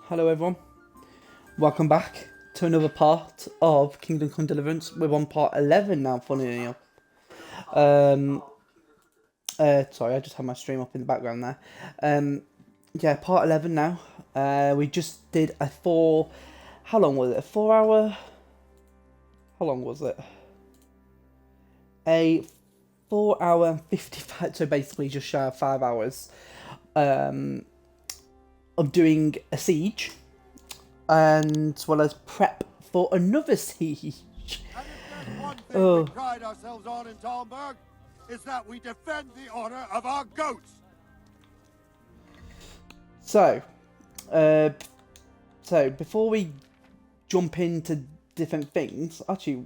Hello everyone, welcome back to another part of Kingdom Come Deliverance. We're on part 11 now, funny enough. Sorry, I just had my stream up in the background there. Yeah, part 11 now. We just did a how long was it? A 4 hour, how long was it? A 4 hour and 55, so basically just shy of 5 hours of doing a siege, and as well as prep for another siege. And if there's one thing we pride ourselves on in Talmberg, is that we defend the honor of our goats. So before we jump into different things, actually,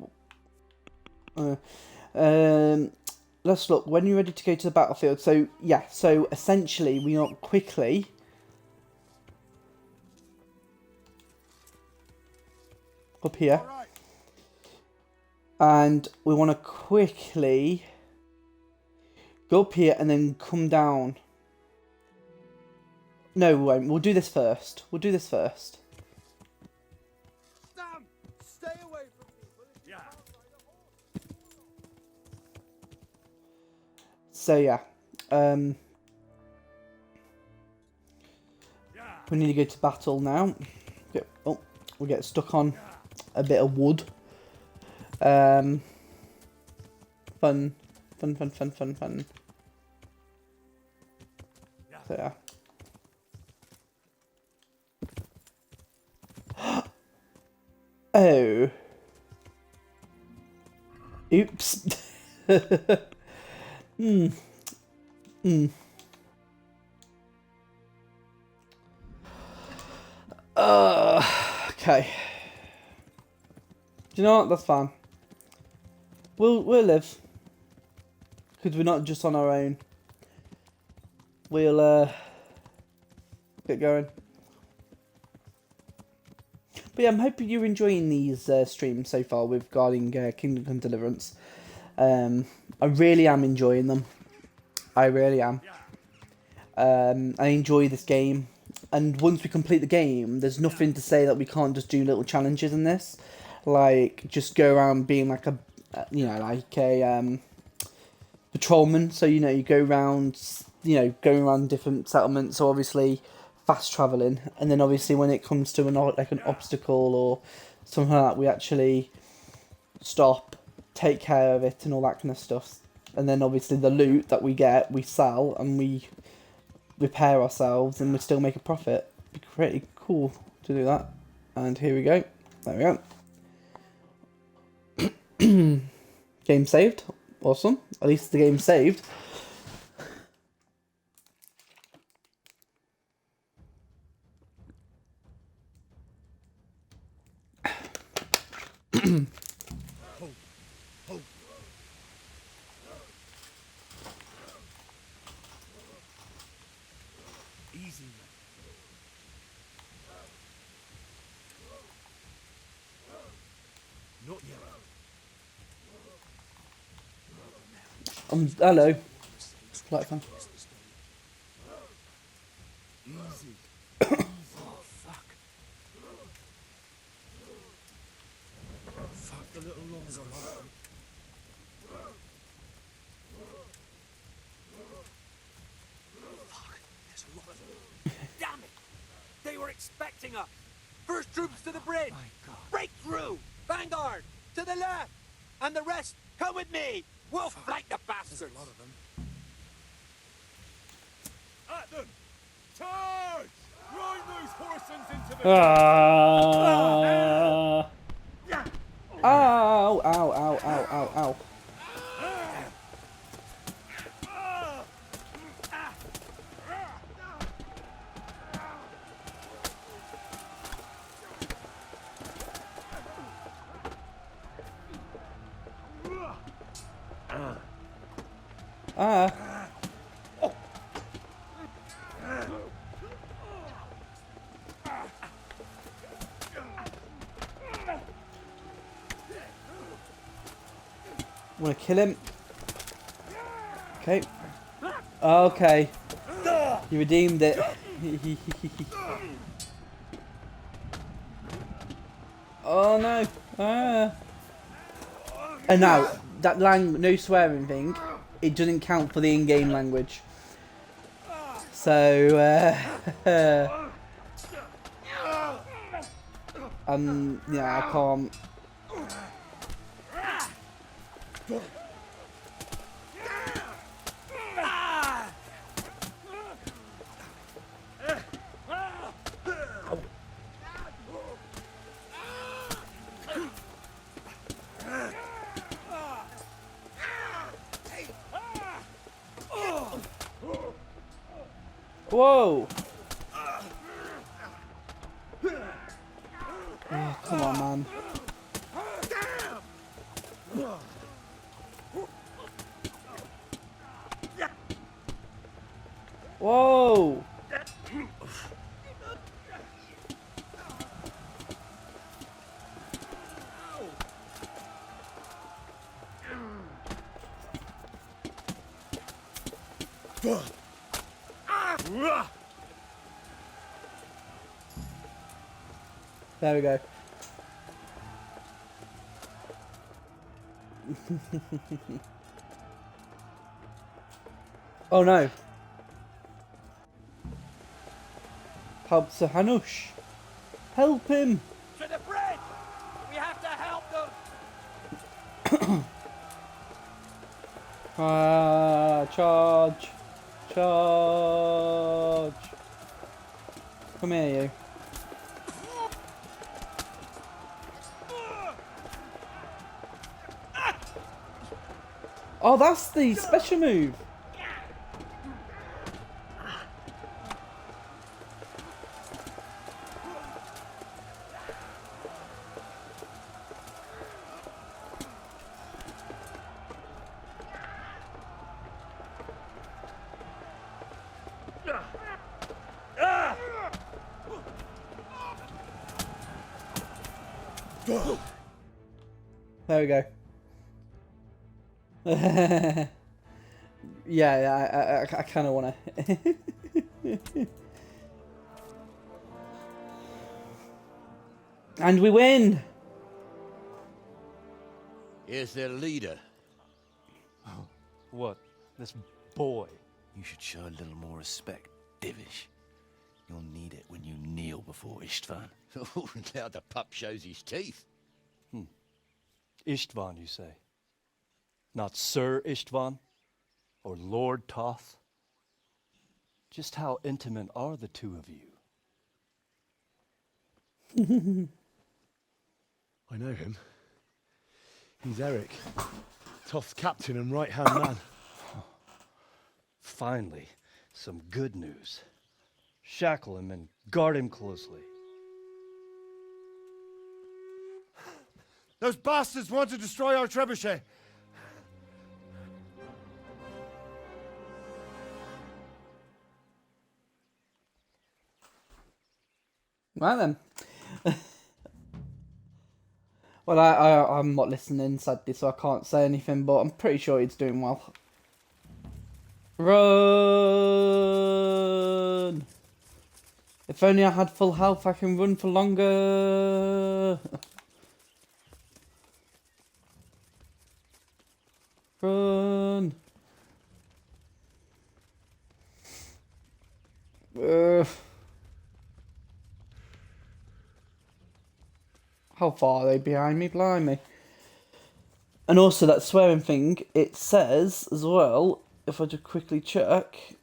let's look. When you're ready to go to the battlefield, so yeah, so essentially we want quickly. Up here, Right. and we want to quickly go up here and then come down. No, we won't. We'll do this first. Sam, stay away from people. Yeah. So yeah, we need to go to battle now. We get stuck on a bit of wood. Fun. So yeah. Oh. Oops. Okay. Do you know what? That's fine. We'll live, because we're not just on our own. We'll get going. But yeah, I'm hoping you're enjoying these streams so far regarding Kingdom Come Deliverance. I really am enjoying them. I really am. I enjoy this game, and once we complete the game, there's nothing to say that we can't just do little challenges in this, like just go around being like a, like a patrolman. So you go around, going around different settlements. So obviously fast traveling, and then obviously when it comes to an obstacle or something like that, we actually stop, take care of it, and all that kind of stuff. And then obviously the loot that we get, we sell, and we repair ourselves, and we still make a profit. It'd be pretty cool to do that. And here we go. There we go. Game saved. Awesome. At least the game's saved. Easy. Not yet. Hello. Like fun. Easy. Oh, fuck. Fuck a little longer. Fuck, there's a lot of them. Damn it! They were expecting us! First troops to the bridge! My God. Break through! Vanguard! To the left! And the rest, come with me! We'll flank the bastards! There's a lot of them. At them! Charge! Grind those horsens into the... Ow, ow, ow, ow, ow, ow. Want to kill him? Okay. Okay. You redeemed it. Oh no. Ah. And now, that no swearing thing, it doesn't count for the in-game language. So, yeah, I can't. Whoa! Oh, come on, man. Whoa! There we go. Oh no. Help Sir Hanush. Help him. To the bridge! We have to help them! Charge. Charge. Come here, you. Oh, that's the special move. There we go. yeah, I kind of want to. And we win! Here's their leader. What? This boy? You should show a little more respect, Divish. You'll need it when you kneel before Istvan. Oh, now the pup shows his teeth. Istvan, you say? Not Sir Istvan? Or Lord Toth? Just how intimate are the two of you? I know him. He's Eric, Toth's captain and right-hand man. Finally, some good news. Shackle him and guard him closely. Those bastards want to destroy our trebuchet. Right then. Well, I'm not listening, sadly, so I can't say anything, but I'm pretty sure he's doing well. Run! If only I had full health, I can run for longer. Run! How far are they behind me? Blimey. And also that swearing thing, it says as well, if I just quickly check,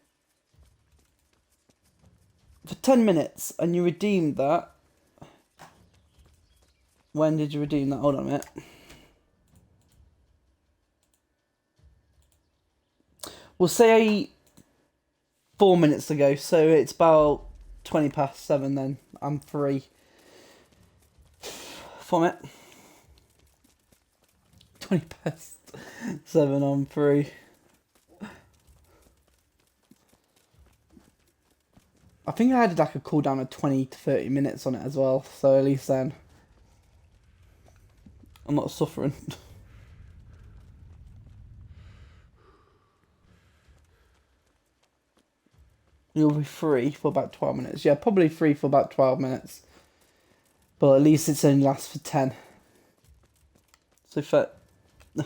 for 10 minutes, and you redeemed that. When did you redeem that? Hold on a minute. We'll say 4 minutes ago, so it's about 20 past 7 then. I'm free from it. 20 past 7, I'm free. I think I had like a cooldown of 20 to 30 minutes on it as well, so at least then I'm not suffering. You'll be free for about 12 minutes. Yeah, probably free for about 12 minutes. But at least it's only lasts for 10. So for... so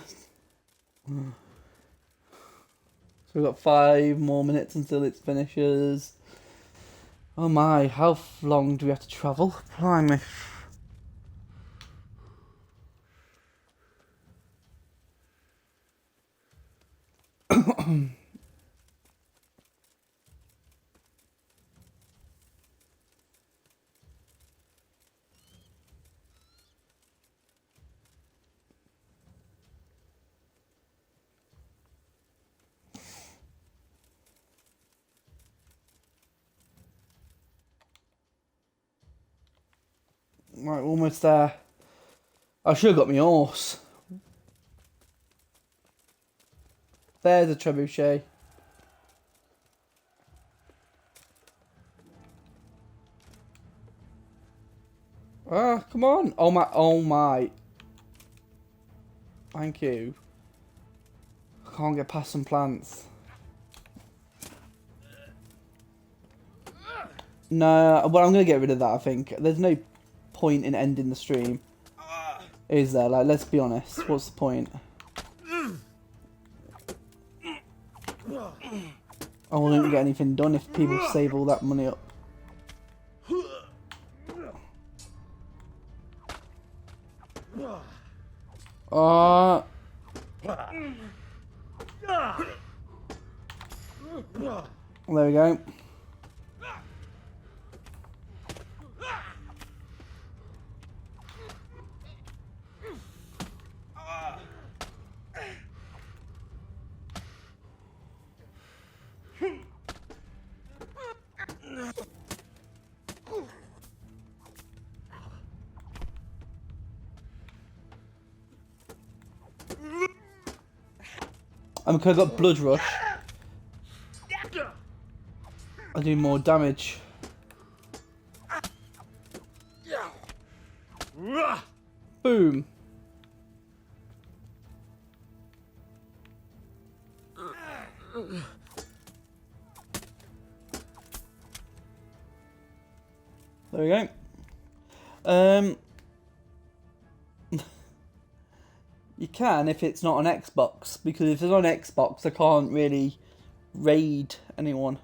we've got 5 more minutes until it finishes. Oh my, how long do we have to travel? Blimey. Right, almost there. I should have got my horse. There's a trebuchet. Ah, come on. Oh my, oh my. Thank you. I can't get past some plants. No, well, I'm going to get rid of that, I think. There's no point in ending the stream. Is there? Like, let's be honest. What's the point? I won't get anything done if people save all that money up. There we go. Because I got blood rush, I do more damage. Boom. There we go. You can if it's not on Xbox, because if it's on Xbox I can't really raid anyone.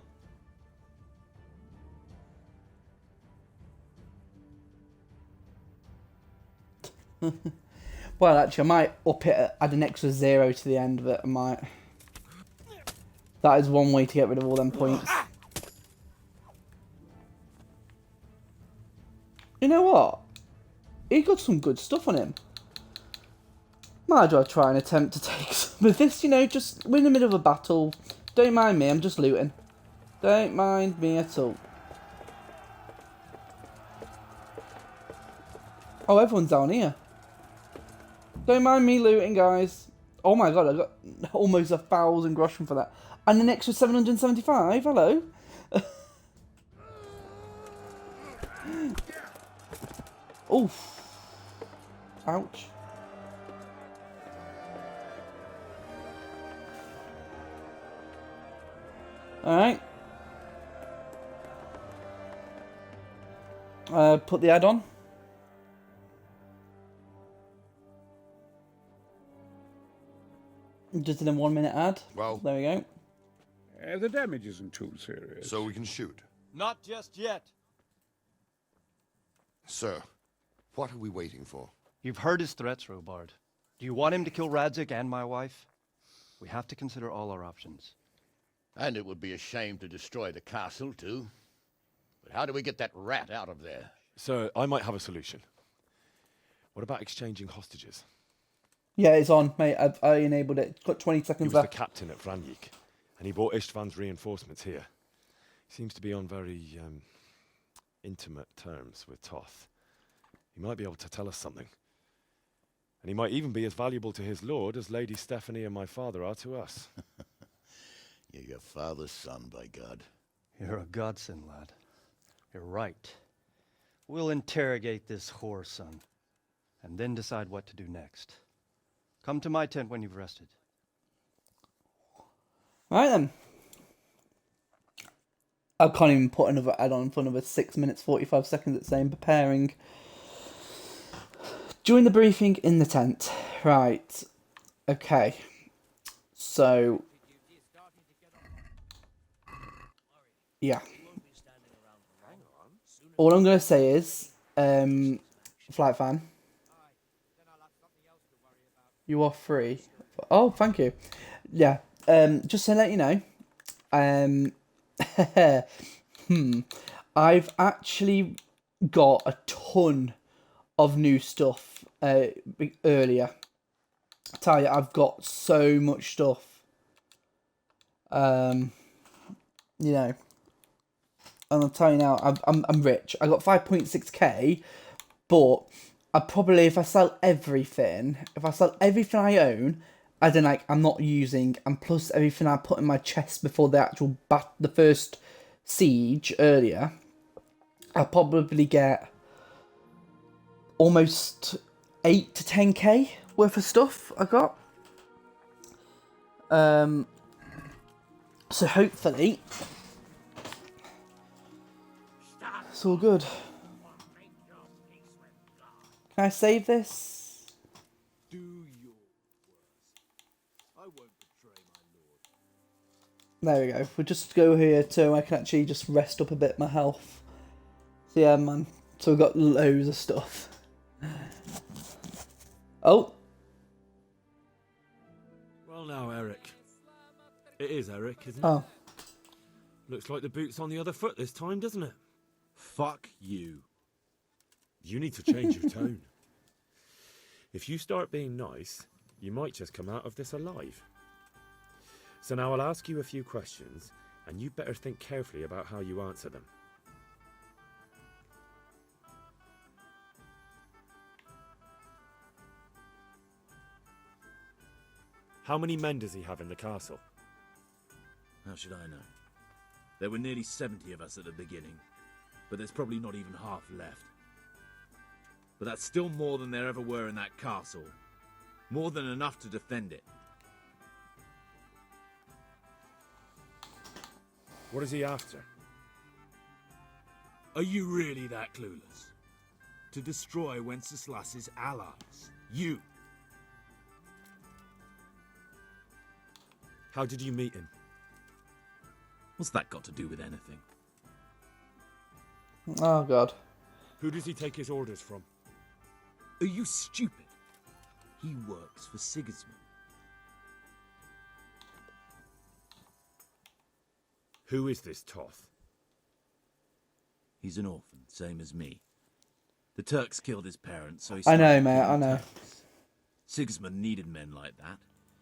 Well, actually I might up it, add an extra 0 to the end of it. I might. That is one way to get rid of all them points. You know what? He got some good stuff on him. Might as well try and attempt to take some of this, you know, just we're in the middle of a battle. Don't mind me, I'm just looting. Don't mind me at all. Oh, everyone's down here. Don't mind me looting, guys. Oh my god, I got almost 1,000 groschen for that. And an extra 775, hello. Oof. Ouch. Alright. Put the ad on. Just in a 1 minute ad. Well, there we go. The damage isn't too serious. so we can shoot. Not just yet. Sir, what are we waiting for? You've heard his threats, Robard. Do you want him to kill Radzik and my wife? We have to consider all our options. And it would be a shame to destroy the castle, too. But how do we get that rat out of there? Sir, I might have a solution. What about exchanging hostages? Yeah, it's on, mate. I enabled it. Got 20 He seconds was the left. captain at Franjik, and he brought Istvan's reinforcements here. He seems to be on very intimate terms with Toth. He might be able to tell us something. And he might even be as valuable to his lord as Lady Stephanie and my father are to us. You're your father's son, by God. You're a godsend, lad. You're right. We'll interrogate this whore, son, and then decide what to do next. Come to my tent when you've rested. Right then. I can't even put another ad on for another 6 minutes 45 seconds. It's saying preparing. During the briefing in the tent. Right. Okay. So. Yeah. All I'm going to say is, Flight Fan, you are free. Oh, thank you. Yeah. Just to let you know, I've actually got a ton of new stuff earlier. I tell you, I've got so much stuff. You know, and I'll tell you now, I'm rich. I got 5.6k, but I probably, if I sell everything I own, I don't like, I'm not using, and plus everything I put in my chest before the actual the first siege earlier, I'll probably get almost 8 to 10k worth of stuff I got. So hopefully it's all good. Can I save this? Do your worst. I won't betray my lord. There we go. We'll just go here too. I can actually just rest up a bit my health. So yeah, man. So we've got loads of stuff. Oh. Well now, Eric. It is Eric, isn't it? Oh. Looks like the boot's on the other foot this time, doesn't it? Fuck you. You need to change your tone. If you start being nice, you might just come out of this alive. So now I'll ask you a few questions, and you better think carefully about how you answer them. How many men does he have in the castle? How should I know? There were nearly 70 of us at the beginning, but there's probably not even half left. But that's still more than there ever were in that castle. More than enough to defend it. What is he after? Are you really that clueless? To destroy Wenceslas's allies. You! How did you meet him? What's that got to do with anything? Oh god. Who does he take his orders from? Are you stupid? He works for Sigismund. Who is this Toth? He's an orphan, same as me. The Turks killed his parents, so he I know, started mate, killing I know. Turks. Sigismund needed men like that,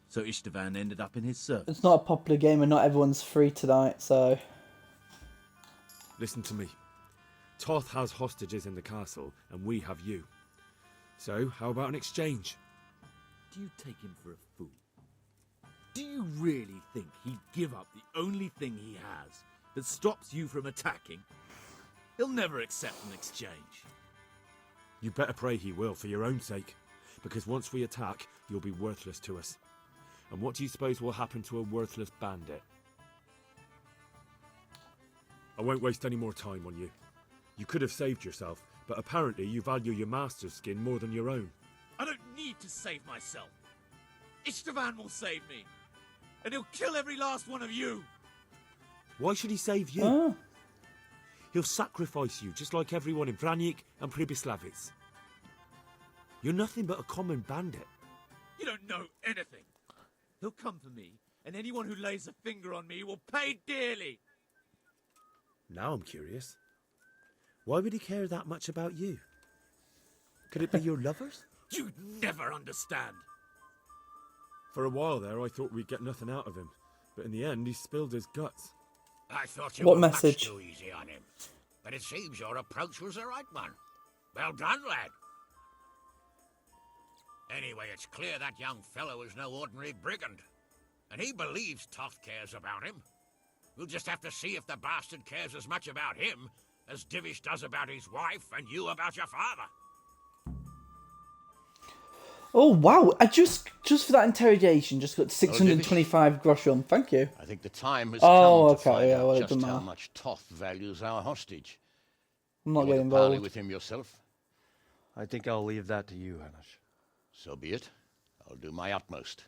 so Istvan ended up in his service. It's not a popular game and not everyone's free tonight, so... Listen to me. Toth has hostages in the castle, and we have you. So, how about an exchange? Do you take him for a fool? Do you really think he'd give up the only thing he has that stops you from attacking? He'll never accept an exchange. You better pray he will, for your own sake. Because once we attack, you'll be worthless to us. And what do you suppose will happen to a worthless bandit? I won't waste any more time on you. You could have saved yourself, but apparently you value your master's skin more than your own. I don't need to save myself. Istvan will save me. And he'll kill every last one of you. Why should he save you? Oh. He'll sacrifice you, just like everyone in Vranic and Pribyslavitz. You're nothing but a common bandit. You don't know anything. He'll come for me, and anyone who lays a finger on me will pay dearly. Now I'm curious. Why would he care that much about you? Could it be your lovers? You'd never understand. For a while there, I thought we'd get nothing out of him. But in the end, he spilled his guts. I thought you What were message? much too easy on him. But it seems your approach was the right one. Well done, lad. Anyway, it's clear that young fellow is no ordinary brigand. And he believes Toth cares about him. We'll just have to see if the bastard cares as much about him as Divish does about his wife and you about your father. Oh wow! I just for that interrogation just got 625 groshon. Thank you. I think the time has Oh, come to okay, find yeah, out well, it just doesn't how matter. much Toth values our hostage. I'm not You want getting to parley involved. with him yourself? I think I'll leave that to you, Hanish. So be it. I'll do my utmost.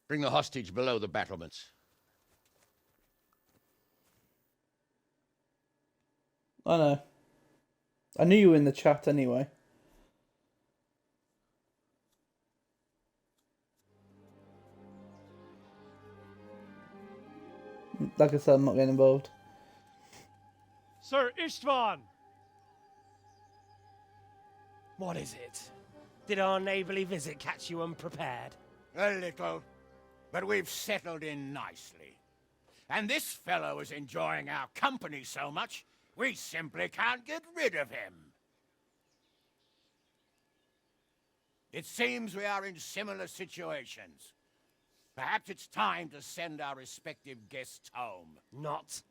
Bring the hostage below the battlements. I know. I knew you were in the chat anyway. Like I said, I'm not getting involved. Sir Istvan! What is it? Did our neighborly visit catch you unprepared? A little, but we've settled in nicely. And this fellow is enjoying our company so much, we simply can't get rid of him. It seems we are in similar situations. Perhaps it's time to send our respective guests home. Not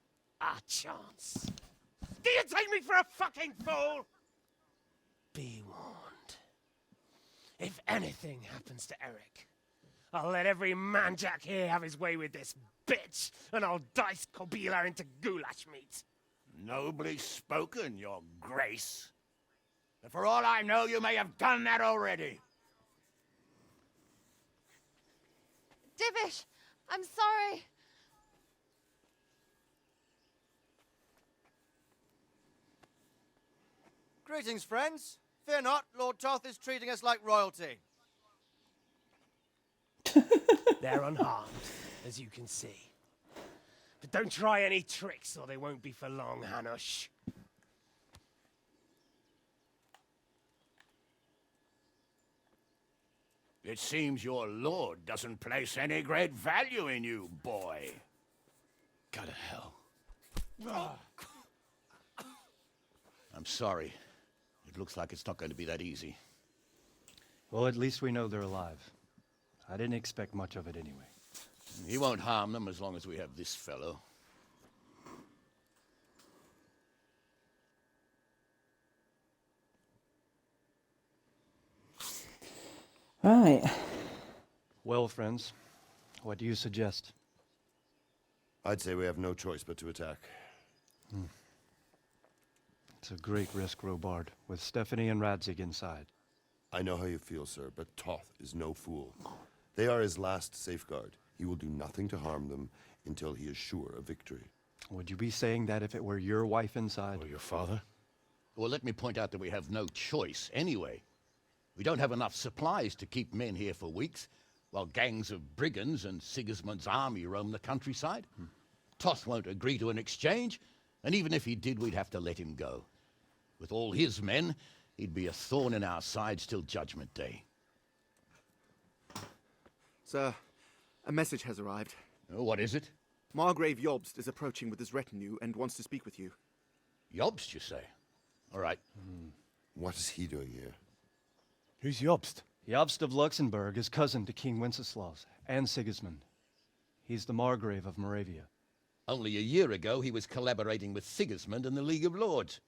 a chance. Do you take me for a fucking fool? Be warned. If anything happens to Eric, I'll let every manjack here have his way with this bitch, and I'll dice Kobila into goulash meat. Nobly spoken, your grace. But for all I know, you may have done that already. Divish, I'm sorry. Greetings, friends. Fear not, Lord Toth is treating us like royalty. They're unharmed, as you can see. But don't try any tricks, or they won't be for long, Hanush. It seems your lord doesn't place any great value in you, boy. Go to hell. I'm sorry. It looks like it's not going to be that easy. Well, at least we know they're alive. I didn't expect much of it anyway. He won't harm them as long as we have this fellow. Right. Well, friends, what do you suggest? I'd say we have no choice but to attack. It's a great risk, Robard, with Stephanie and Radzig inside. I know how you feel, sir, but Toth is no fool. They are his last safeguard. He will do nothing to harm them until he is sure of victory. Would you be saying that if it were your wife inside? Or your father? Well, let me point out that we have no choice anyway. We don't have enough supplies to keep men here for weeks, while gangs of brigands and Sigismund's army roam the countryside. Toth won't agree to an exchange, and even if he did, we'd have to let him go. With all his men, he'd be a thorn in our sides till Judgment Day. Sir, a message has arrived. Oh, what is it? Margrave Jobst is approaching with his retinue and wants to speak with you. Jobst, you say? All right. What is he doing here? Who's Jobst? Jobst of Luxembourg is cousin to King Wenceslaus and Sigismund. He's the Margrave of Moravia. Only a year ago, he was collaborating with Sigismund and the League of Lords.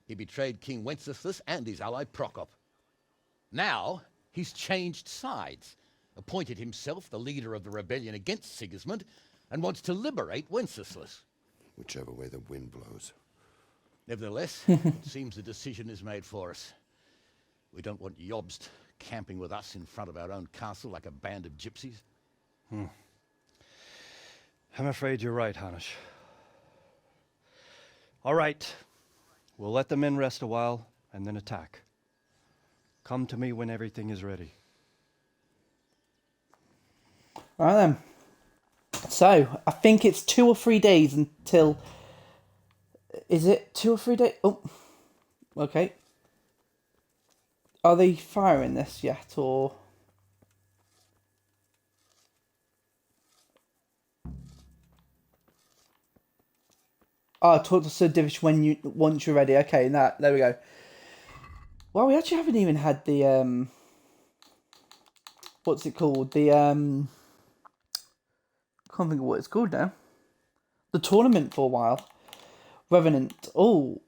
He betrayed King Wenceslas and his ally Prokop. Now, he's changed sides, appointed himself the leader of the rebellion against Sigismund, and wants to liberate Wenceslas. Whichever way the wind blows. Nevertheless, it seems the decision is made for us. We don't want Jobst camping with us in front of our own castle like a band of gypsies. I'm afraid you're right, Hanish. All right. We'll let the men rest a while, and then attack. Come to me when everything is ready. Right then. So, I think it's 2 or 3 days until... Is it 2 or 3 days? Oh. Okay. Are they firing this yet, or... Oh, talk to Sir Divish once you're ready. Okay, there we go. Well, we actually haven't even had the what's it called? The can't think of what it's called now. The tournament for a while. Revenant. Oh.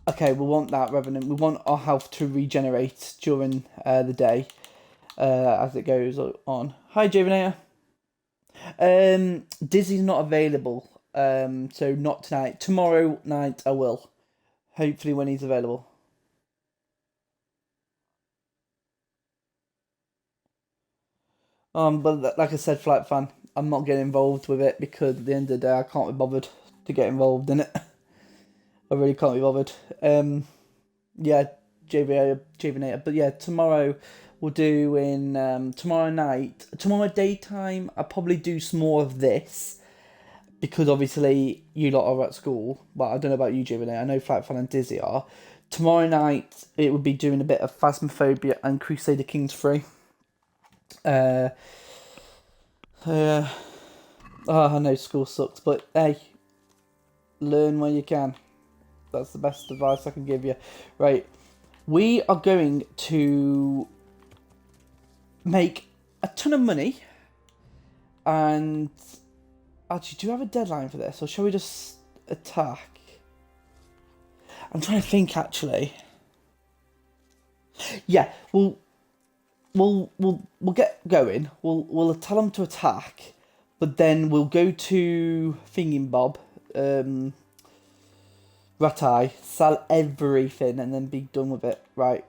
Okay, we want that Revenant. We want our health to regenerate during the day as it goes on. Hi, Javinator. Dizzy's not available, so not tonight. Tomorrow night I will, Hopefully when he's available. But like I said, Flight Fan, I'm not getting involved with it because at the end of the day, I can't be bothered to get involved in it. I really can't be bothered. Yeah, JVnator. But yeah, tomorrow we'll do in tomorrow daytime. I'll probably do some more of this because obviously you lot are at school. But I don't know about you, JVnator. I know Flight Fan and Dizzy are. Tomorrow night it would be doing a bit of Phasmophobia and Crusader Kings 3. I know school sucks, but hey, learn where you can. That's the best advice I can give you. Right, we are going to make a ton of money, and actually, do you have a deadline for this, or shall we just attack? I'm trying to think. Actually, yeah, we'll get going. We'll tell them to attack, but then we'll go to Thingingbob, Ratai, sell everything, and then be done with it. Right.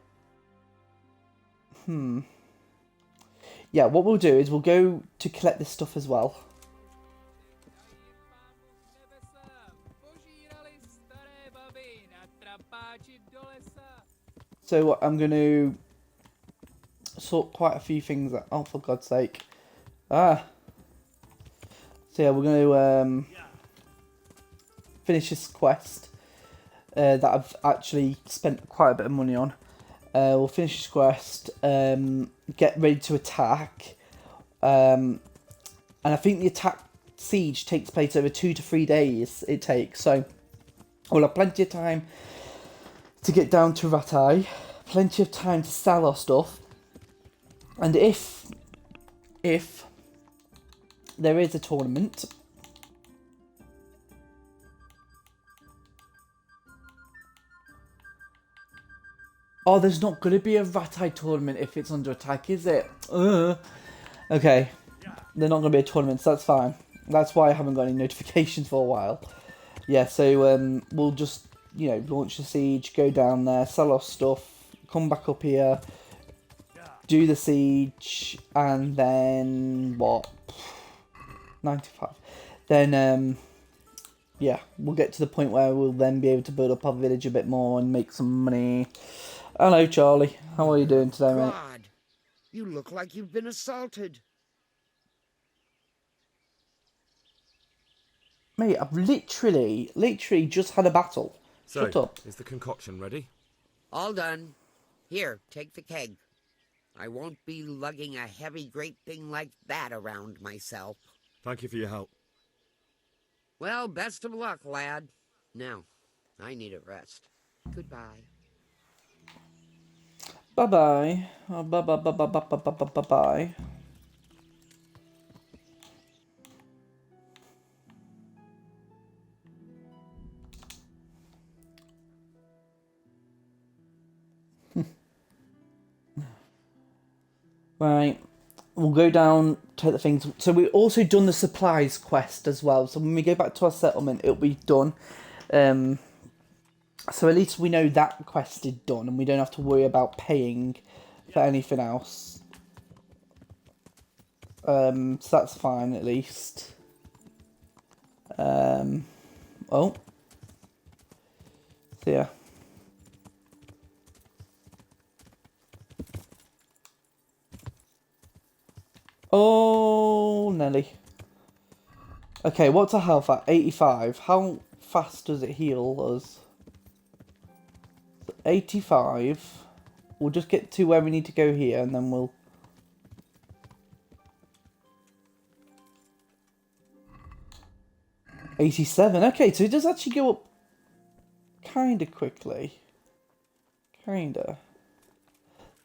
Yeah, what we'll do is we'll go to collect this stuff as well. So I'm going to sort quite a few things out. Oh, for God's sake. So yeah, we're going to finish this quest that I've actually spent quite a bit of money on. We'll finish this quest, get ready to attack, and I think the attack siege takes place over 2 to 3 days it takes, so we'll have plenty of time to get down to Ratai, plenty of time to sell our stuff, and if there is a tournament, oh, there's not going to be a Ratai tournament if it's under attack, is it? Okay, they're not going to be a tournament, so that's fine. That's why I haven't got any notifications for a while. Yeah, so we'll just, launch the siege, go down there, sell our stuff, come back up here, do the siege, and then, what? 95. Then, yeah, we'll get to the point where we'll then be able to build up our village a bit more and make some money. Hello, Charlie. How are you doing today, mate? God, you look like you've been assaulted. Mate, I've literally just had a battle. So, shut up. Is the concoction ready? All done. Here, take the keg. I won't be lugging a heavy great thing like that around myself. Thank you for your help. Well, best of luck, lad. Now, I need a rest. Goodbye. Bye-bye. Bye-bye. Right. We'll go down, take the things. So we've also done the supplies quest as well. So when we go back to our settlement, it'll be done. So at least we know that quest is done and we don't have to worry about paying for anything else. So that's fine at least. Oh. So yeah. Oh, Nelly. Okay, what's our health at? 85. How fast does it heal us? 85. We'll just get to where we need to go here and then we'll... $87. Okay, so it does actually go up kind of quickly. Kind of.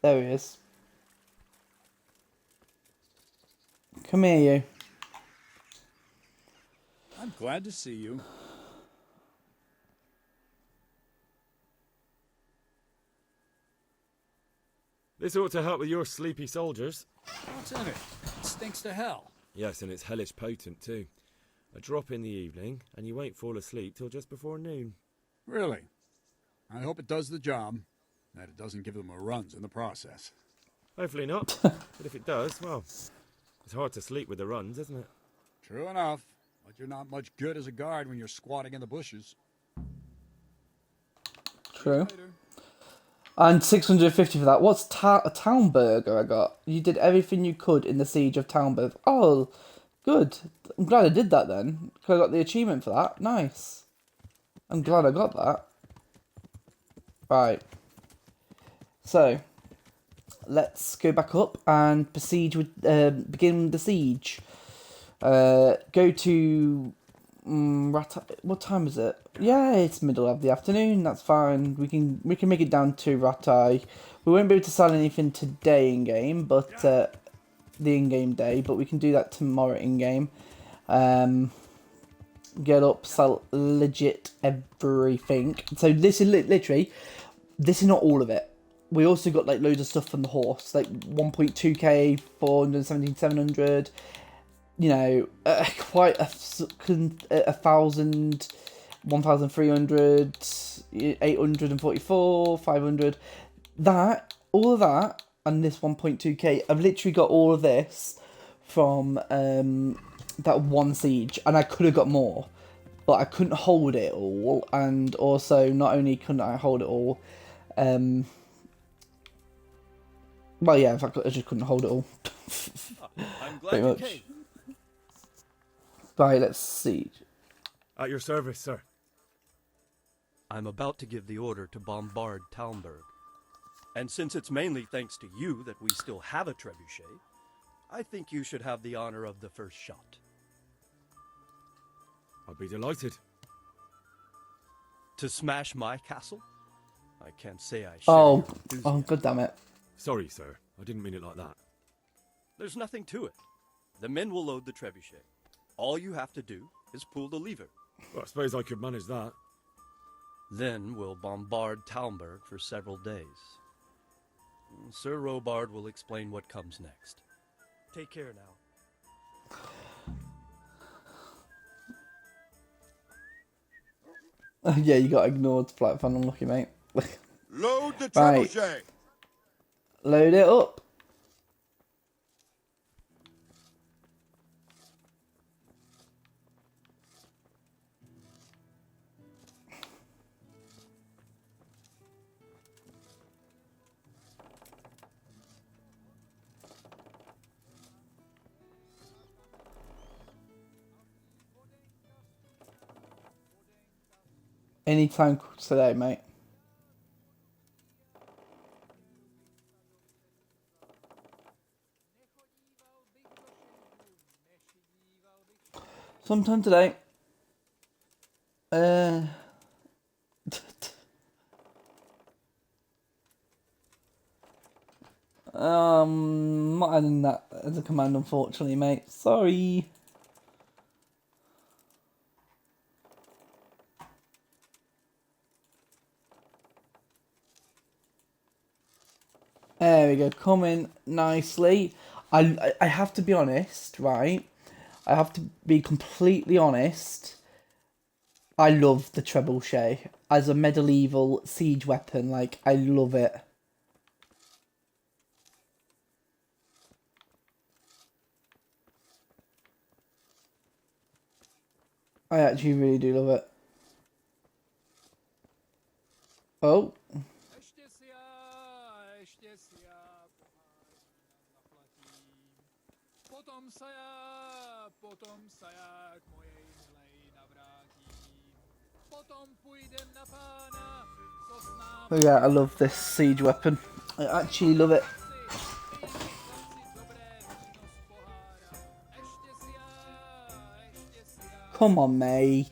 There he is. Come here, you. I'm glad to see you. This ought to help with your sleepy soldiers. What's in it? It stinks to hell. Yes, and it's hellish potent too. A drop in the evening, and you won't fall asleep till just before noon. Really? I hope it does the job, that it doesn't give them a runs in the process. Hopefully not. But if it does, well, it's hard to sleep with the runs, isn't it? True enough, but you're not much good as a guard when you're squatting in the bushes. True. And 650 for that. What's a town burger I got? You did everything you could in the siege of Townburg. Oh, good. I'm glad I did that then. Because I got the achievement for that. Nice. I'm glad I got that. Right. So, let's go back up and besiege with, begin the siege. Go to what time is it? Yeah, it's middle of the afternoon. That's fine. We can make it down to Ratai. We won't be able to sell anything today in game, but the in-game day. But we can do that tomorrow in game. Get up, sell legit everything. So this is literally, this is not all of it. We also got like loads of stuff from the horse, like 1.2k, 417, 700. You know, quite a 1,000, 1,300, 844, 500. That, all of that, and this 1.2k. I've literally got all of this from that one siege, and I could have got more, but I couldn't hold it all. And also, not only couldn't I hold it all, well, yeah, in fact, I just couldn't hold it all. I'm glad you came. Right, let's see. At your service, sir. I'm about to give the order to bombard Talmberg. And since it's mainly thanks to you that we still have a trebuchet, I think you should have the honor of the first shot. I'll be delighted. To smash my castle? I can't say I share Oh, your enthusiasm. God damn it. Sorry, sir. I didn't mean it like that. There's nothing to it. The men will load the trebuchet. All you have to do is pull the lever. Well, I suppose I could manage that. Then we'll bombard Talmberg for several days. Sir Robard will explain what comes next. Take care now. Yeah, you got ignored. Flight fun unlucky, mate. Load the Right. trebuchet! Load it up. Anytime today, mate. Sometime today. Not adding that as a command, unfortunately, mate. Sorry. There we go, coming nicely. I have to be honest, right? I have to be completely honest. I love the trebuchet as a medieval siege weapon. Like, I love it. I actually really do love it. Oh. Oh yeah, I love this siege weapon. I actually love it. Come on, mate.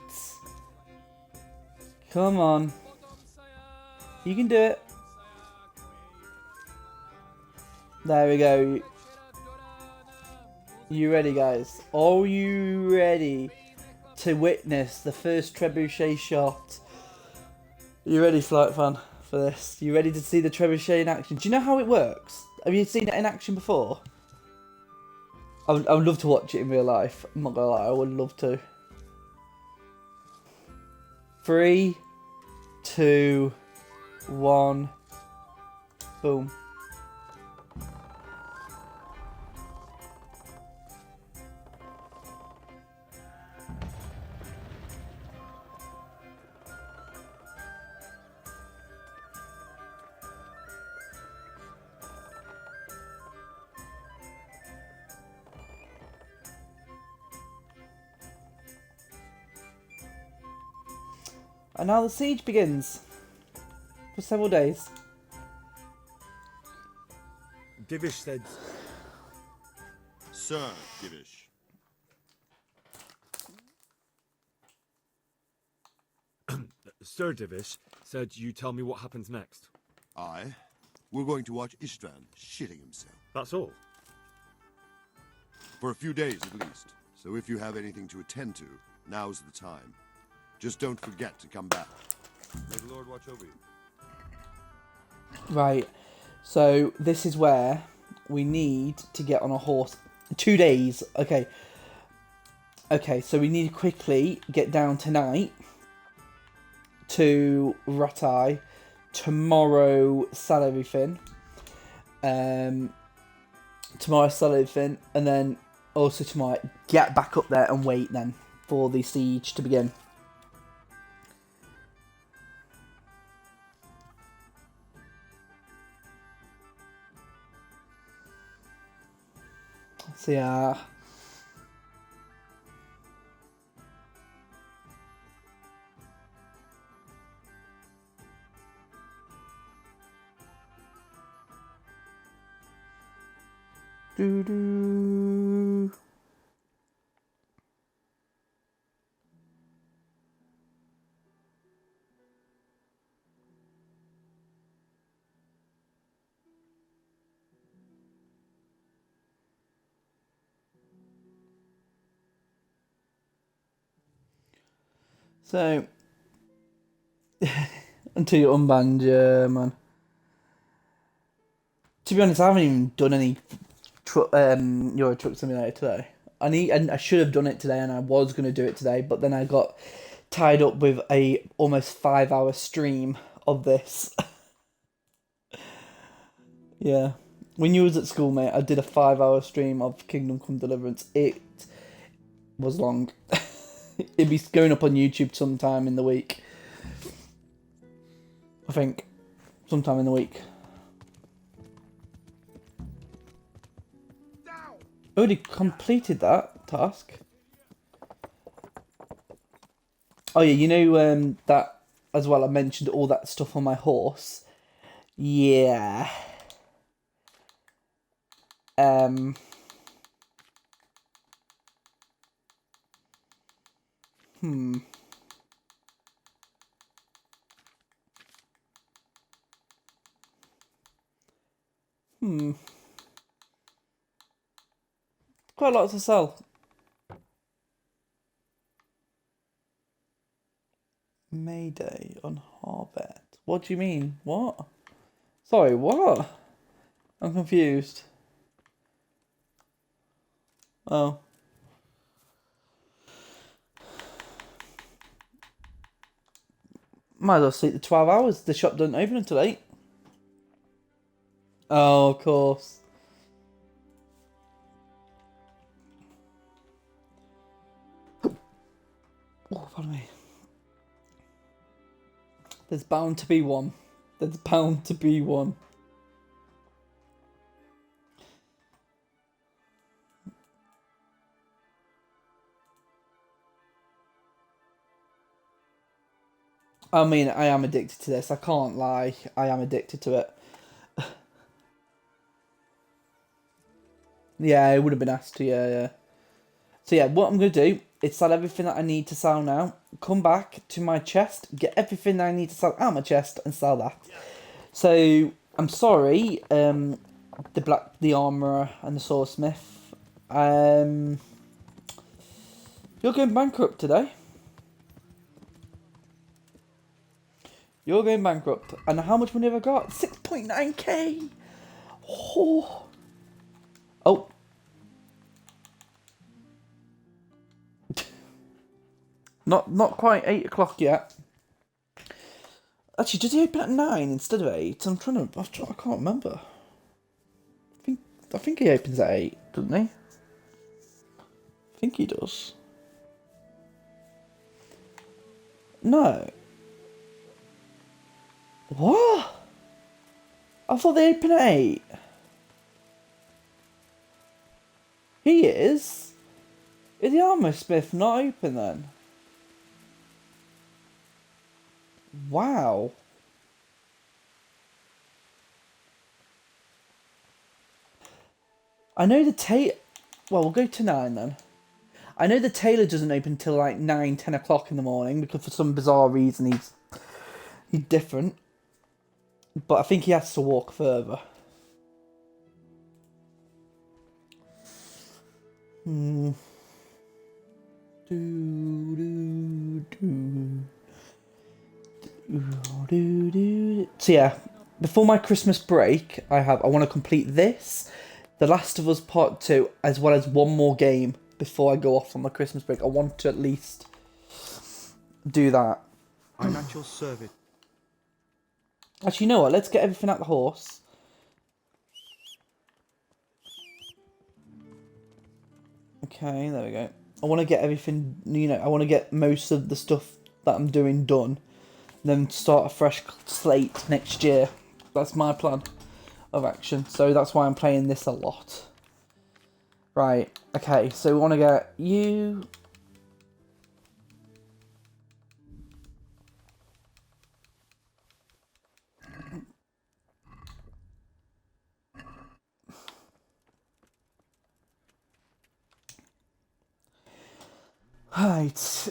Come on. You can do it. There we go. You ready, guys? Are you ready to witness the first trebuchet shot? You ready, Flight Fan, for this? You ready to see the trebuchet in action? Do you know how it works? Have you seen it in action before? I would love to watch it in real life. I'm not gonna lie, I would love to. 3, 2, 1. Boom. And now the siege begins. For several days. Divish said... Sir Divish. Sir Divish said you tell me what happens next. Aye. We're going to watch Istvan shitting himself. That's all? For a few days at least. So if you have anything to attend to, now's the time. Just don't forget to come back. May the Lord watch over you. Right. So this is where we need to get on a horse. 2 days. Okay. Okay, so we need to quickly get down tonight to Ratai. Tomorrow, sell everything. Tomorrow, sell everything. And then also tomorrow, get back up there and wait then for the siege to begin. So yeah. Doo doo. So, until you unbanned, yeah, man. To be honest, I haven't even done any Euro Truck Simulator today. I should have done it today, and I was going to do it today, but then I got tied up with a almost 5-hour stream of this. Yeah. When you was at school, mate, I did a 5-hour stream of Kingdom Come Deliverance. It was long. It'd be going up on YouTube sometime in the week. I think. Sometime in the week. Already completed that task. Oh yeah, you know that as well, I mentioned all that stuff on my horse. Yeah. Hmm. Quite a lot to sell. Mayday on Harbet. What do you mean? What? Sorry, what? I'm confused. Oh. Might as well sleep the 12 hours. The shop doesn't open until 8. Oh, of course. Oh, pardon me. There's bound to be one. There's bound to be one. I mean, I am addicted to this. I can't lie. I am addicted to it. Yeah, I would have been asked to, yeah. So yeah, what I'm going to do is sell everything that I need to sell now. Come back to my chest, get everything that I need to sell out of my chest and sell that. So, I'm sorry, the armourer and the swordsmith. You're going bankrupt today. You're going bankrupt. And how much money have I got? 6.9k! Oh. Oh. Not quite 8 o'clock yet. Actually, does he open at 9 instead of 8? I can't remember. I think he opens at 8, doesn't he? I think he does. No. What? I thought they open at 8. He is? Is the armor smith not open then? Wow. I know the tailor... Well, we'll go to 9 then. I know the tailor doesn't open till like 9, 10 o'clock in the morning because for some bizarre reason he's different. But I think he has to walk further. So yeah, before my Christmas break, I want to complete this, The Last of Us Part 2, as well as one more game before I go off on my Christmas break. I want to at least do that. I'm at your service. Actually, you know what? Let's get everything out the horse. Okay, there we go. I want to get everything, I want to get most of the stuff that I'm doing done. Then start a fresh slate next year. That's my plan of action. So that's why I'm playing this a lot. Right, okay, so we want to get you... Right,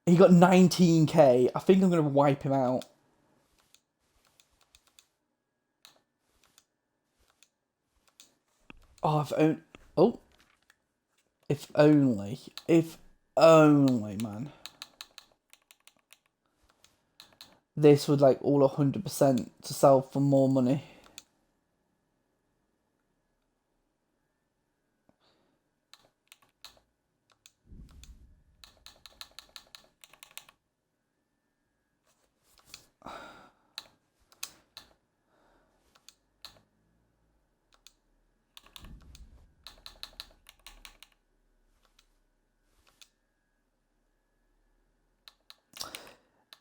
he got 19k. I think I'm going to wipe him out. Oh, if only, man. This would like all 100% to sell for more money.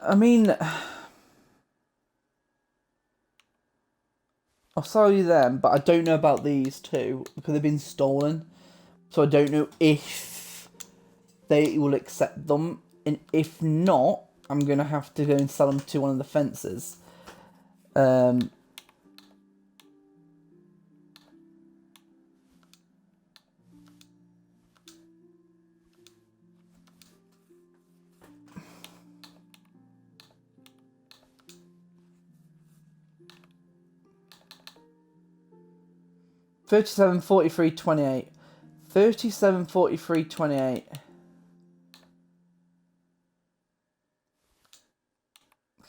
I mean, I'll sell you them, but I don't know about these two because they've been stolen. So I don't know if they will accept them. And if not, I'm going to have to go and sell them to one of the fences. 37, 43, 28. 37, 43, 28.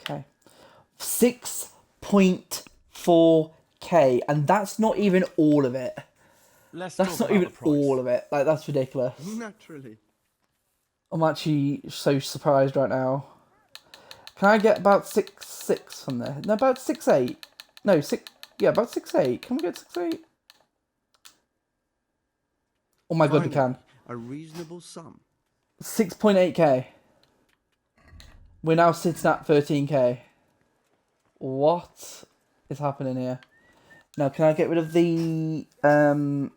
Okay. 6.4k. And that's not even all of it. That's not even all of it. Like, that's ridiculous. Naturally. I'm actually so surprised right now. Can I get about 6.6 from there? No, about 6.8. No, 6... Yeah, about 6.8. Can we get 6.8? Oh my god, we can. A reasonable sum. 6.8k. We're now sitting at 13k. What is happening here? Now, can I get rid of the... Actually,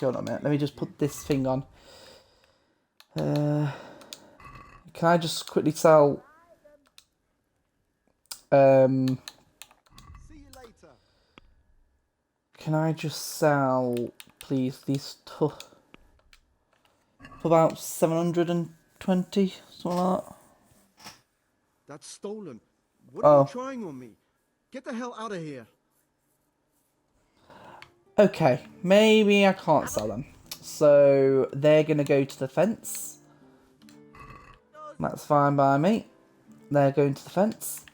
hold on a minute. Let me just put this thing on. Can I just quickly sell... Can I just sell, please, these two for about 720, something like that? That's stolen. What Oh. are you trying on me? Get the hell out of here. Okay, maybe I can't sell them. So they're going to go to the fence. That's fine by me. They're going to the fence.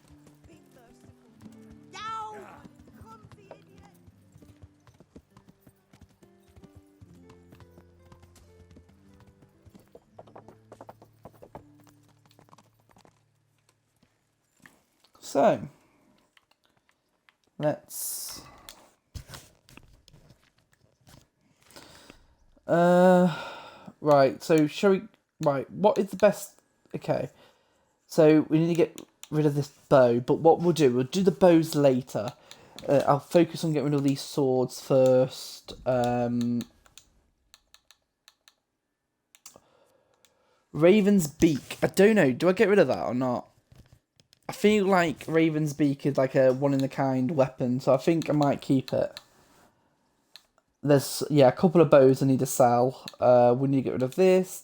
So, let's... Right, so shall we... Right, what is the best... Okay, so we need to get rid of this bow, but what we'll do the bows later. I'll focus on getting rid of these swords first. Raven's Beak. I don't know, do I get rid of that or not? I feel like Raven's Beak is like a one-in-a-kind weapon, so I think I might keep it. There's, yeah, a couple of bows I need to sell. We need to get rid of this.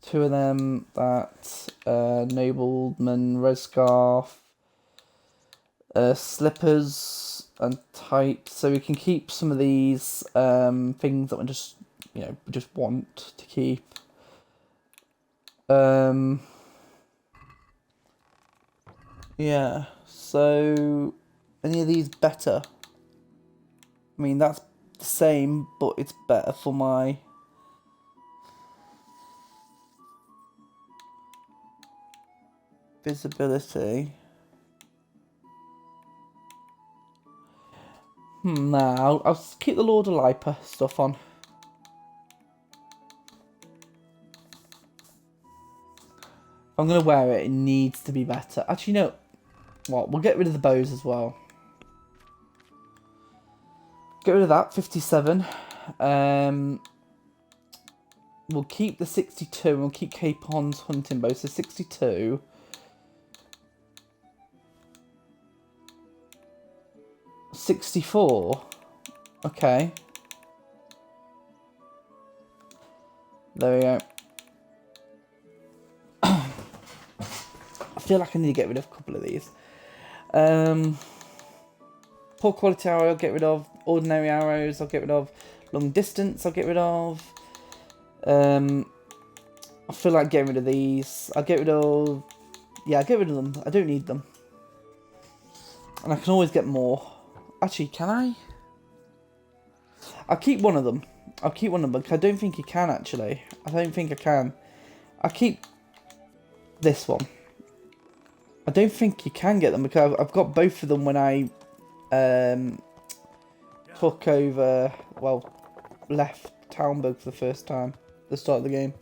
Two of them, that, Nobleman, Rescarf, slippers and type, so we can keep some of these, things that we just, we just want to keep. Yeah, so, any of these better? I mean, that's the same, but it's better for my... visibility. Nah, I'll keep the Lord of Lipa stuff on. If I'm going to wear it, it needs to be better. Actually, no. What? We'll get rid of the bows as well. Get rid of that, 57. We'll keep the 62 and we'll keep Capon's hunting bow. So 62. $64. Okay. There we go. I feel like I need to get rid of a couple of these. Poor quality arrow I'll get rid of. Ordinary arrows I'll get rid of. Long distance I'll get rid of. I feel like getting rid of these. I'll get rid of... Yeah, I'll get rid of them. I don't need them. And I can always get more. Actually, can I? I'll keep one of them. I'll keep one of them, because I don't think you can, actually. I don't think I can. I'll keep this one. I don't think you can get them, because I've got both of them when I took over, well, left Talmberg for the first time at the start of the game.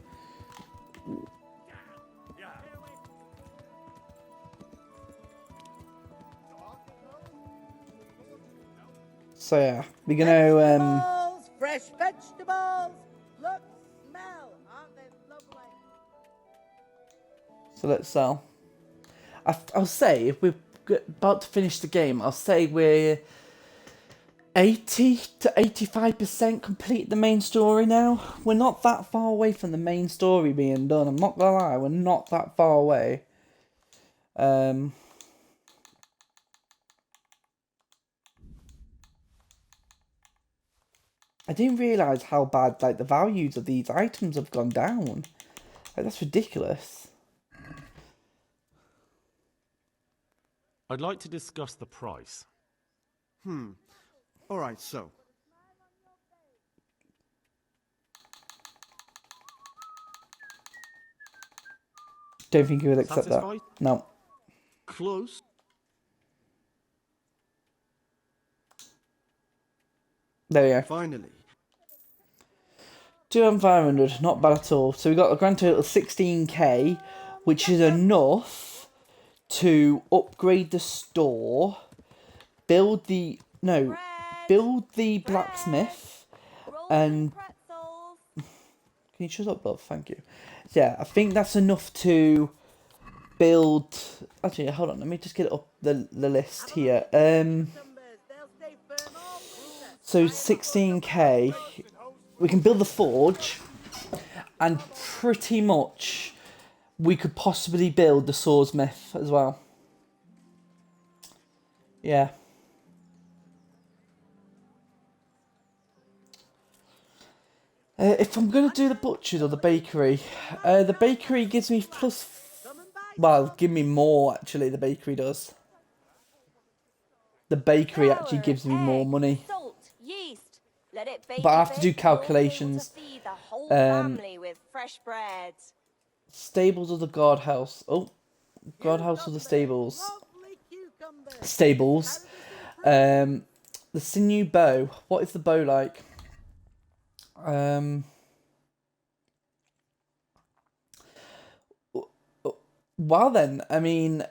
So yeah, we're gonna fresh vegetables. Look, smell, aren't they lovely? So let's sell. I'll say if we're about to finish the game, I'll say we're 80 to 85% complete the main story now. We're not that far away from the main story being done. I'm not gonna lie, we're not that far away. I didn't realise how bad like the values of these items have gone down. Like, that's ridiculous. I'd like to discuss the price. Alright, so. Don't think you would accept Satisfied? that. No. Close. There we go. Finally. 2,500, not bad at all. So we got a grand total of 16k, which is enough to upgrade the store, build the blacksmith, and can you shut up, love? Thank you. Yeah, I think that's enough to build. Actually, hold on. Let me just get it up the list here. So 16k. We can build the forge, and pretty much we could possibly build the swordsmith as well. Yeah. If I'm going to do the butchers or the bakery gives me plus... Well, give me more, actually, the bakery does. The bakery actually gives me more money. Let it bake But I have to do calculations. to feed the whole family with fresh bread. Stables or the guardhouse? Oh, guardhouse or the stables? Stables. The sinew bow. What is the bow like? Well then, I mean,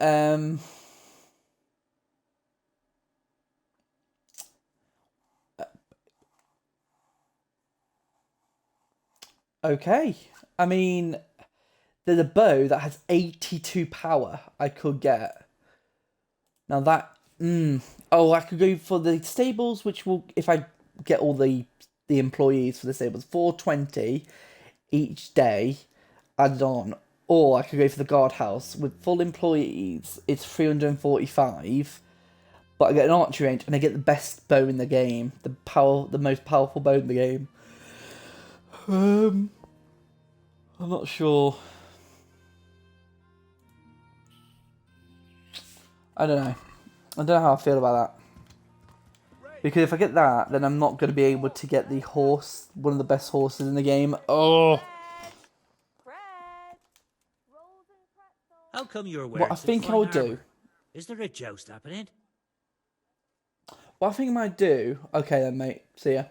okay. I mean, there's a bow that has 82 power I could get. Now that, oh, I could go for the stables, which will, if I get all the employees for the stables, 420 each day added on. Or I could go for the guardhouse with full employees. It's 345, but I get an archery range and I get the best bow in the game, the most powerful bow in the game. I'm not sure. I don't know. I don't know how I feel about that. Because if I get that, then I'm not going to be able to get the horse, one of the best horses in the game. Oh. How come you're wearing What I think I would do. Is there a joust happening? What I think I might do. Okay then, mate. See ya.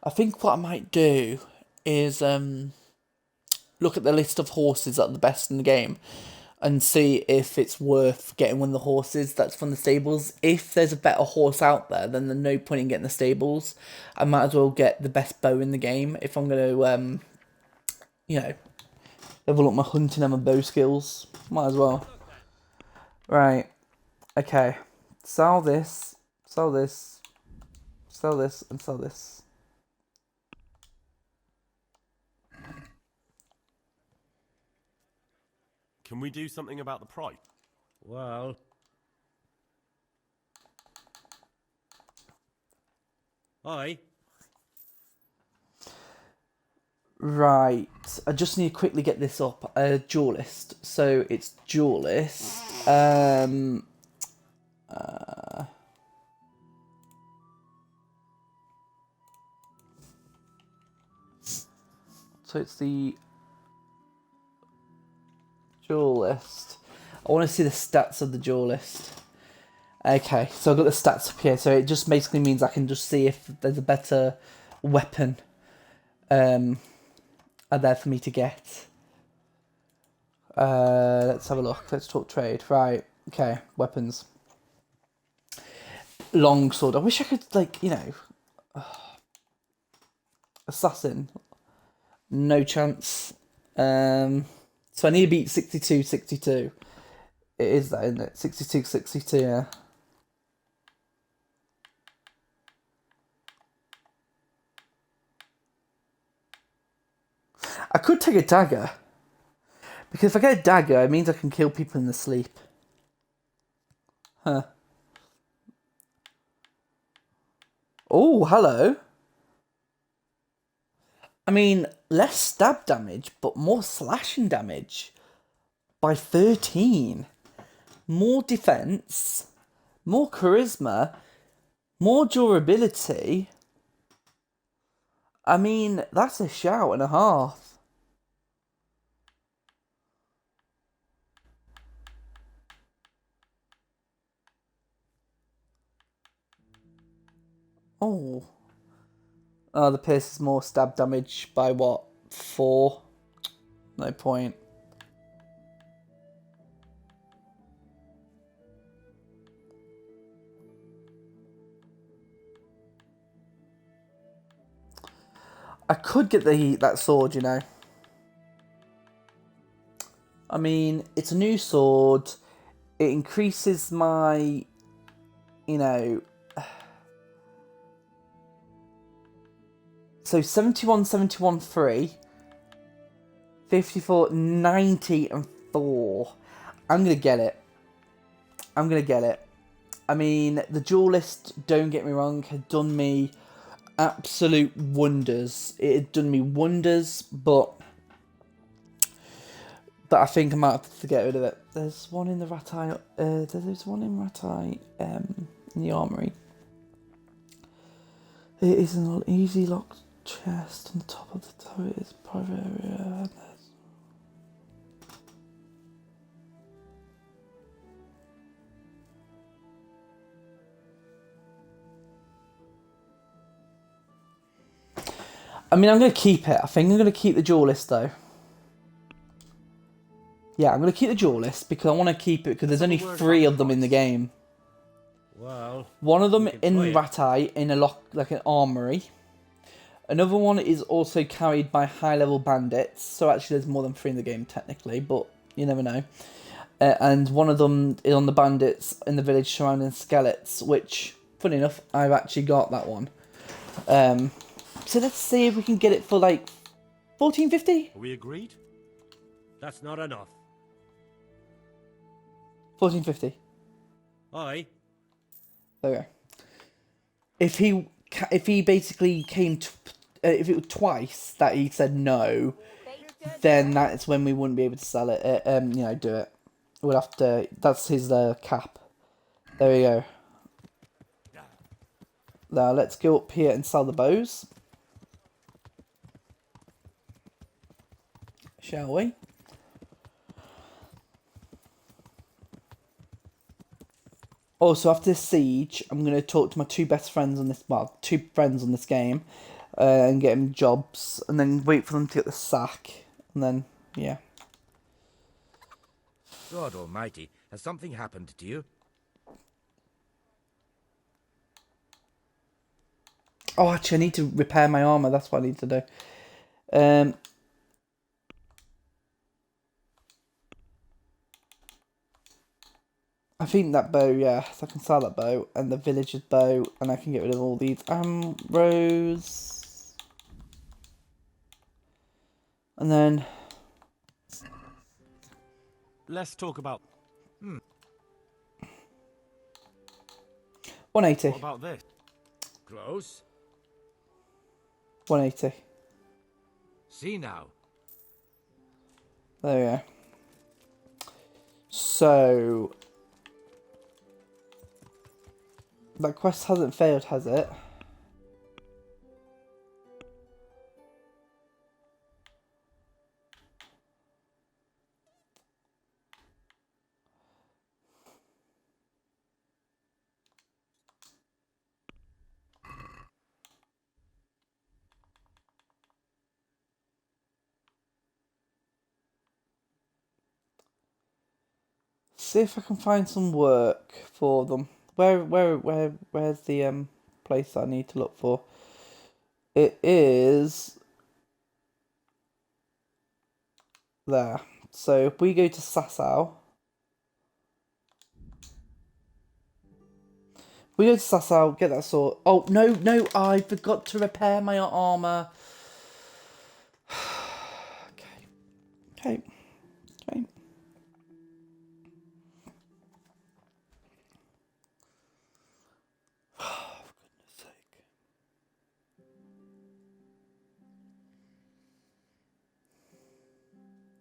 I think what I might do is look at the list of horses that are the best in the game and see if it's worth getting one of the horses that's from the stables. If there's a better horse out there, then there's no point in getting the stables. I might as well get the best bow in the game if I'm going to, level up my hunting and my bow skills. Might as well. Right. Okay. Sell this. Sell this. Sell this and sell this. Can we do something about the price? Well... Aye. Right. I just need to quickly get this up. Duelist. So it's duelist. So it's the duelist. I want to see the stats of the duelist. Okay, so I've got the stats up here. So it just basically means I can just see if there's a better weapon are there for me to get. Let's have a look. Let's talk trade. Right. Okay. Weapons. Longsword. I wish I could, assassin. No chance. So I need to beat 62-62. It is that, isn't it? 62-62, yeah. I could take a dagger. Because if I get a dagger, it means I can kill people in their sleep. Huh. Oh, hello. I mean, less stab damage, but more slashing damage. By 13. More defense. More charisma. More durability. I mean, that's a shout and a half. Oh. Oh, the pierce is more stab damage by what? 4? No point. I could get that sword, you know. I mean, it's a new sword. It increases my, so 71, 71, 3. 54, 90, and 4. I'm going to get it. I'm going to get it. I mean, the duelist, don't get me wrong, had done me absolute wonders. It had done me wonders, but I think I might have to get rid of it. There's one in the Ratai. There's one in Ratai in the armory. It is an easy locked chest on the top of the turret. It's private area. I mean, I'm going to keep it. I think I'm going to keep the duelist, though. Yeah, I'm going to keep the duelist because I want to keep it because there's only 3 of them in the game. Well, one of them you can in try it. Ratai in a like an armory. Another one is also carried by high-level bandits. So actually, there's more than 3 in the game technically, but you never know. And one of them is on the bandits in the village surrounding Skelets, which, funny enough, I've actually got that one. So let's see if we can get it for like 14.50. Are we agreed? That's not enough. 14.50. Aye. Okay. If he basically came to, if it was twice that he said no, then that's when we wouldn't be able to sell it. You know, do it. We'll have to. That's his cap. There we go. Now let's go up here and sell the bows. Shall we? Also, after this siege, I'm going to talk to my 2 best friends on this, well, 2 friends on this game, and get them jobs, and then wait for them to get the sack, and then, yeah. God almighty, has something happened to you? Oh, actually, I need to repair my armour, that's what I need to do. I think that bow, yeah, so I can sell that bow, and the villager's bow, and I can get rid of all these arrows. And then... Let's talk about... 180. What about this? Close. 180. See now. There we go. So... that quest hasn't failed, has it? See if I can find some work for them. Where's the place I need to look for? It is there. So if we go to Sasau, get that sort. Oh no! I forgot to repair my armor. Okay.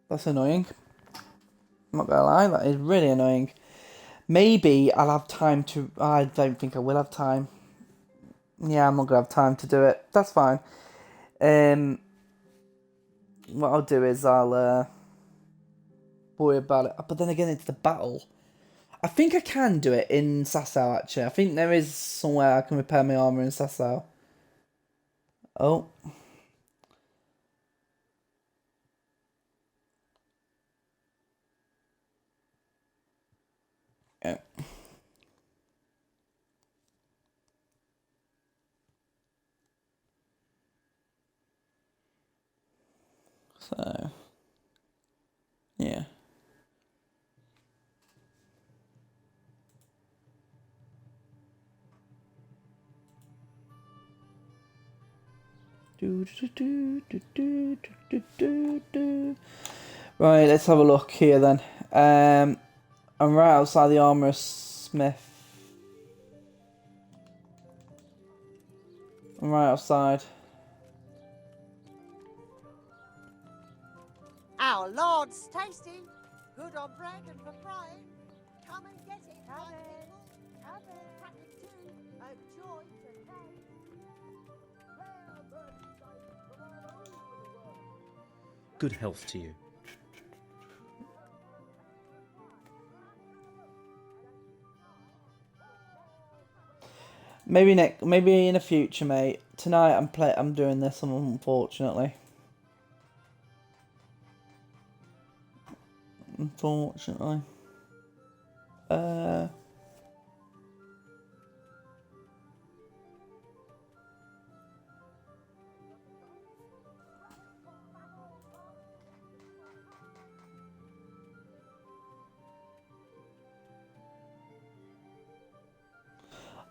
That's annoying. I'm not gonna lie, that is really annoying. Maybe I'll have time to... I don't think I will have time. Yeah, I'm not gonna have time to do it. That's fine. What I'll do is I'll worry about it. But then again, it's the battle. I think I can do it in Sasau, actually. I think there is somewhere I can repair my armour in Sasau. Oh. Yeah. So, yeah. Right, let's have a look here then. I'm right outside the Armourer Smith. I'm right outside. Our Lord's tasty. Good on bread and for frying. Come and get it, my people. Have it. Cracking too. A joy to taste. Good health to you. Maybe in the future, mate. tonight I'm doing this, unfortunately. Unfortunately.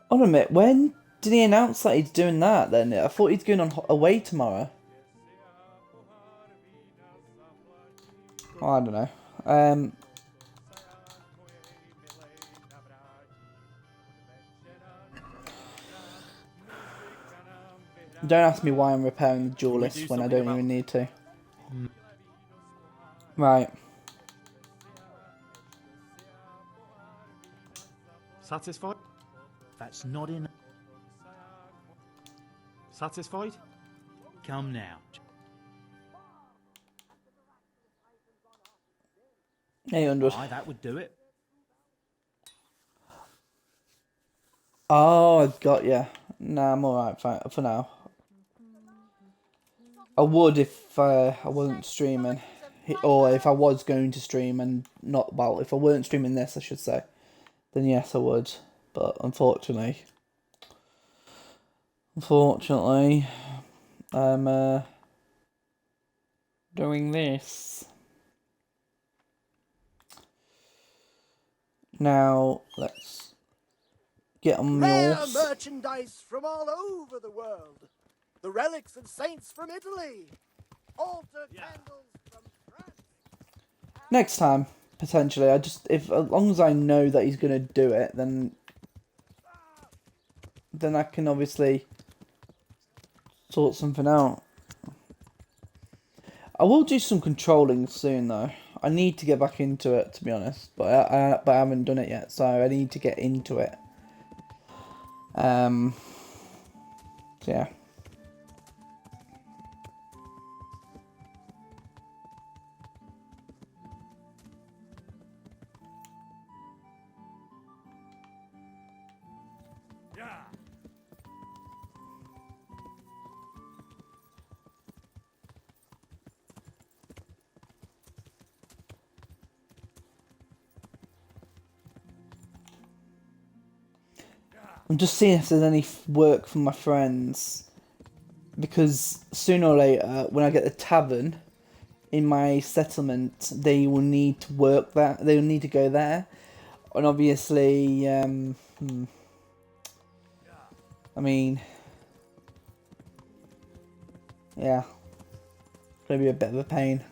Hold on a minute, when did he announce that he's doing that then? I thought he's going on away tomorrow. Oh, I don't know. Don't ask me why I'm repairing the duelist when I don't even need to. Right. Satisfied? That's not enough. Satisfied? Come now. 800. Aye, that would do it. Oh, I got ya. Nah, I'm alright for now. I would if I wasn't streaming. Or if I was going to stream and not... Well, if I weren't streaming this, I should say. Then yes, I would. But unfortunately... I'm doing this. Now, let's get on the Rare horse. merchandise from all over the world. The relics of saints from Italy. Altar candles from France. Next time, potentially. As long as I know that he's gonna do it, then I can obviously sort something out. I will do some controlling soon though. I need to get back into it, to be honest, but I haven't done it yet, so I need to get into it. So yeah. I'm just seeing if there's any work from my friends, because sooner or later, when I get the tavern in my settlement, they will need to work there. They will need to go there, and obviously, I mean, yeah, it's gonna be a bit of a pain.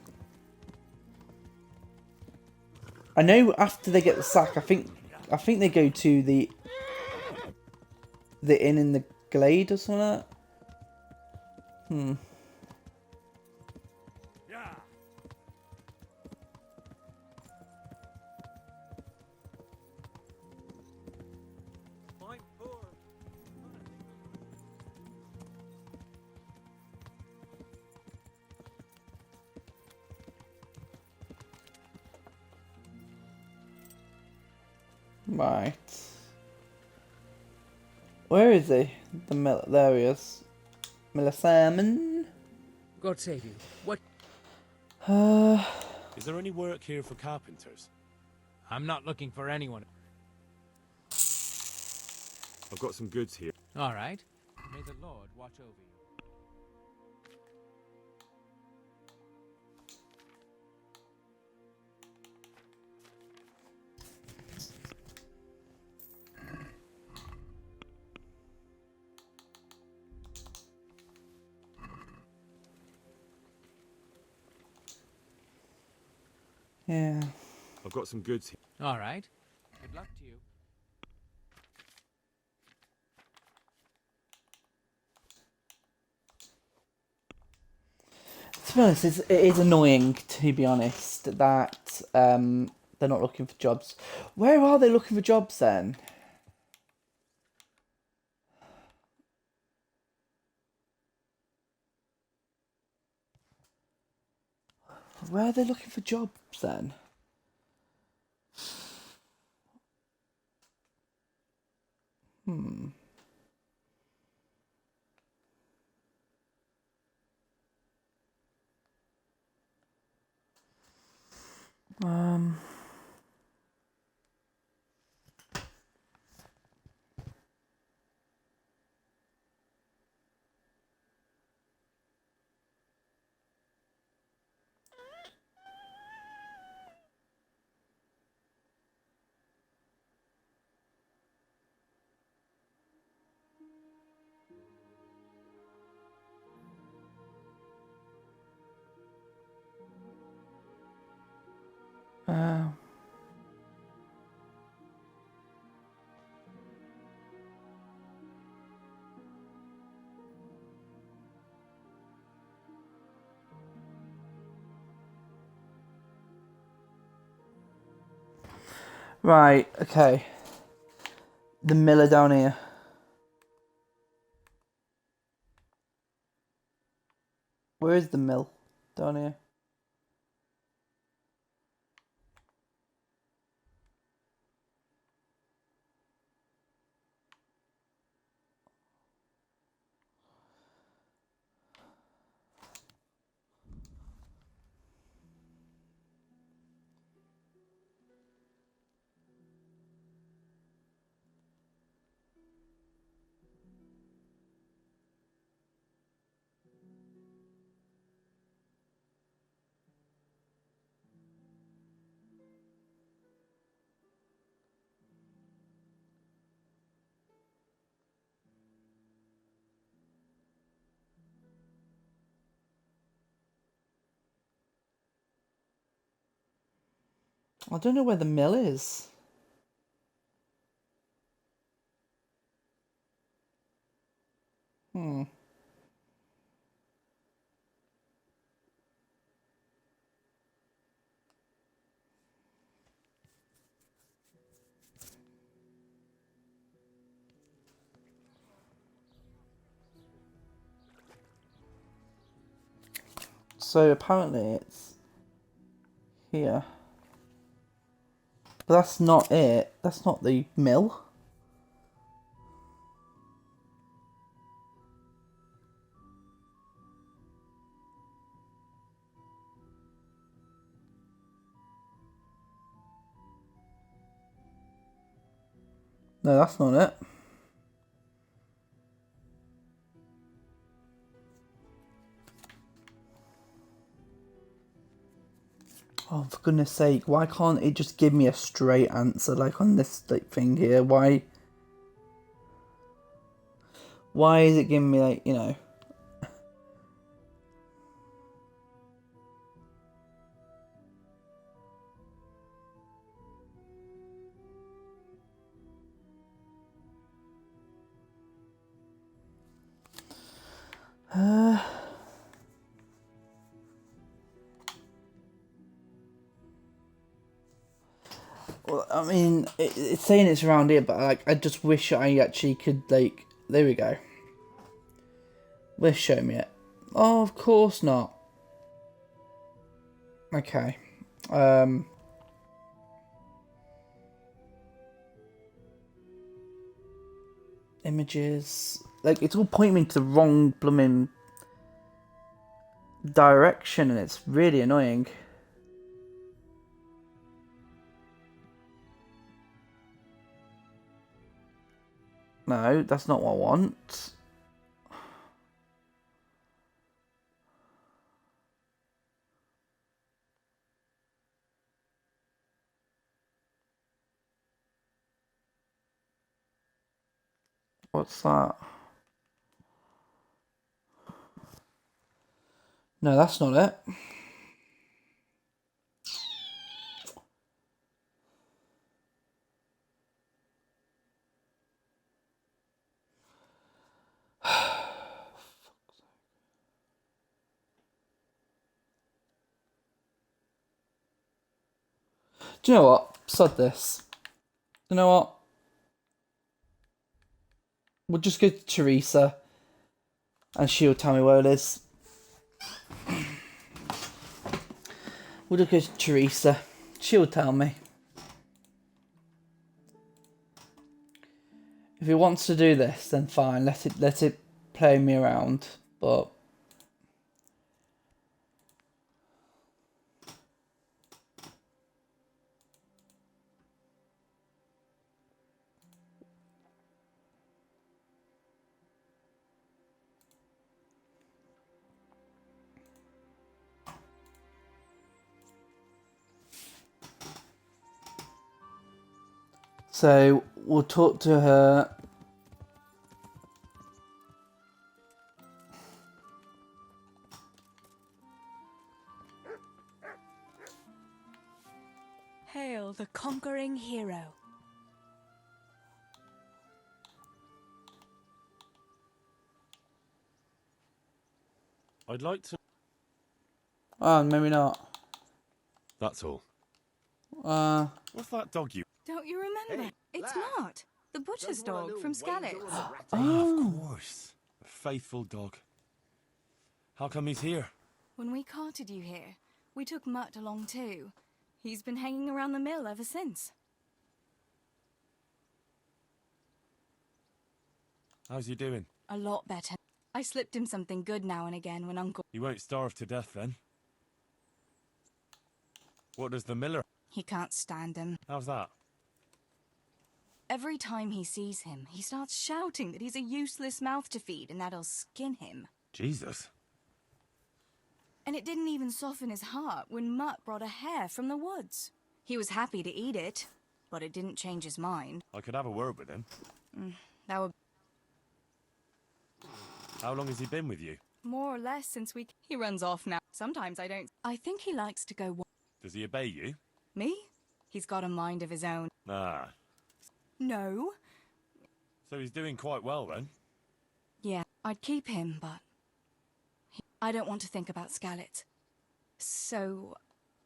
I know after they get the sack, I think they go to the inn in the glade or something like that. Right. Where is he? There he is. Miller Salmon. God save you. What? Is there any work here for carpenters? I'm not looking for anyone. I've got some goods here. All right. May the Lord watch over you. Yeah. I've got some goods here. All right. Good luck to you. To be honest, it is annoying, to be honest, that they're not looking for jobs. Where are they looking for jobs then? Where are they looking for jobs then? Um. Uh, right, okay. The miller down here. Where is the mill? Down here. I don't know where the mill is. Hmm. So apparently it's here. But that's not it. That's not the mill. No, that's not it. Oh, for goodness sake, why can't it just give me a straight answer like on this like, thing here? Why is it giving me like, you know... Well, I mean, it's saying it's around here, but like, I just wish I actually could, like... There we go. Will show me it. Oh, of course not. Okay. Images. Like, it's all pointing me to the wrong blooming direction, and it's really annoying. No, that's not what I want. What's that? No, that's not it. Do you know what? Sod this. You know what? We'll just go to Teresa, and she'll tell me where it is. We'll just go to Teresa. She'll tell me. If he wants to do this, then fine. Let it play me around. But So we'll talk to her. Hail the conquering hero. I'd like to. Oh, maybe not. That's all. What's that dog you... Don't you remember? It's Mart, the butcher's dog from Scarlet. Of course. A faithful dog. How come he's here? When we carted you here, we took Mutt along too. He's been hanging around the mill ever since. How's he doing? A lot better. I slipped him something good now and again when Uncle... He won't starve to death then. What does the miller... He can't stand him. How's that? Every time he sees him, he starts shouting that he's a useless mouth to feed and that'll skin him. Jesus. And it didn't even soften his heart when Mutt brought a hare from the woods. He was happy to eat it, but it didn't change his mind. I could have a word with him. That would... How long has he been with you? More or less since we... He runs off now. Sometimes I don't... I think he likes to go... Does he obey you? Me? He's got a mind of his own. Ah. No. So he's doing quite well then? Yeah, I'd keep him, but... I don't want to think about Scarlet. So...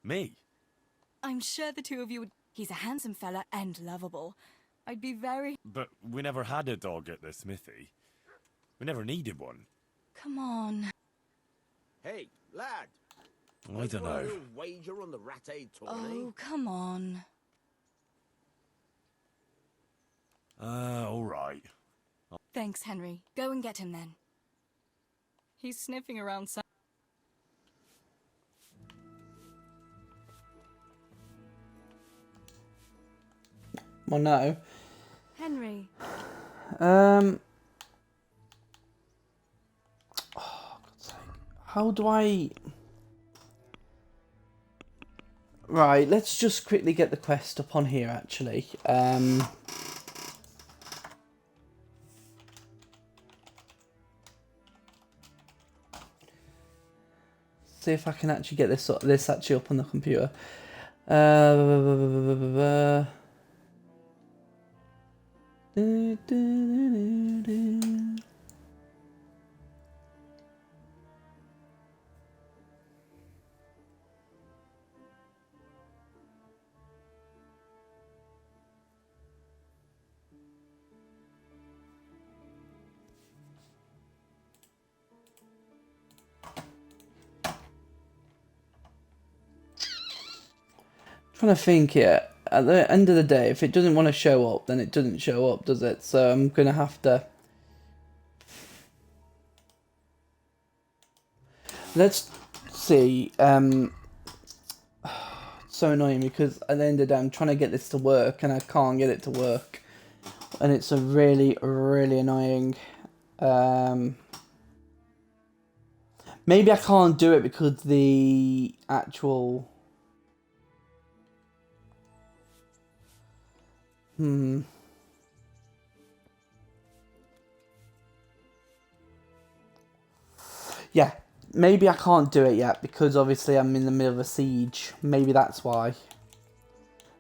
Me? I'm sure the two of you would... He's a handsome fella and lovable. I'd be very... But we never had a dog at the smithy. We never needed one. Come on. Hey, lad. I don't know. Wager on the Rat-Aid tourney? Oh, come on. All right. Thanks, Henry. Go and get him then. He's sniffing around some... Well, no. Henry. Oh, God's sake. How do I... Right, let's just quickly get the quest up on here, actually. See if I can actually get this actually up on the computer. Trying to think here. At the end of the day, if it doesn't want to show up, then it doesn't show up, does it? So I'm going to have to... Let's see. It's so annoying because at the end of the day, I'm trying to get this to work and I can't get it to work. And it's a really, really annoying... Maybe I can't do it because the actual... Yeah, maybe I can't do it yet because obviously I'm in the middle of a siege. Maybe that's why.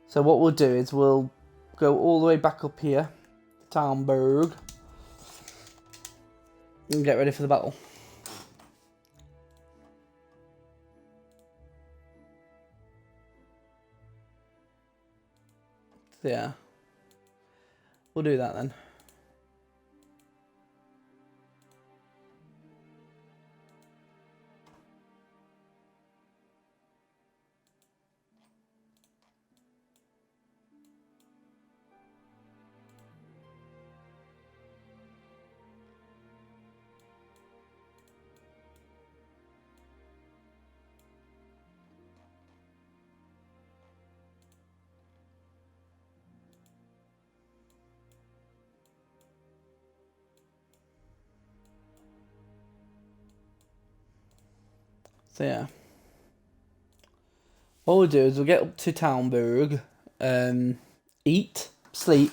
So what we'll do is we'll go all the way back up here, Talmberg, and get ready for the battle. So yeah. We'll do that then. So yeah. What we'll do is we'll get up to Talmberg, eat, sleep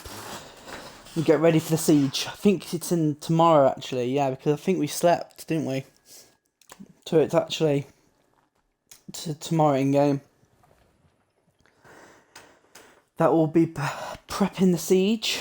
and get ready for the siege. I think it's in tomorrow, actually. Yeah, because I think we slept, didn't we? So it's actually tomorrow in game. That will be prepping the siege.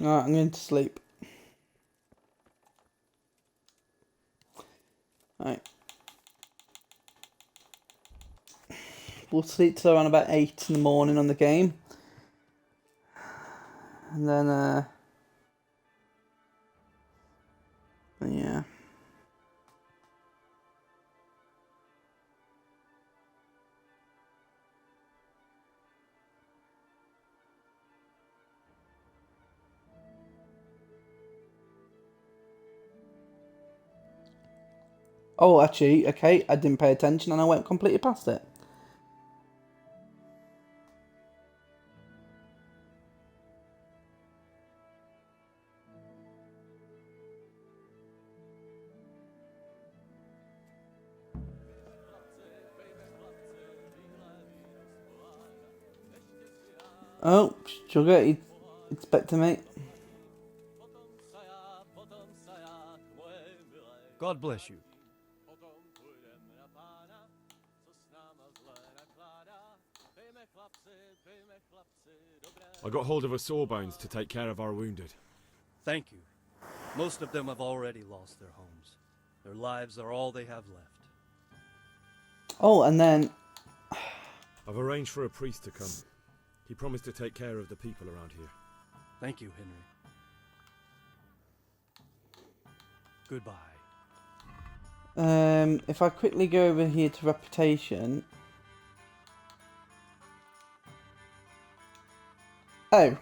Alright, I'm going to sleep. Right. We'll sleep till around about 8 in the morning on the game. And then, yeah. Oh, actually, okay, I didn't pay attention and I went completely past it. Oh, sugar, you expecting me? God bless you. I got hold of a sawbones to take care of our wounded. Thank you. Most of them have already lost their homes. Their lives are all they have left. Oh, and then... I've arranged for a priest to come. He promised to take care of the people around here. Thank you, Henry. Goodbye. If I quickly go over here to reputation... Oh.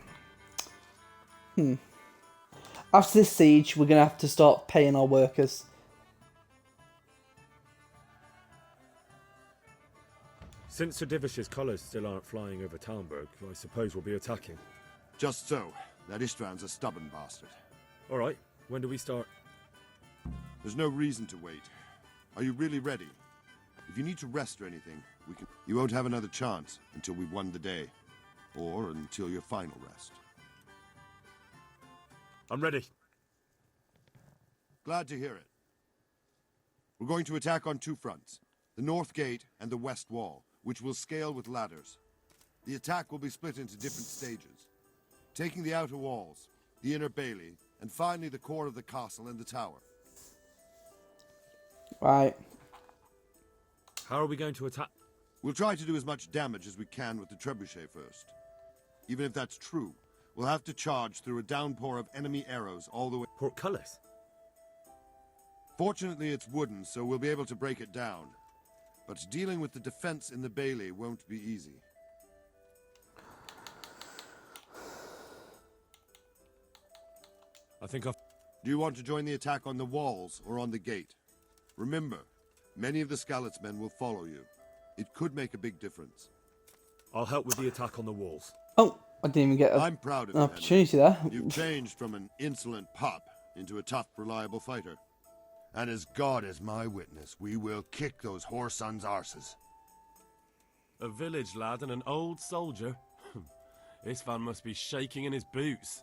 After this siege, we're going to have to start paying our workers. Since Sir Divish's colours still aren't flying over Talmberg, I suppose we'll be attacking. Just so. That Istvan's a stubborn bastard. All right, when do we start? There's no reason to wait. Are you really ready? If you need to rest or anything, we can... You won't have another chance until we've won the day. Or until your final rest. I'm ready. Glad to hear it. We're going to attack on 2 fronts. The north gate and the west wall, which will scale with ladders. The attack will be split into different stages. Taking the outer walls, the inner bailey, and finally the core of the castle and the tower. Right. How are we going to attack? We'll try to do as much damage as we can with the trebuchet first. Even if that's true, we'll have to charge through a downpour of enemy arrows all the way... Portcullis? Fortunately, it's wooden, so we'll be able to break it down. But dealing with the defense in the bailey won't be easy. I think I've... Do you want to join the attack on the walls or on the gate? Remember, many of the Skalitz men will follow you. It could make a big difference. I'll help with the attack on the walls. Oh, I didn't even get I'm proud of an you, opportunity Henry. there. You've changed from an insolent pup into a tough, reliable fighter. And as God is my witness, we will kick those whore sons' arses. A village lad and an old soldier? Istvan must be shaking in his boots.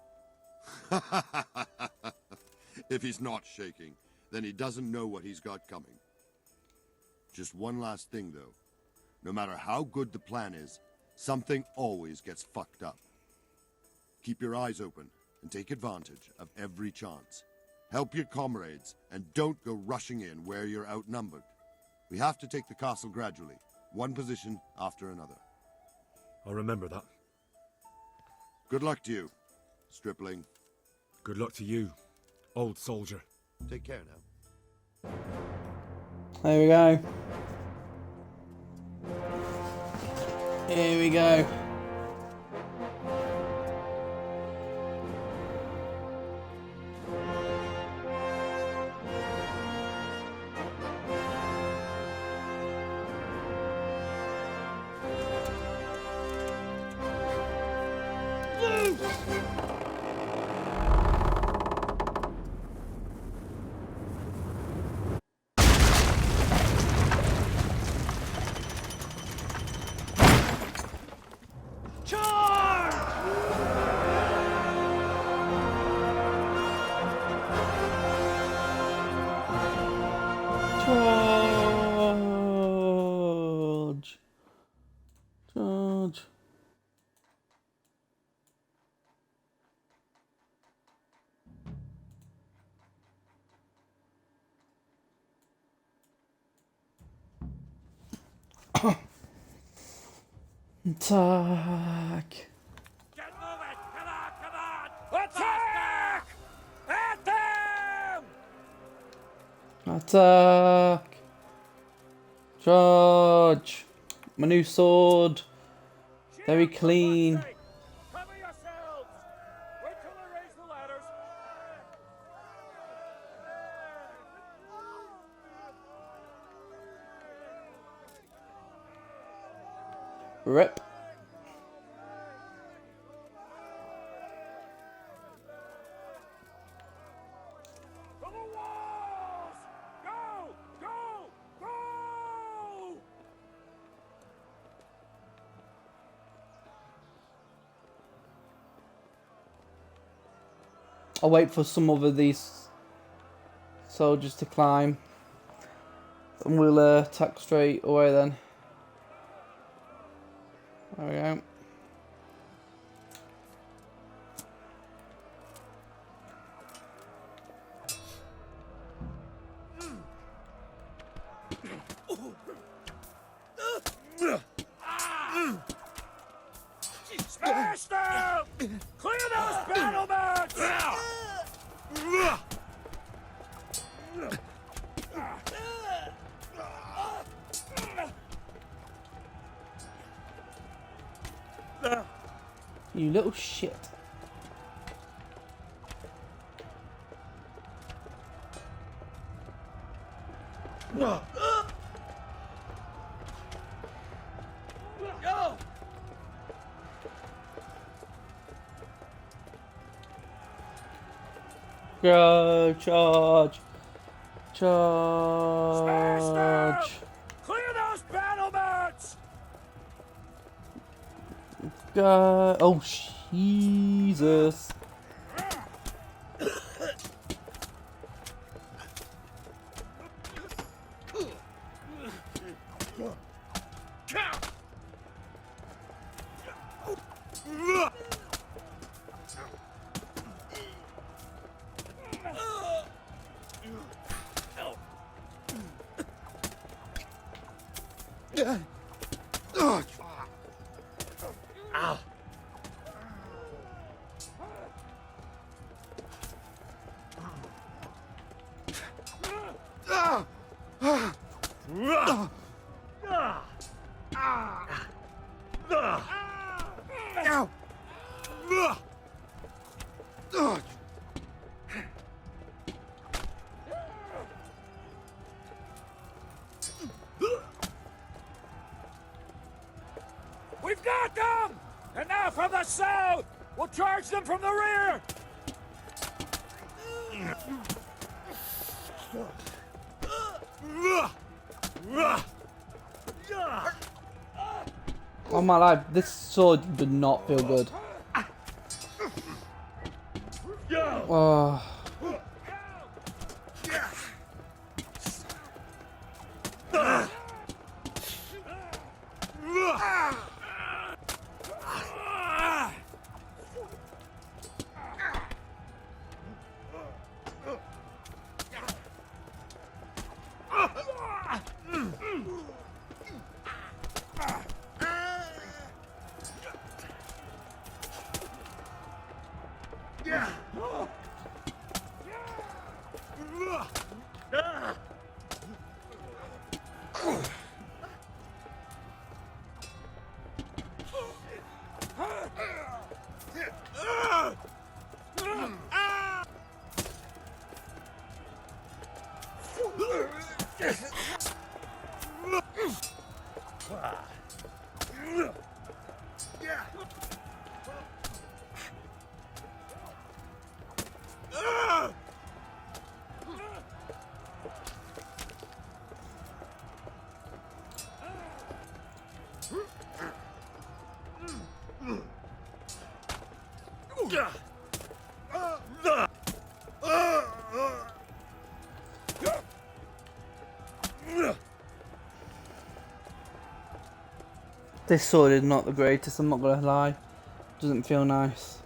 If he's not shaking, then he doesn't know what he's got coming. Just one last thing, though. No matter how good the plan is, something always gets fucked up. Keep your eyes open and take advantage of every chance. Help your comrades and don't go rushing in where you're outnumbered. We have to take the castle gradually, one position after another. I'll remember that. Good luck to you, stripling. Good luck to you, old soldier. Take care now. There we go. Here we go. Charge! Charge! Attack! Attack! At them! Attack! Charge! My new sword. Very clean. Cover yourselves! Wait till I raise the ladders. Rip. To the walls! Go! Go! Go! I'll wait for some of these soldiers to climb. And we'll attack straight away then. There we go. Smash them! Clear those battlements! You little shit. Go, charge. Charge. Clear those battlements! Go. Oh, Jesus. We've got them! And now from the south! We'll charge them from the rear! Oh my life, this sword did not feel good. Oh. This sword is not the greatest, I'm not gonna lie. Doesn't feel nice.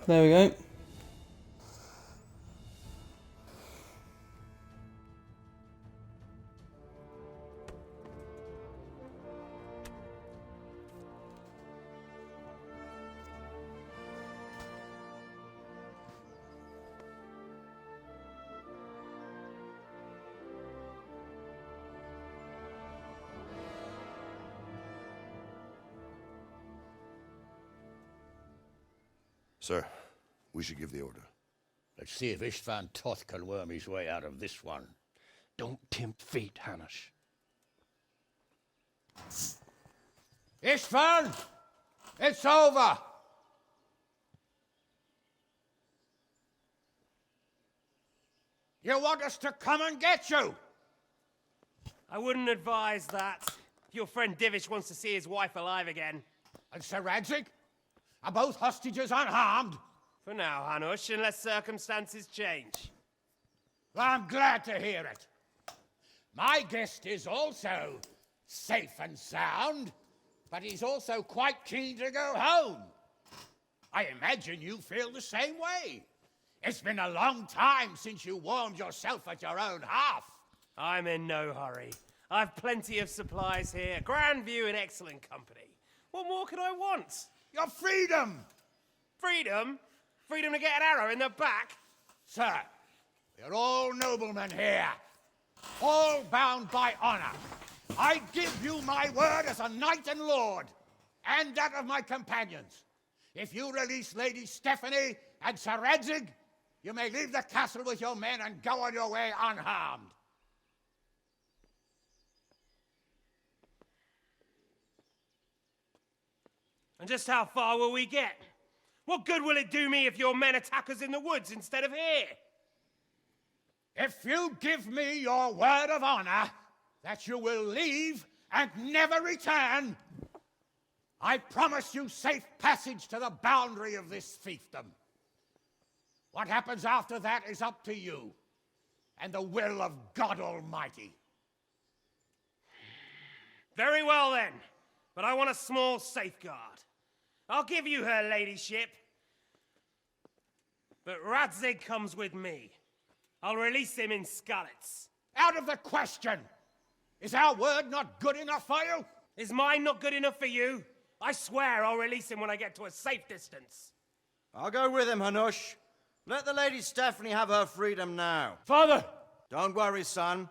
There we go. Sir, we should give the order. Let's see if Istvan Toth can worm his way out of this one. Don't tempt fate, Hanush. Istvan! It's over! You want us to come and get you? I wouldn't advise that. Your friend Divish wants to see his wife alive again. And Sir Radzig? Are both hostages unharmed? For now, Hanush, unless circumstances change. Well, I'm glad to hear it. My guest is also safe and sound, but he's also quite keen to go home. I imagine you feel the same way. It's been a long time since you warmed yourself at your own hearth. I'm in no hurry. I've plenty of supplies here, grand view and excellent company. What more could I want? Your freedom! Freedom? Freedom to get an arrow in the back? Sir, we're all noblemen here, all bound by honor. I give you my word as a knight and lord, and that of my companions. If you release Lady Stephanie and Sir Radzig, you may leave the castle with your men and go on your way unharmed. And just how far will we get? What good will it do me if your men attack us in the woods instead of here? If you give me your word of honor that you will leave and never return, I promise you safe passage to the boundary of this fiefdom. What happens after that is up to you and the will of God Almighty. Very well then, but I want a small safeguard. I'll give you her ladyship, but Radzig comes with me. I'll release him in Skalitz. Out of the question! Is our word not good enough for you? Is mine not good enough for you? I swear I'll release him when I get to a safe distance. I'll go with him, Hanush. Let the Lady Stephanie have her freedom now. Father! Don't worry, son.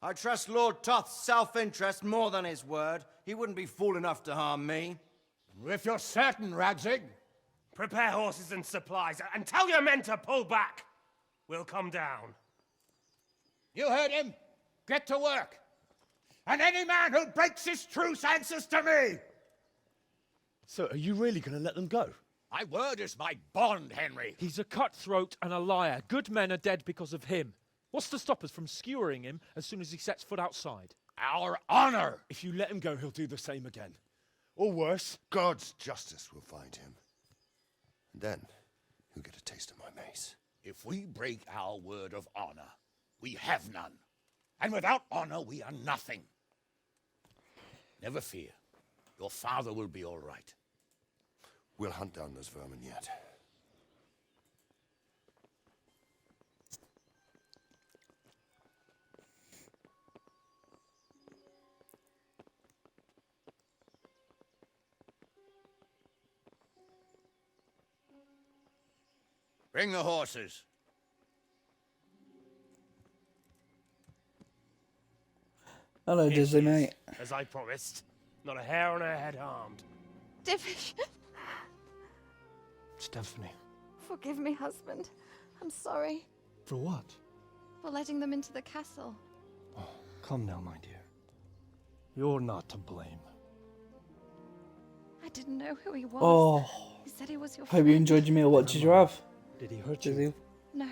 I trust Lord Toth's self-interest more than his word. He wouldn't be fool enough to harm me. If you're certain, Radzig. Prepare horses and supplies, and tell your men to pull back. We'll come down. You heard him. Get to work. And any man who breaks his truce answers to me. So, are you really going to let them go? My word is my bond, Henry. He's a cutthroat and a liar. Good men are dead because of him. What's to stop us from skewering him as soon as he sets foot outside? Our honor! If you let him go, he'll do the same again. Or worse. God's justice will find him. And then, he'll get a taste of my mace. If we break our word of honor, we have none. And without honor, we are nothing. Never fear. Your father will be all right. We'll hunt down those vermin yet. Bring the horses. Hello, Here Disney she is, mate. as I promised. Not a hair on her head harmed. Divish, Stephanie. forgive me, husband. I'm sorry For what? for letting them into the castle. Come now, my dear. You're not to blame. I didn't know who he was. Oh. He said he was your Hope friend. you enjoyed your meal. What did you have? Did he hurt Did you? he? No.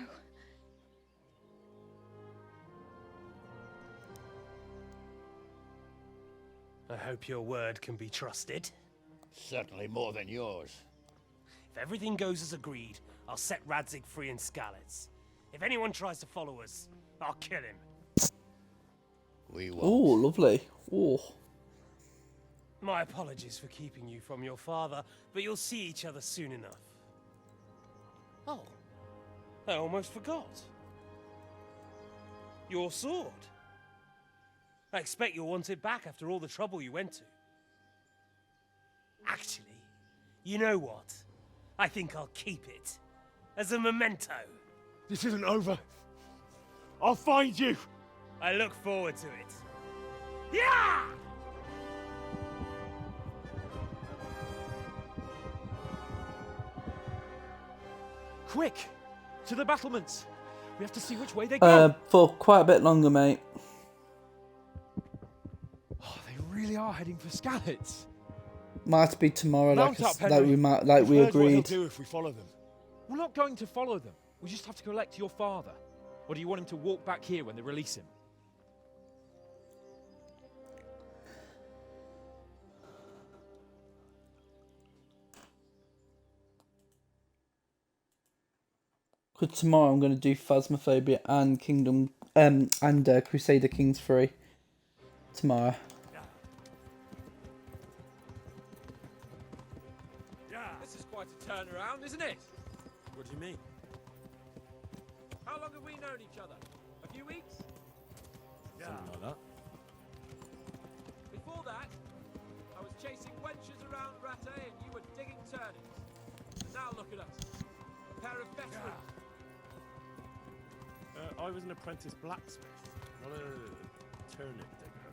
I hope your word can be trusted. Certainly more than yours. If everything goes as agreed, I'll set Radzig free in Skalitz. If anyone tries to follow us, I'll kill him. We won't. Oh, lovely. Oh. My apologies for keeping you from your father, but you'll see each other soon enough. Oh, I almost forgot. Your sword. I expect you'll want it back after all the trouble you went to. Actually, you know what? I think I'll keep it. As a memento. This isn't over. I'll find you. I look forward to it. Yeah! Quick! To the battlements! We have to see which way they go! For quite a bit longer, mate. Oh, they really are heading for Skalitz. Might be tomorrow, Mount up, like Henry. we We've agreed. heard what he'll do if we follow them. We're not going to follow them. We just have to collect your father. Or do you want him to walk back here when they release him? Because tomorrow I'm going to do Phasmophobia and Kingdom and Crusader Kings 3 tomorrow. This is quite a turnaround, isn't it? What do you mean? How long have we known each other? A few weeks? Something like that. Before that, I was chasing wenches around Rattay and you were digging turnips. And now look at us. A pair of veterans. I was an apprentice blacksmith, not a turnip digger.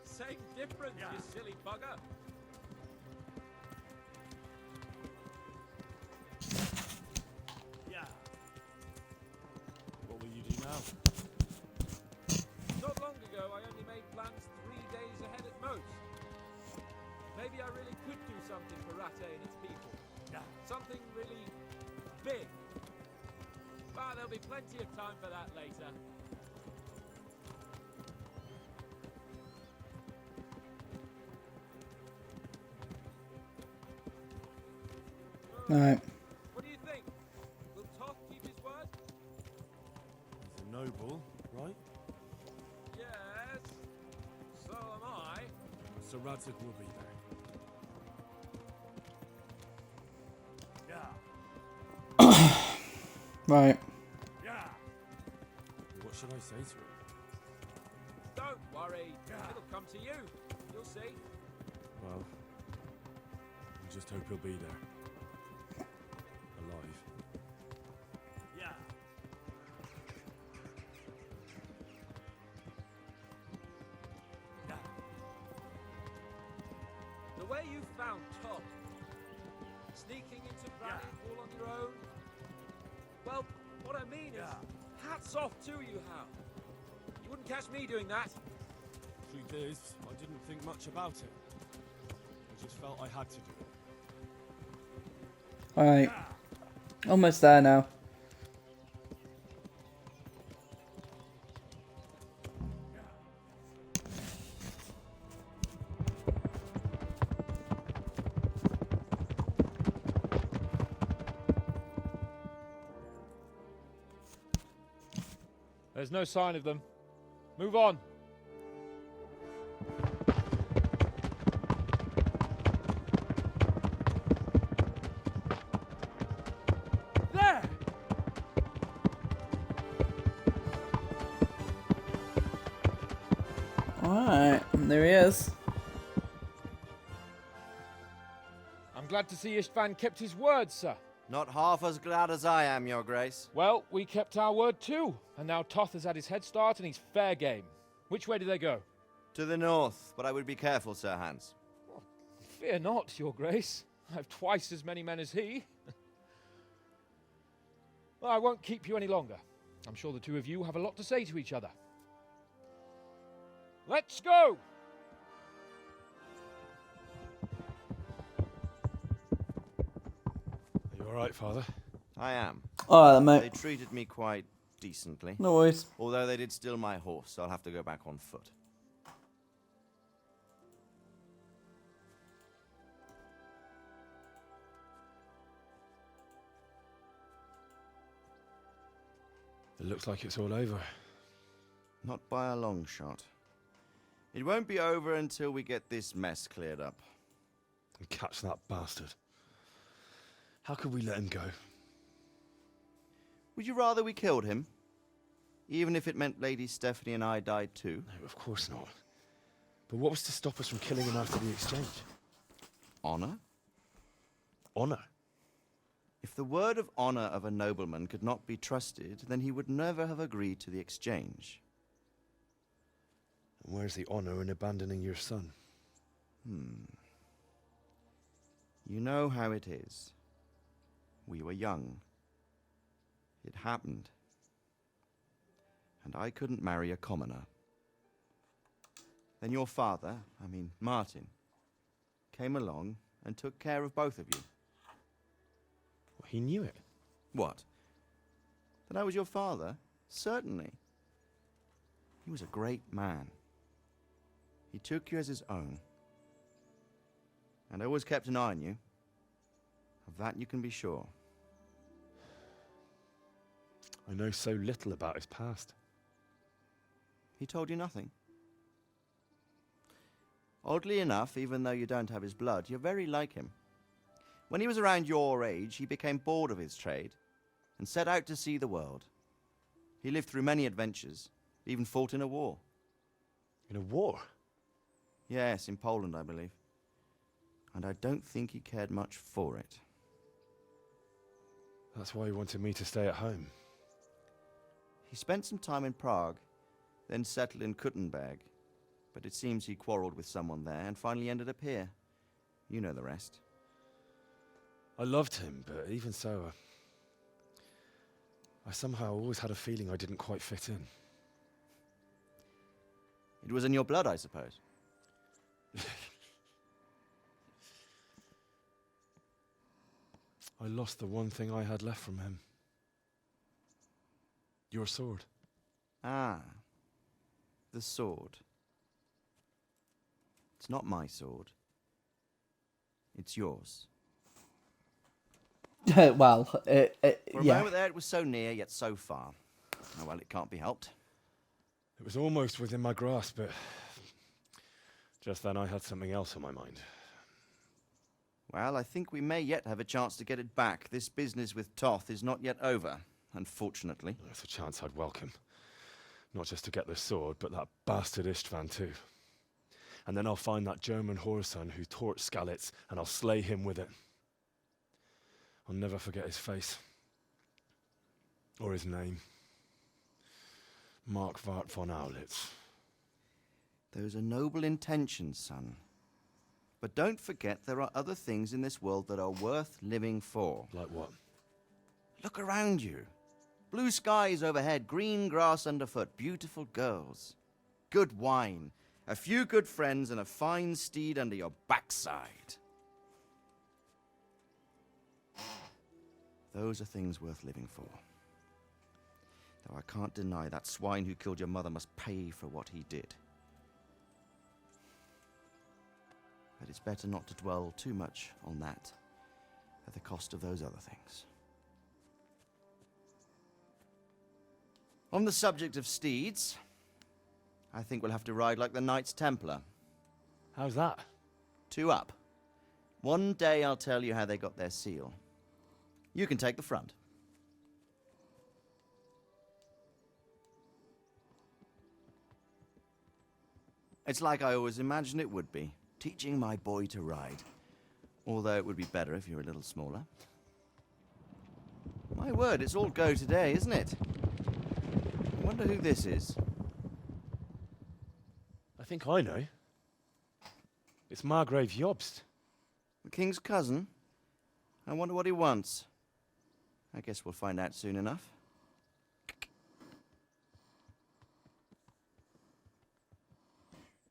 Same difference, you silly bugger. Yeah. What will you do now? Not long ago, I only made plans 3 days ahead at most. Maybe I really could do something for Rattay and its people. Something really big. But there'll be plenty of time for that later. Alright. What do you think? Will Toth keep his word? He's a noble, right? Yes. So am I. So Radzig will be there. Right. What should I say to him? Don't worry. It'll come to you. You'll see. Well, we just hope he'll be there. Alive. Yeah. The way you found Todd, sneaking into Valley all on your own. Well, what I mean is, hats off to you, Hal. You wouldn't catch me doing that. Truth is, I didn't think much about it. I just felt I had to do it. Alright. Almost there now. There's no sign of them. Move on. There! Alright, there he is. I'm glad to see Istvan kept his word, sir. Not half as glad as I am, Your Grace. Well, we kept our word too, and now Toth has had his head start and he's fair game. Which way do they go? To the north, but I would be careful, Sir Hans. Fear not, Your Grace. I have twice as many men as he. Well, I won't keep you any longer. I'm sure the two of you have a lot to say to each other. Let's go! Are you alright, Father? I am. Alright then, mate. They treated me quite decently. No worries. Although they did steal my horse, so I'll have to go back on foot. It looks like it's all over. Not by a long shot. It won't be over until we get this mess cleared up. And catch that bastard. How could we let him go? Would you rather we killed him? Even if it meant Lady Stephanie and I died too? No, of course not. But what was to stop us from killing him after the exchange? Honor? Honor? If the word of honor of a nobleman could not be trusted, then he would never have agreed to the exchange. And where's the honor in abandoning your son? You know how it is. We were young. It happened. And I couldn't marry a commoner. Then your father, Martin, came along and took care of both of you. Well, he knew it. What? That I was your father? Certainly. He was a great man. He took you as his own. And always kept an eye on you. Of that you can be sure. I know so little about his past. He told you nothing? Oddly enough, even though you don't have his blood, you're very like him. When he was around your age, he became bored of his trade and set out to see the world. He lived through many adventures, even fought in a war. In a war? Yes, in Poland, I believe. And I don't think he cared much for it. That's why he wanted me to stay at home. He spent some time in Prague, then settled in Kuttenberg. But it seems he quarreled with someone there and finally ended up here. You know the rest. I loved him, but even so, I somehow always had a feeling I didn't quite fit in. It was in your blood, I suppose. I lost the one thing I had left from him. Your sword. Ah, the sword. It's not my sword. It's yours. Well, For a yeah. moment there, it was so near, yet so far. Oh, well, it can't be helped. It was almost within my grasp, but just then I had something else on my mind. Well, I think we may yet have a chance to get it back. This business with Toth is not yet over, unfortunately. That's a chance I'd welcome. Not just to get the sword, but that bastard Istvan too. And then I'll find that German whoreson who torched Skalitz, and I'll slay him with it. I'll never forget his face. Or his name. Mark Vart von Aulitz. Those are noble intentions, son. But don't forget there are other things in this world that are worth living for. Like what? Look around you. Blue skies overhead, green grass underfoot, beautiful girls. Good wine, a few good friends, and a fine steed under your backside. Those are things worth living for. Though I can't deny that swine who killed your mother must pay for what he did. But it's better not to dwell too much on that at the cost of those other things. On the subject of steeds, I think we'll have to ride like the Knights Templar. How's that? 2 up. One day I'll tell you how they got their seal. You can take the front. It's like I always imagined it would be, teaching my boy to ride. Although it would be better if you were a little smaller. My word, it's all go today, isn't it? I wonder who this is. I think I know. It's Margrave Jobst. The king's cousin? I wonder what he wants. I guess we'll find out soon enough.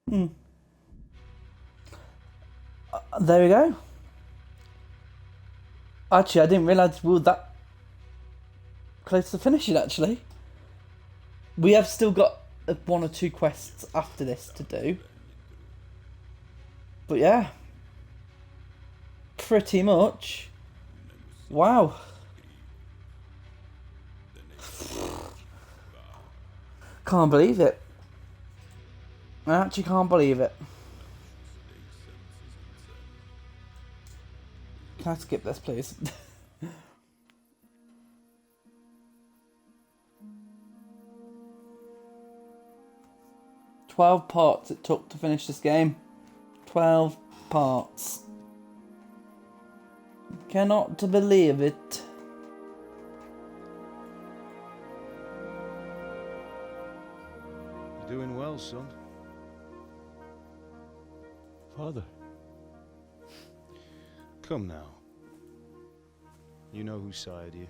There we go. Actually, I didn't realise we were that close to finishing, actually. We have still got 1 or 2 quests after this to do. But yeah. Pretty much. Wow. Can't believe it. I actually can't believe it. Can I skip this, please? "12 parts it took to finish this game. 12 parts. Cannot believe it. You're doing well, son. Father. Come now. You know whose side you.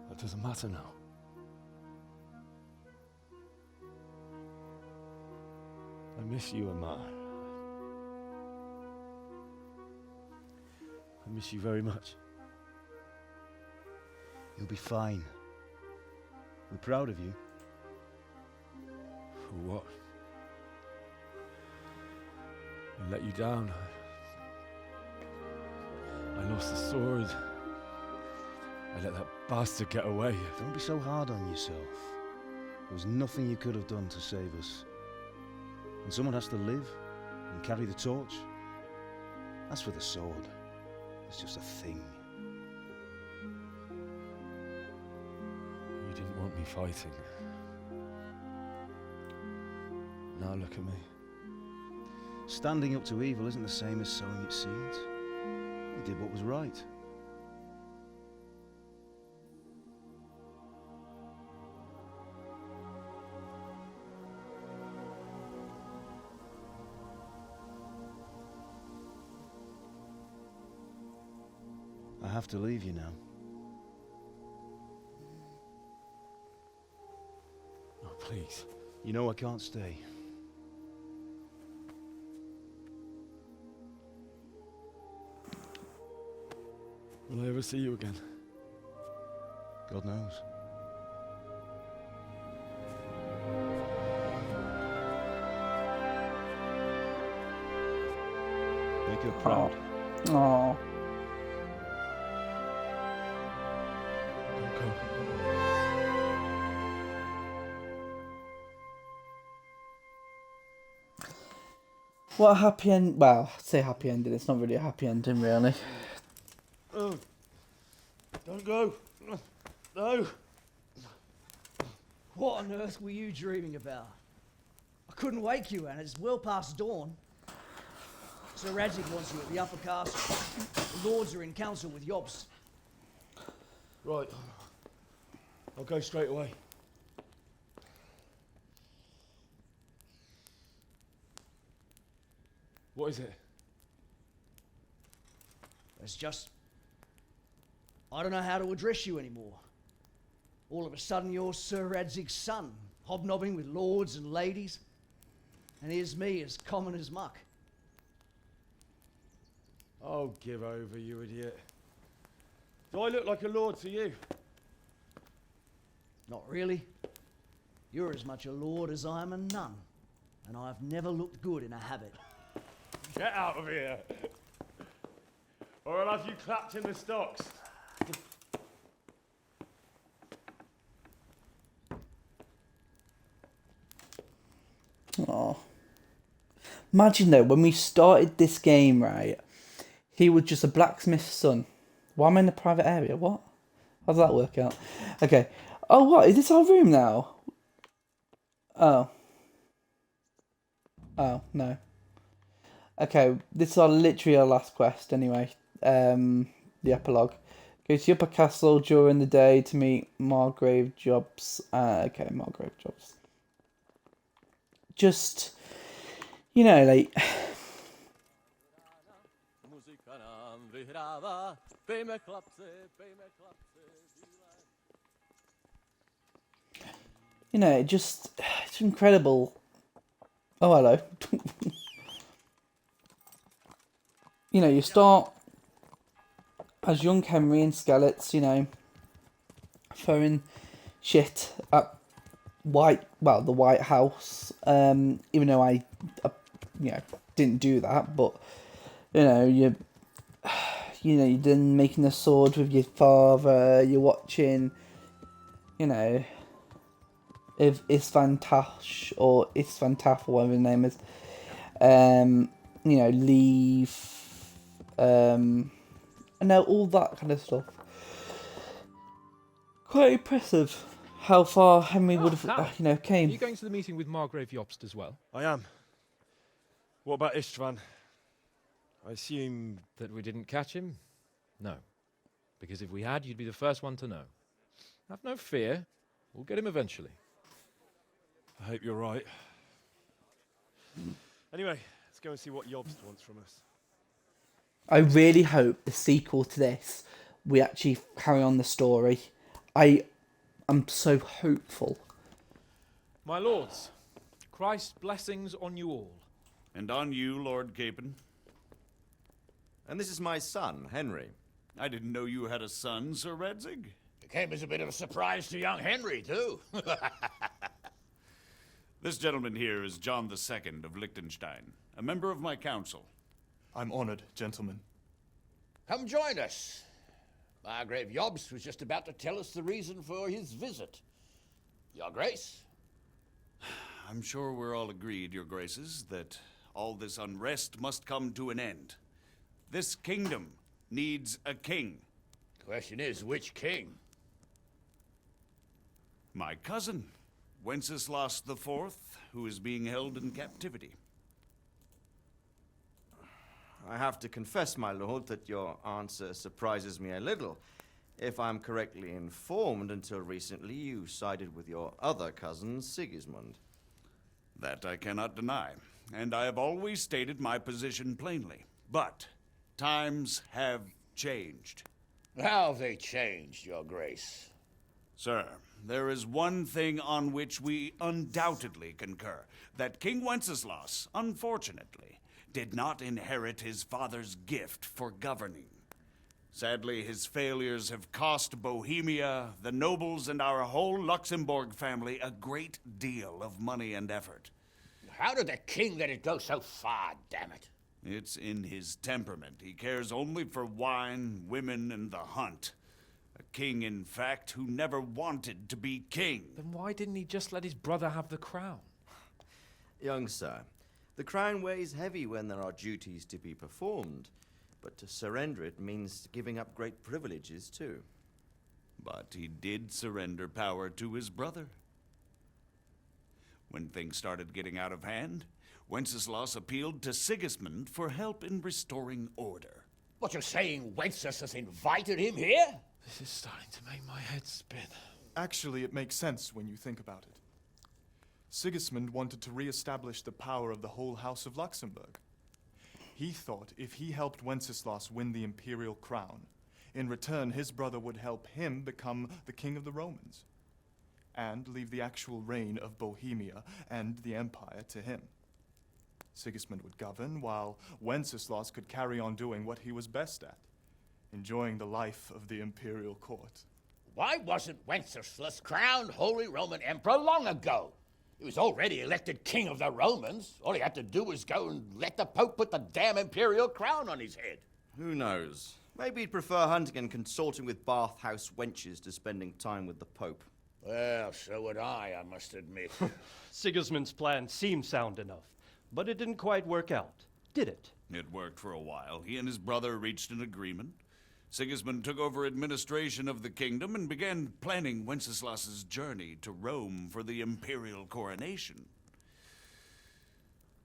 That doesn't matter now. I miss you, Amar. I miss you very much. You'll be fine. We're proud of you. For what? I let you down. I lost the sword. I let that bastard get away. Don't be so hard on yourself. There was nothing you could have done to save us. And someone has to live and carry the torch. As for the sword, it's just a thing. You didn't want me fighting. Now look at me. Standing up to evil isn't the same as sowing its seeds. You did what was right. I have to leave you now. Oh, please. You know I can't stay. Will I ever see you again? God knows. Make her proud. Aww. What a happy end. Well, I say happy ending. It's not really a happy ending, really. Oh, don't go. No. What on earth were you dreaming about? I couldn't wake you, and it's well past dawn. Sir Radzig wants you at the upper castle. The lords are in council with Jobst. Right. I'll go straight away. What is it? It's just... I don't know how to address you anymore. All of a sudden you're Sir Radzig's son, hobnobbing with lords and ladies. And here's me, as common as muck. Oh, give over, you idiot. Do I look like a lord to you? Not really. You're as much a lord as I am a nun. And I've never looked good in a habit. Get out of here! Or I'll have you clapped in the stocks. Oh. Imagine though, when we started this game, right, he was just a blacksmith's son. Why am I in a private area? What? How does that work out? Okay. Oh, what? Is this our room now? Oh. Oh, no. Okay, this is literally our last quest anyway. The epilogue. Go to the upper castle during the day to meet Margrave Jobs. Okay, Margrave Jobs. Just, you know, like... You know, it's incredible. Oh, hello. You know, you start as young Henry and Skellets, you know, throwing shit at the White House. Even though I didn't do that, but you know, you're then making a sword with your father. You're watching, you know, if Isfantash or Isfantaf or whatever his name is, you know, leave. I know all that kind of stuff. Quite impressive how far Henry would have, came. Are you going to the meeting with Margrave Jobst as well? I am. What about Istvan? I assume that we didn't catch him? No. Because if we had, you'd be the first one to know. Have no fear. We'll get him eventually. I hope you're right. Anyway, let's go and see what Jobst wants from us. I really hope the sequel to this, we actually carry on the story. I'm so hopeful. My lords, Christ's blessings on you all. And on you, Lord Capon. And this is my son, Henry. I didn't know you had a son, Sir Redzig. It came as a bit of a surprise to young Henry, too. This gentleman here is John II of Liechtenstein, a member of my council. I'm honored, gentlemen. Come join us. Margrave Jobst was just about to tell us the reason for his visit. Your Grace? I'm sure we're all agreed, Your Graces, that all this unrest must come to an end. This kingdom needs a king. Question is, which king? My cousin, Wenceslas IV, who is being held in captivity. I have to confess, my lord, that your answer surprises me a little. If I'm correctly informed, until recently you sided with your other cousin, Sigismund. That I cannot deny, and I have always stated my position plainly. But times have changed. How have they changed, Your Grace? Sir, there is one thing on which we undoubtedly concur, that King Wenceslas, unfortunately, did not inherit his father's gift for governing. Sadly, his failures have cost Bohemia, the nobles, and our whole Luxembourg family a great deal of money and effort. How did the king let it go so far, damn it? It's in his temperament. He cares only for wine, women, and the hunt. A king, in fact, who never wanted to be king. Then why didn't he just let his brother have the crown? Young sir, the crown weighs heavy when there are duties to be performed, but to surrender it means giving up great privileges too. But he did surrender power to his brother. When things started getting out of hand, Wenceslas appealed to Sigismund for help in restoring order. What, you're saying Wenceslas has invited him here? This is starting to make my head spin. Actually, it makes sense when you think about it. Sigismund wanted to re-establish the power of the whole House of Luxembourg. He thought if he helped Wenceslas win the imperial crown, in return his brother would help him become the king of the Romans, and leave the actual reign of Bohemia and the empire to him. Sigismund would govern, while Wenceslas could carry on doing what he was best at, enjoying the life of the imperial court. Why wasn't Wenceslas crowned Holy Roman Emperor long ago? He was already elected king of the Romans. All he had to do was go and let the Pope put the damn imperial crown on his head. Who knows? Maybe he'd prefer hunting and consorting with bathhouse wenches to spending time with the Pope. Well, so would I must admit. Sigismund's plan seemed sound enough, but it didn't quite work out, did it? It worked for a while. He and his brother reached an agreement. Sigismund took over administration of the kingdom and began planning Wenceslas's journey to Rome for the imperial coronation.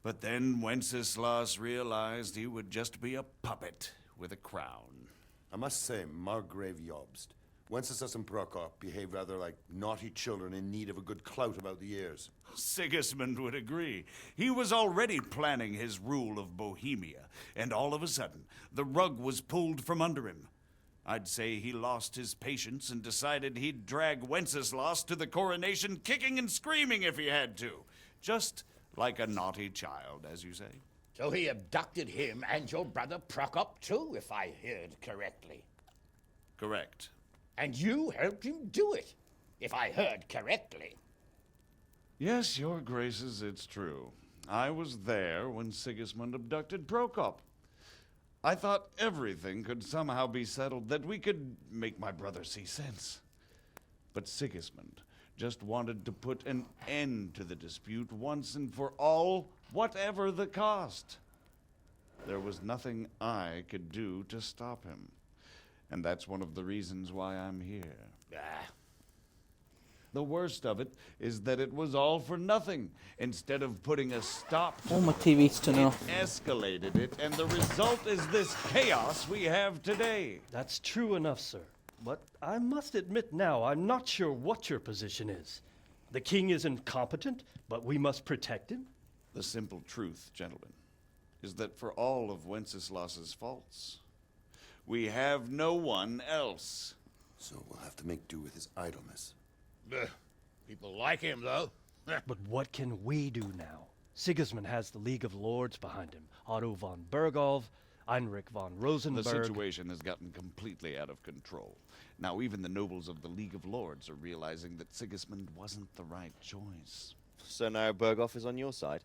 But then Wenceslas realized he would just be a puppet with a crown. I must say, Margrave Jobst, Wenceslas and Prokop behave rather like naughty children in need of a good clout about the ears. Sigismund would agree. He was already planning his rule of Bohemia, and all of a sudden, the rug was pulled from under him. I'd say he lost his patience and decided he'd drag Wenceslas to the coronation kicking and screaming if he had to. Just like a naughty child, as you say. So he abducted him and your brother Prokop too, if I heard correctly. Correct. And you helped him do it, if I heard correctly. Yes, your graces, it's true. I was there when Sigismund abducted Prokop. I thought everything could somehow be settled, that we could make my brother see sense. But Sigismund just wanted to put an end to the dispute once and for all, whatever the cost. There was nothing I could do to stop him. And that's one of the reasons why I'm here. The worst of it is that it was all for nothing. Instead of putting a stop to All my TV's turning off. escalated it, and the result is this chaos we have today. That's true enough, sir. But I must admit now, I'm not sure what your position is. The king is incompetent, but we must protect him? The simple truth, gentlemen, is that for all of Wenceslas's faults, we have no one else. So we'll have to make do with his idleness. People like him, though. But what can we do now? Sigismund has the League of Lords behind him. Otto von Bergolf, Heinrich von Rosenberg. The situation has gotten completely out of control. Now even the nobles of the League of Lords are realizing that Sigismund wasn't the right choice. So now Berghoff is on your side.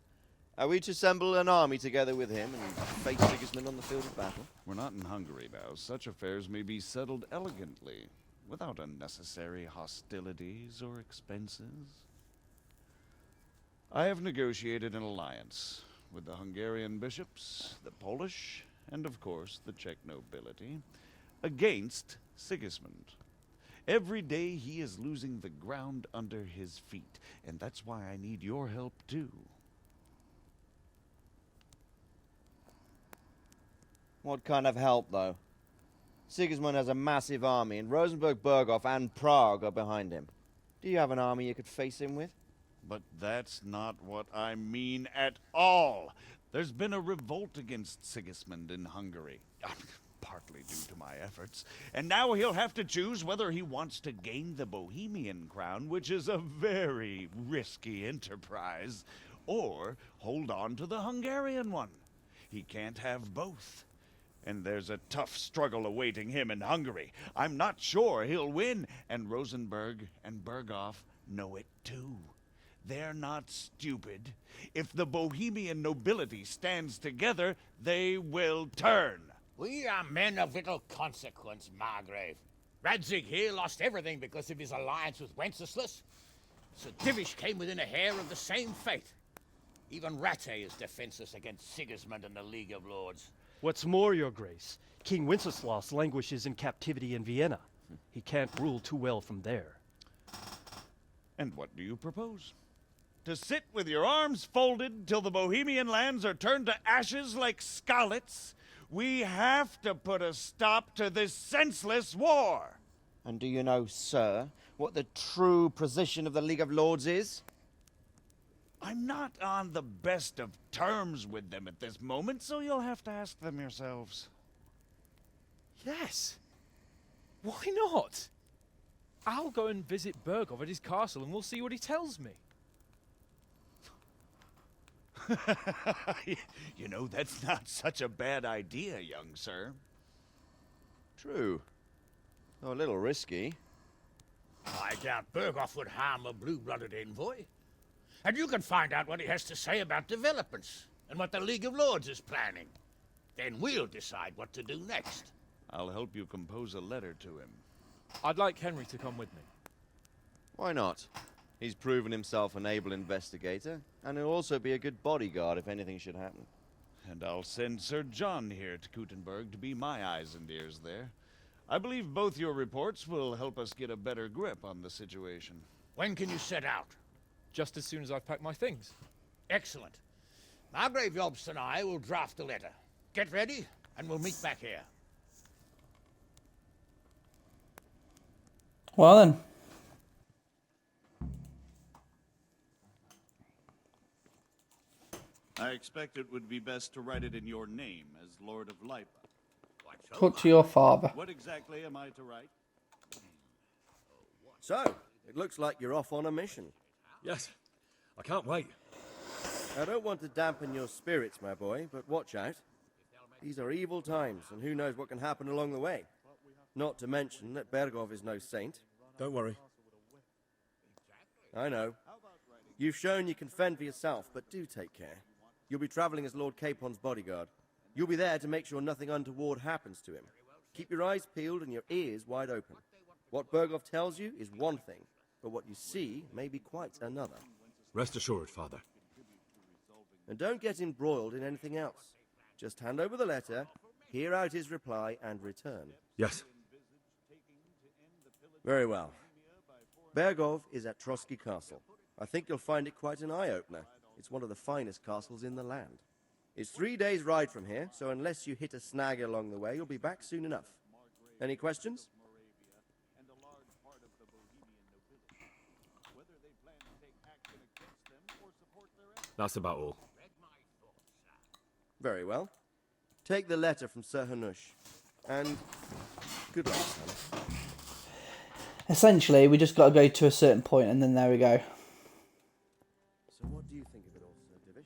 Are we to assemble an army together with him and face Sigismund on the field of battle? We're not in Hungary now. Such affairs may be settled elegantly, without unnecessary hostilities or expenses. I have negotiated an alliance with the Hungarian bishops, the Polish, and of course the Czech nobility, against Sigismund. Every day he is losing the ground under his feet, and that's why I need your help too. What kind of help, though? Sigismund has a massive army, and Rosenberg, Berghoff, and Prague are behind him. Do you have an army you could face him with? But that's not what I mean at all. There's been a revolt against Sigismund in Hungary, partly due to my efforts, and now he'll have to choose whether he wants to gain the Bohemian crown, which is a very risky enterprise, or hold on to the Hungarian one. He can't have both. And there's a tough struggle awaiting him in Hungary. I'm not sure he'll win, and Rosenberg and Berghoff know it too. They're not stupid. If the Bohemian nobility stands together, they will turn. We are men of little consequence, Margrave. Radzig here lost everything because of his alliance with Wenceslas. Sir Divish came within a hair of the same fate. Even Rattay is defenseless against Sigismund and the League of Lords. What's more, your grace, King Wenceslas languishes in captivity in Vienna. He can't rule too well from there. And what do you propose? To sit with your arms folded till the Bohemian lands are turned to ashes like scarlets? We have to put a stop to this senseless war. And do you know, sir, what the true position of the League of Lords is? I'm not on the best of terms with them at this moment, so you'll have to ask them yourselves. Yes. Why not? I'll go and visit Berghoff at his castle and we'll see what he tells me. You know, that's not such a bad idea, young sir. True. Though a little risky. I doubt Berghoff would harm a blue-blooded envoy. And you can find out what he has to say about developments and what the League of Lords is planning. Then we'll decide what to do next. I'll help you compose a letter to him. I'd like Henry to come with me. Why not? He's proven himself an able investigator, and he'll also be a good bodyguard if anything should happen. And I'll send Sir John here to Kuttenberg to be my eyes and ears there. I believe both your reports will help us get a better grip on the situation. When can you set out? Just as soon as I've packed my things. Excellent. Margrave Jobst and I will draft the letter. Get ready, and we'll meet back here. Well then. I expect it would be best to write it in your name as Lord of Lipa. Talk to your father. What exactly am I to write? So, it looks like you're off on a mission. Yes, I can't wait. I don't want to dampen your spirits, my boy, but watch out. These are evil times, and who knows what can happen along the way. Not to mention that Bergov is no saint. Don't worry. I know. You've shown you can fend for yourself, but do take care. You'll be traveling as Lord Capon's bodyguard. You'll be there to make sure nothing untoward happens to him. Keep your eyes peeled and your ears wide open. What Bergov tells you is one thing, but what you see may be quite another. Rest assured, Father. And don't get embroiled in anything else. Just hand over the letter, hear out his reply, and return. Yes. Very well. Bergov is at Trotsky Castle. I think you'll find it quite an eye-opener. It's one of the finest castles in the land. It's 3 days' ride from here, so unless you hit a snag along the way, you'll be back soon enough. Any questions? That's about all. Very well. Take the letter from Sir Hanush. And good luck, son. Essentially, we just got to go to a certain point, and then there we go. So what do you think of it all, Sir Divish?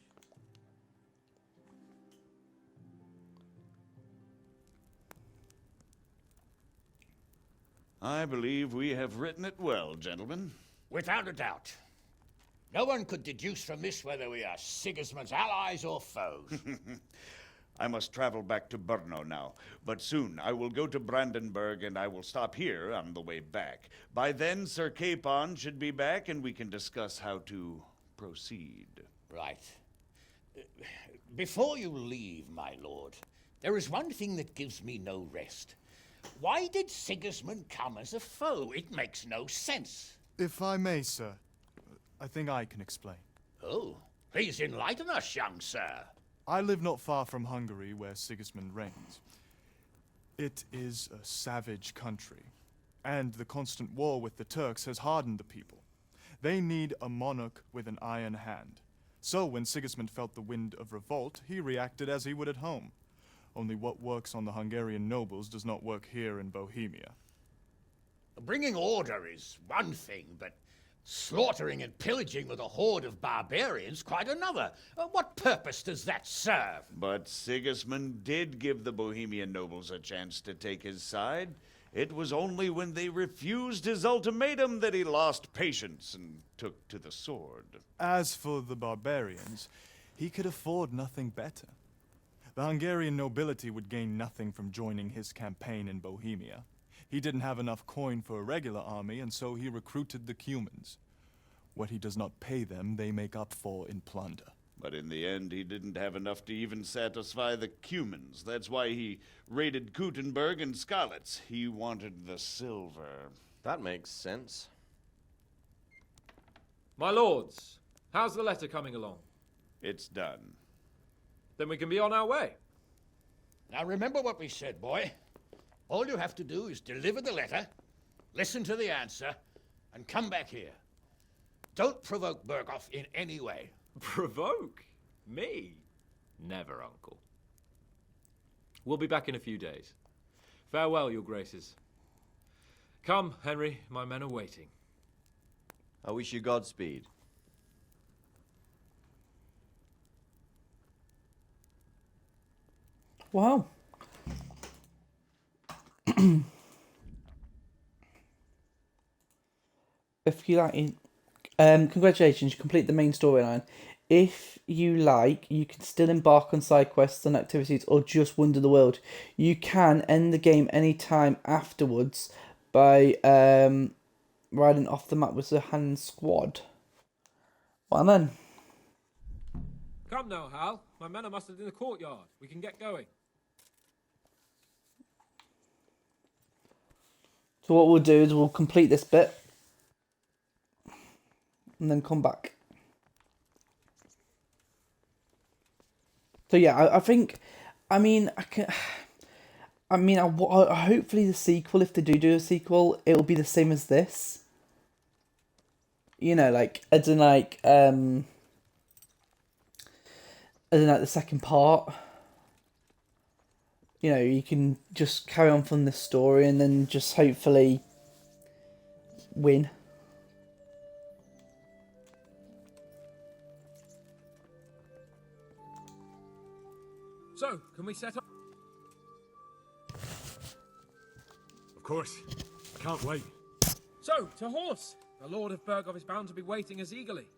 I believe we have written it well, gentlemen. Without a doubt. No one could deduce from this whether we are Sigismund's allies or foes. I must travel back to Brno now, but soon I will go to Brandenburg and I will stop here on the way back. By then, Sir Capon should be back and we can discuss how to proceed. Right. Before you leave, my lord, there is one thing that gives me no rest. Why did Sigismund come as a foe? It makes no sense. If I may, sir, I think I can explain. Oh, please enlighten us, young sir. I live not far from Hungary, where Sigismund reigns. It is a savage country, and the constant war with the Turks has hardened the people. They need a monarch with an iron hand. So when Sigismund felt the wind of revolt, he reacted as he would at home. Only what works on the Hungarian nobles does not work here in Bohemia. Bringing order is one thing, but slaughtering and pillaging with a horde of barbarians quite another. What purpose does that serve? But Sigismund did give the Bohemian nobles a chance to take his side. It was only when they refused his ultimatum that he lost patience and took to the sword. As for the barbarians, he could afford nothing better. The Hungarian nobility would gain nothing from joining his campaign in Bohemia. He didn't have enough coin for a regular army, and so he recruited the Cumans. What he does not pay them, they make up for in plunder. But in the end, he didn't have enough to even satisfy the Cumans. That's why he raided Kuttenberg and Skalitz. He wanted the silver. That makes sense. My lords, how's the letter coming along? It's done. Then we can be on our way. Now remember what we said, boy. All you have to do is deliver the letter, listen to the answer, and come back here. Don't provoke Berghoff in any way. Provoke? Me? Never, Uncle. We'll be back in a few days. Farewell, your graces. Come, Henry, my men are waiting. I wish you Godspeed. Wow. If you like, congratulations, you complete the main storyline. If you like, you can still embark on side quests and activities or just wander the world. You can end the game anytime afterwards by riding off the map with the hand squad. Well then. Come now, Hal. My men are mustered in the courtyard. We can get going. So what we'll do is we'll complete this bit and then come back. So yeah, I think, hopefully the sequel, if they do a sequel, it'll be the same as this. You know, like, as in like the second part. You know, you can just carry on from this story and then just hopefully win. So, can we set up? Of course. I can't wait. So, to horse! The Lord of Bergov is bound to be waiting as eagerly.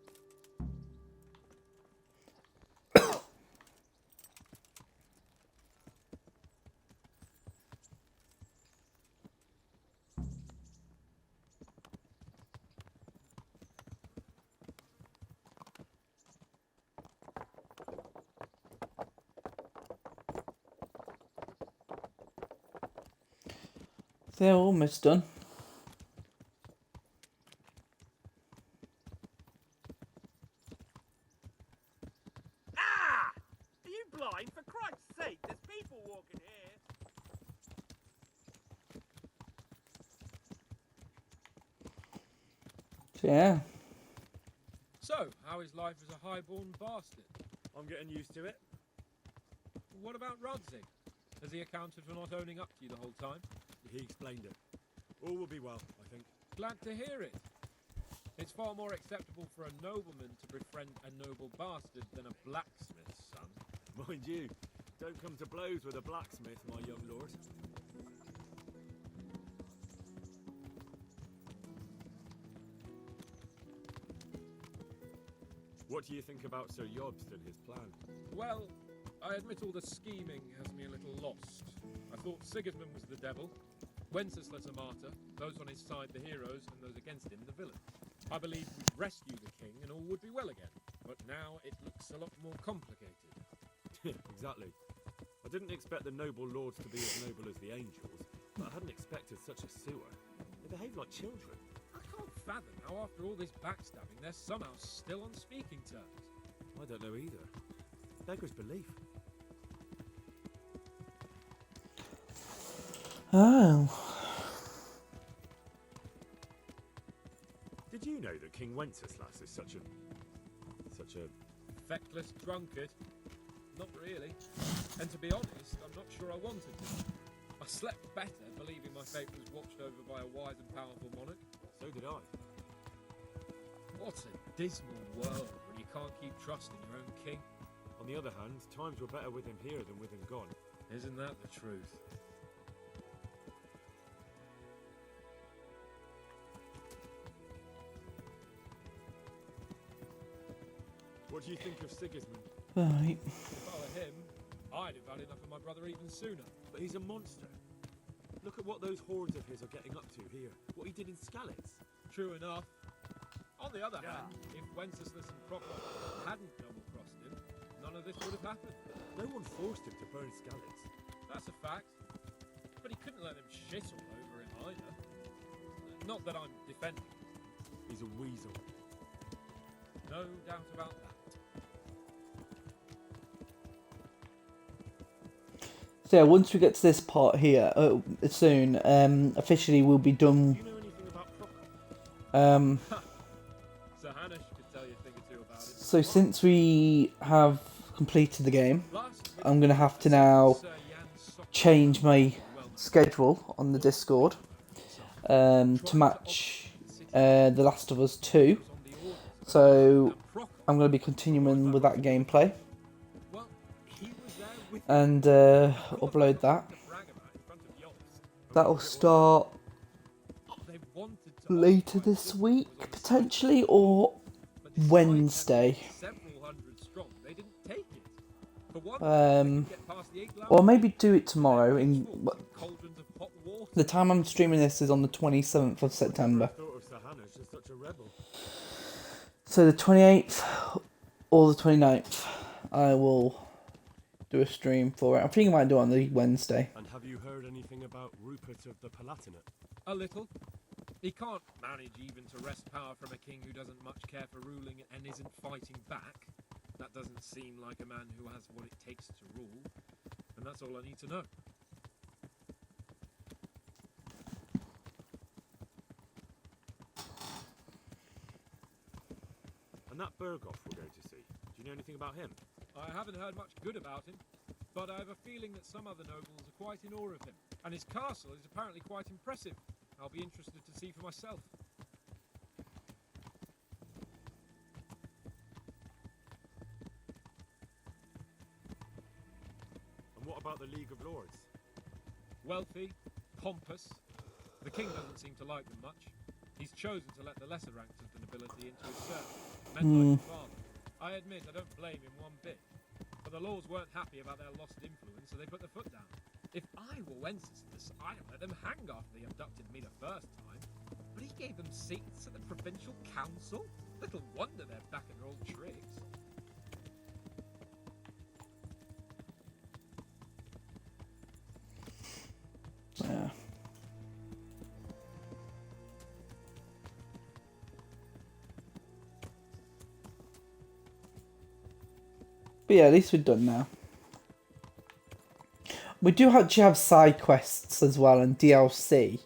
They're almost done. Ah! Are you blind? For Christ's sake, there's people walking here. Yeah. So, how is life as a highborn bastard? I'm getting used to it. What about Rodzig? Has he accounted for not owning up to you the whole time? He explained it. All will be well, I think. Glad to hear it. It's far more acceptable for a nobleman to befriend a noble bastard than a blacksmith's son. Mind you, don't come to blows with a blacksmith, my young lord. What do you think about Sir Jobst and his plan? Well, I admit all the scheming has me a little lost. I thought Sigismund was the devil, Wenceslas a martyr, those on his side the heroes, and those against him the villains. I believed we'd rescue the king and all would be well again, but now it looks a lot more complicated. Exactly. I didn't expect the noble lords to be as noble as the angels, but I hadn't expected such a sewer. They behave like children. I can't fathom how after all this backstabbing they're somehow still on speaking terms. I don't know either. Beggars belief. Oh. Did you know that King Wenceslas is such a Feckless drunkard? Not really. And to be honest, I'm not sure I wanted to. I slept better believing my fate was watched over by a wise and powerful monarch. So did I. What a dismal world when you can't keep trusting your own king. On the other hand, times were better with him here than with him gone. Isn't that the truth? What do you think of Sigismund? Right. If I were him, I'd have had enough of my brother even sooner. But he's a monster. Look at what those hordes of his are getting up to here. What he did in Skalitz. True enough. On the other hand, if Wenceslas and Prokop hadn't double-crossed him, none of this would have happened. No one forced him to burn Skalitz. That's a fact. But he couldn't let them shit all over him either. Not that I'm defending him. He's a weasel. No doubt about that. So yeah, once we get to this part here, soon, officially we'll be done. Do you know anything about Prokop? Sir Hanush could tell you a thing or two about it. So since we have completed the game, I'm going to have to now change my schedule on the Discord to match The Last of Us 2. So I'm going to be continuing with that gameplay and upload that. That'll start later this week, potentially, or Wednesday. Or maybe do it tomorrow. The time I'm streaming this is on the 27th of September. So the 28th or the 29th, I will do a stream for it. I think I might do it on the Wednesday. And have you heard anything about Rupert of the Palatinate? A little. He can't manage even to wrest power from a king who doesn't much care for ruling and isn't fighting back. That doesn't seem like a man who has what it takes to rule. And that's all I need to know. And that Berghoff we're going to see, do you know anything about him? I haven't heard much good about him, but I have a feeling that some other nobles are quite in awe of him. And his castle is apparently quite impressive. I'll be interested to see for myself. And what about the League of Lords? Wealthy, pompous. The king doesn't seem to like them much. He's chosen to let the lesser ranks of the nobility into his service. Men like his father. I admit I don't blame him one bit. But the lords weren't happy about their lost influence, so they put their foot down. If I were Wenceslas, I'd have let them hang after they abducted me the first time. But he gave them seats at the provincial council? Little wonder they're back in their old tricks. Yeah. But yeah, at least we're done now. We do actually have side quests as well and DLC.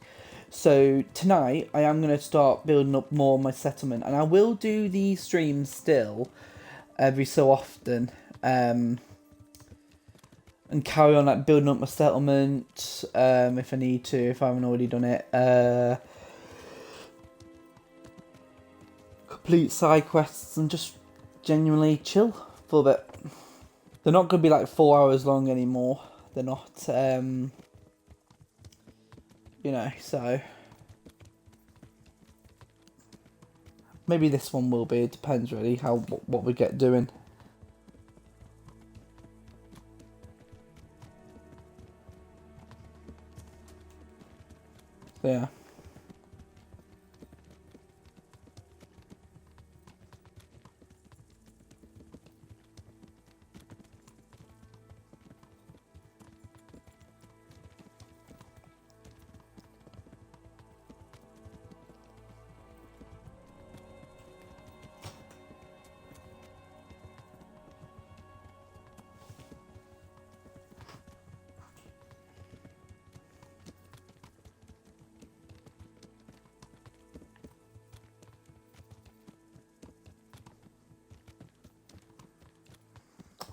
So tonight I am going to start building up more of my settlement. And I will do these streams still every so often. And carry on like building up my settlement if I need to, if I haven't already done it. Complete side quests and just genuinely chill for a bit. They're not going to be like 4 hours long anymore. They're not, you know, so maybe this one will be. It depends really how what we get doing. So yeah.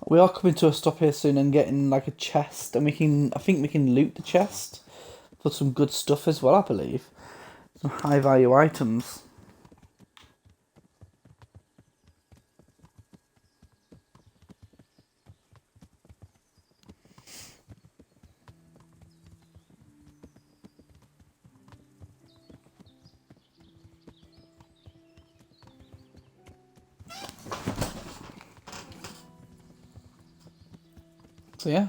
We are coming to a stop here soon and getting like a chest, and I think we can loot the chest for some good stuff as well, I believe. Some high value items. So yeah.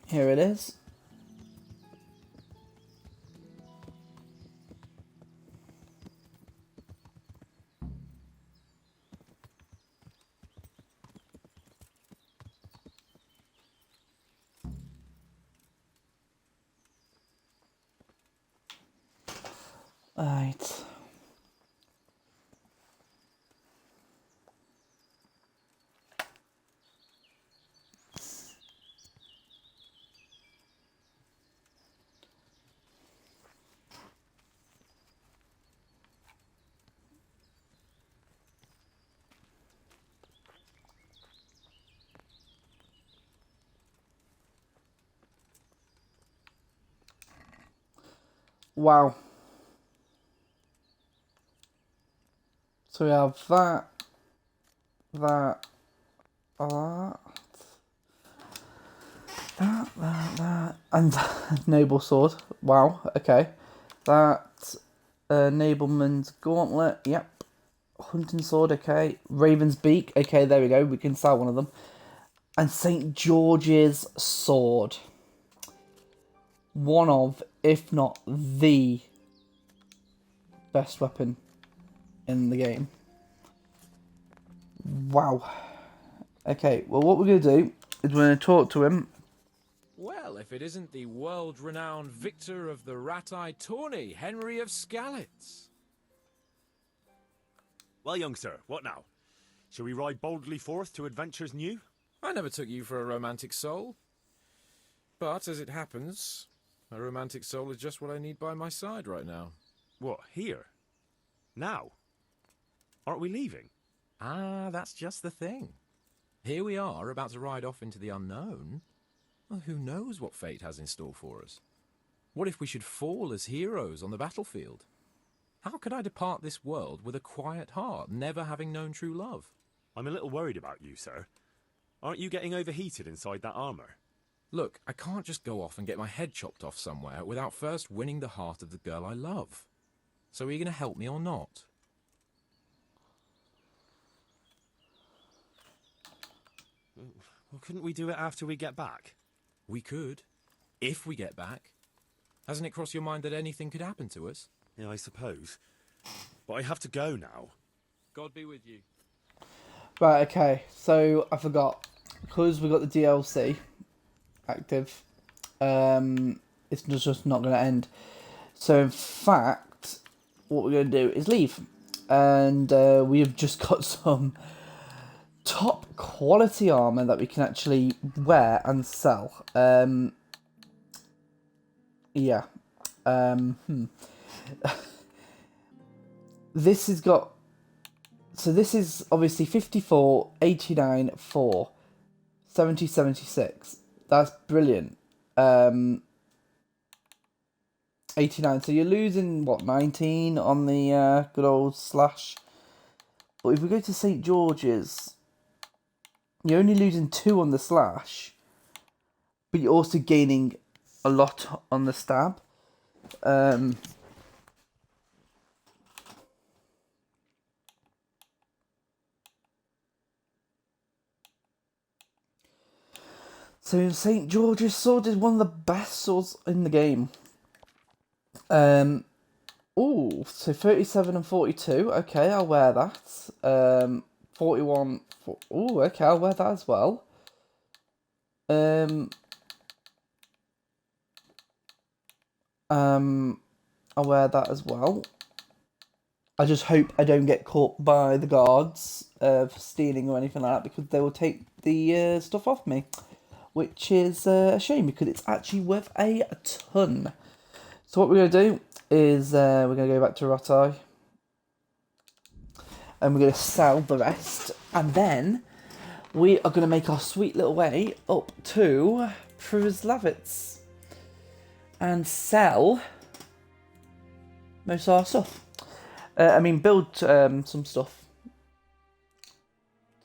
Here it is. Right. Wow. So we have that, and Noble Sword. Wow, okay. That, Nobleman's Gauntlet, yep. Hunting Sword, okay. Raven's Beak, okay, there we go. We can sell one of them. And St. George's Sword. one of, if not the best weapon in the game. Wow. Okay, well what we're going to do is we're going to talk to him. Well, if it isn't the world-renowned victor of the Rat-Eye tourney, Henry of Skalitz. Well, young sir, what now? Shall we ride boldly forth to adventures new? I never took you for a romantic soul. But, as it happens, a romantic soul is just what I need by my side right now. What, here? Now? Aren't we leaving? Ah, that's just the thing. Here we are, about to ride off into the unknown. Well, who knows what fate has in store for us? What if we should fall as heroes on the battlefield? How could I depart this world with a quiet heart, never having known true love? I'm a little worried about you, sir. Aren't you getting overheated inside that armour? Look, I can't just go off and get my head chopped off somewhere without first winning the heart of the girl I love. So are you going to help me or not? Well, couldn't we do it after we get back? We could. If we get back. Hasn't it crossed your mind that anything could happen to us? Yeah, I suppose. But I have to go now. God be with you. Right, okay, so I forgot. Because we got the DLC active, it's just not going to end. So in fact, what we're going to do is leave. And we have just got some top quality armor that we can actually wear and sell. Yeah. This has got... So this is obviously 54, 89, 4, 70, 76. That's brilliant. 89. So you're losing, what, 19 on the good old slash. But if we go to St. George's, you're only losing 2 on the slash. But you're also gaining a lot on the stab. So St. George's sword is one of the best swords in the game. Oh, so 37 and 42. Okay, I'll wear that. 41. Oh, okay, I'll wear that as well. I'll wear that as well. I just hope I don't get caught by the guards for stealing or anything like that, because they will take the stuff off me. Which is a shame, because it's actually worth a ton. So what we're going to do is we're going to go back to Rat-Eye. And we're going to sell the rest. And then we are going to make our sweet little way up to Pruslavitz. And sell most of our stuff. Build some stuff.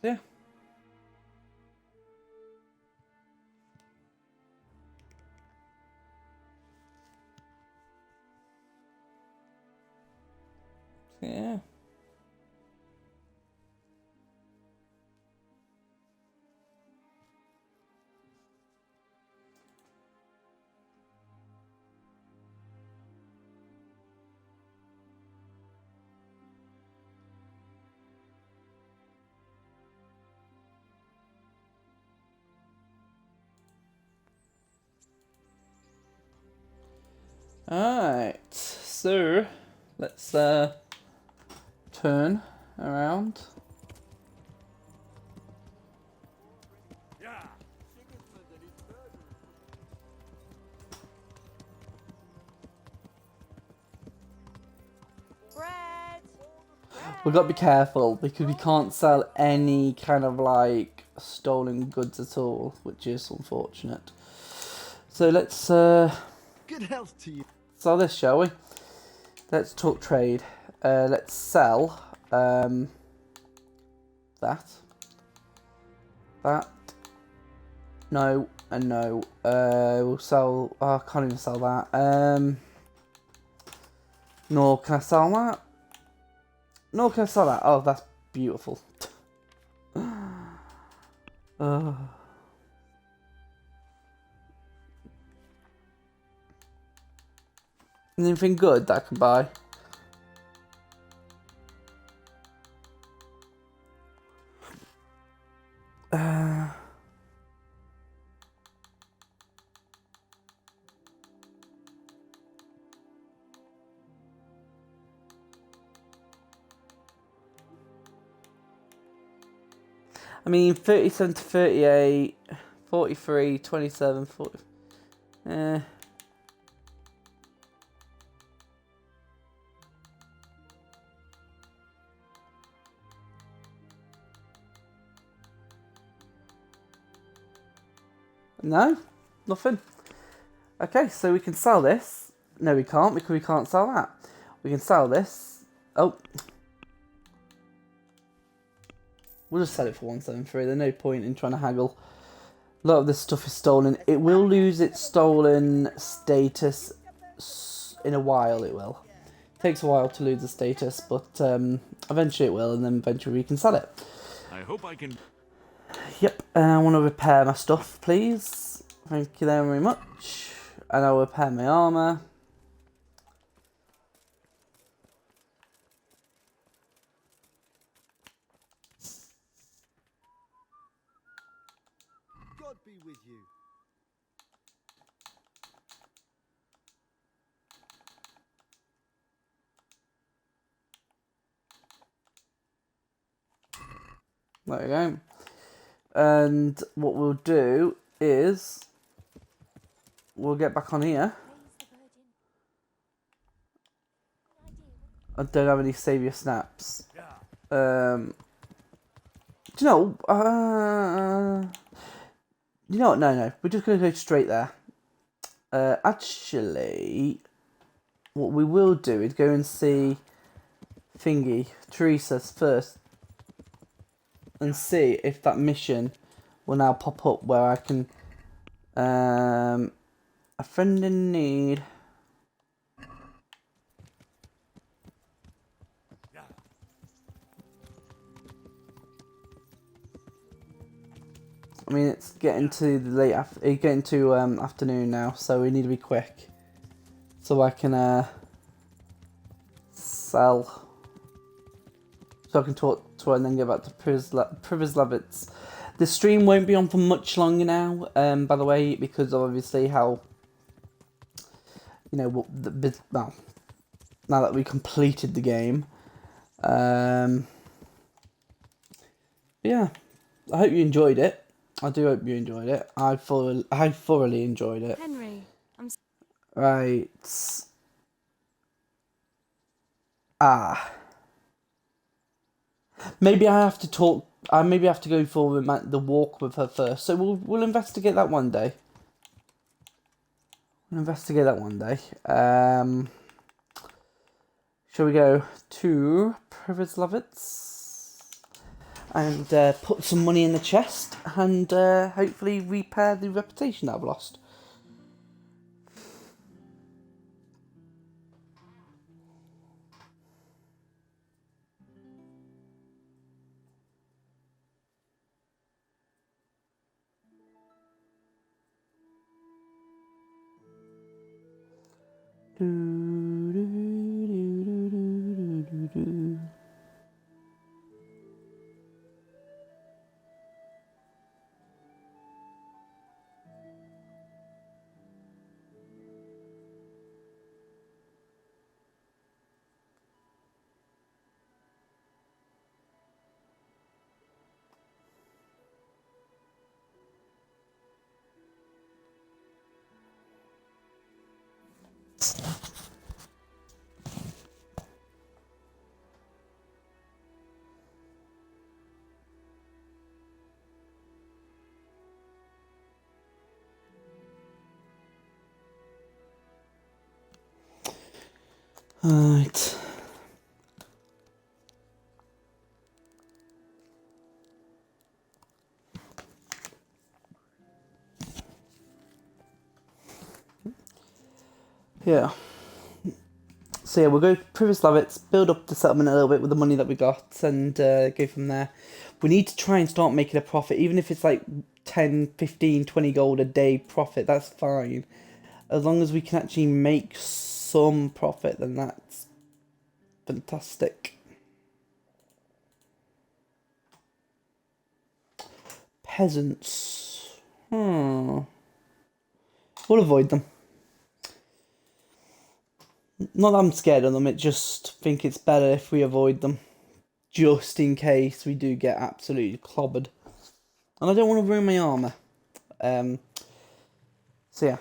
So yeah. Yeah. Alright, so let's turn around. We've got to be careful because we can't sell any kind of like stolen goods at all, which is unfortunate. So let's Good health to you. sell this, shall we? Let's talk trade. Let's sell that. No and no. We'll sell. Oh, I can't even sell that. Nor can I sell that? Nor can I sell that? Oh, that's beautiful. Anything good that I can buy? I mean, 37 to 38, 43, 27, 40. No, nothing. Okay, so we can sell this. No, we can't because we can't sell that. We can sell this. Oh. We'll just sell it for 173. There's no point in trying to haggle. A lot of this stuff is stolen. It will lose its stolen status in a while, it will. It takes a while to lose the status, but eventually it will, and then eventually we can sell it. I hope I can... Yep, I want to repair my stuff, please. Thank you very much. And I'll repair my armour. God be with you. There we go. And what we'll do is we'll get back on here. I don't have any saviour snaps. Do you know? You know what? No. We're just going to go straight there. Actually, what we will do is go and see Teresa's first, and see if that mission will now pop up where I can. A friend in need. I mean, it's getting to the afternoon now, so we need to be quick, so I can sell, so I can talk to her and then get back to Privislavitz. The stream won't be on for much longer now, by the way, because of obviously how, you know, well, now that we completed the game. Yeah, I hope you enjoyed it. I do hope you enjoyed it. I thoroughly enjoyed it. Henry, Right. Maybe I have to talk. I maybe have to go for the walk with her first. So we'll investigate that one day. We'll investigate that one day. Shall we go to Privislavitz and put some money in the chest and hopefully repair the reputation that I've lost? Right. Yeah. So yeah, we'll go to Privislavitz, build up the settlement a little bit with the money that we got, and go from there. We need to try and start making a profit, even if it's like 10, 15, 20 gold a day profit, that's fine. As long as we can actually make some profit, then that's fantastic. Peasants. We'll avoid them. Not that I'm scared of them, I just think it's better if we avoid them. Just in case we do get absolutely clobbered. And I don't want to ruin my armour. So yeah.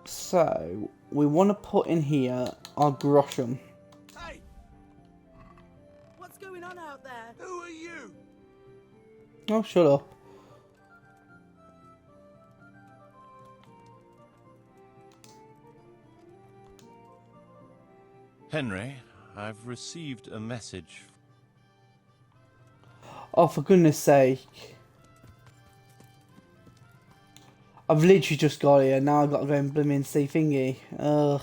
So, we want to put in here our grosham. Hey! What's going on out there? Who are you? Oh, shut up. Henry, I've received a message. Oh, for goodness sake. I've literally just got here, now I've got to go and blooming see thingy. Ugh.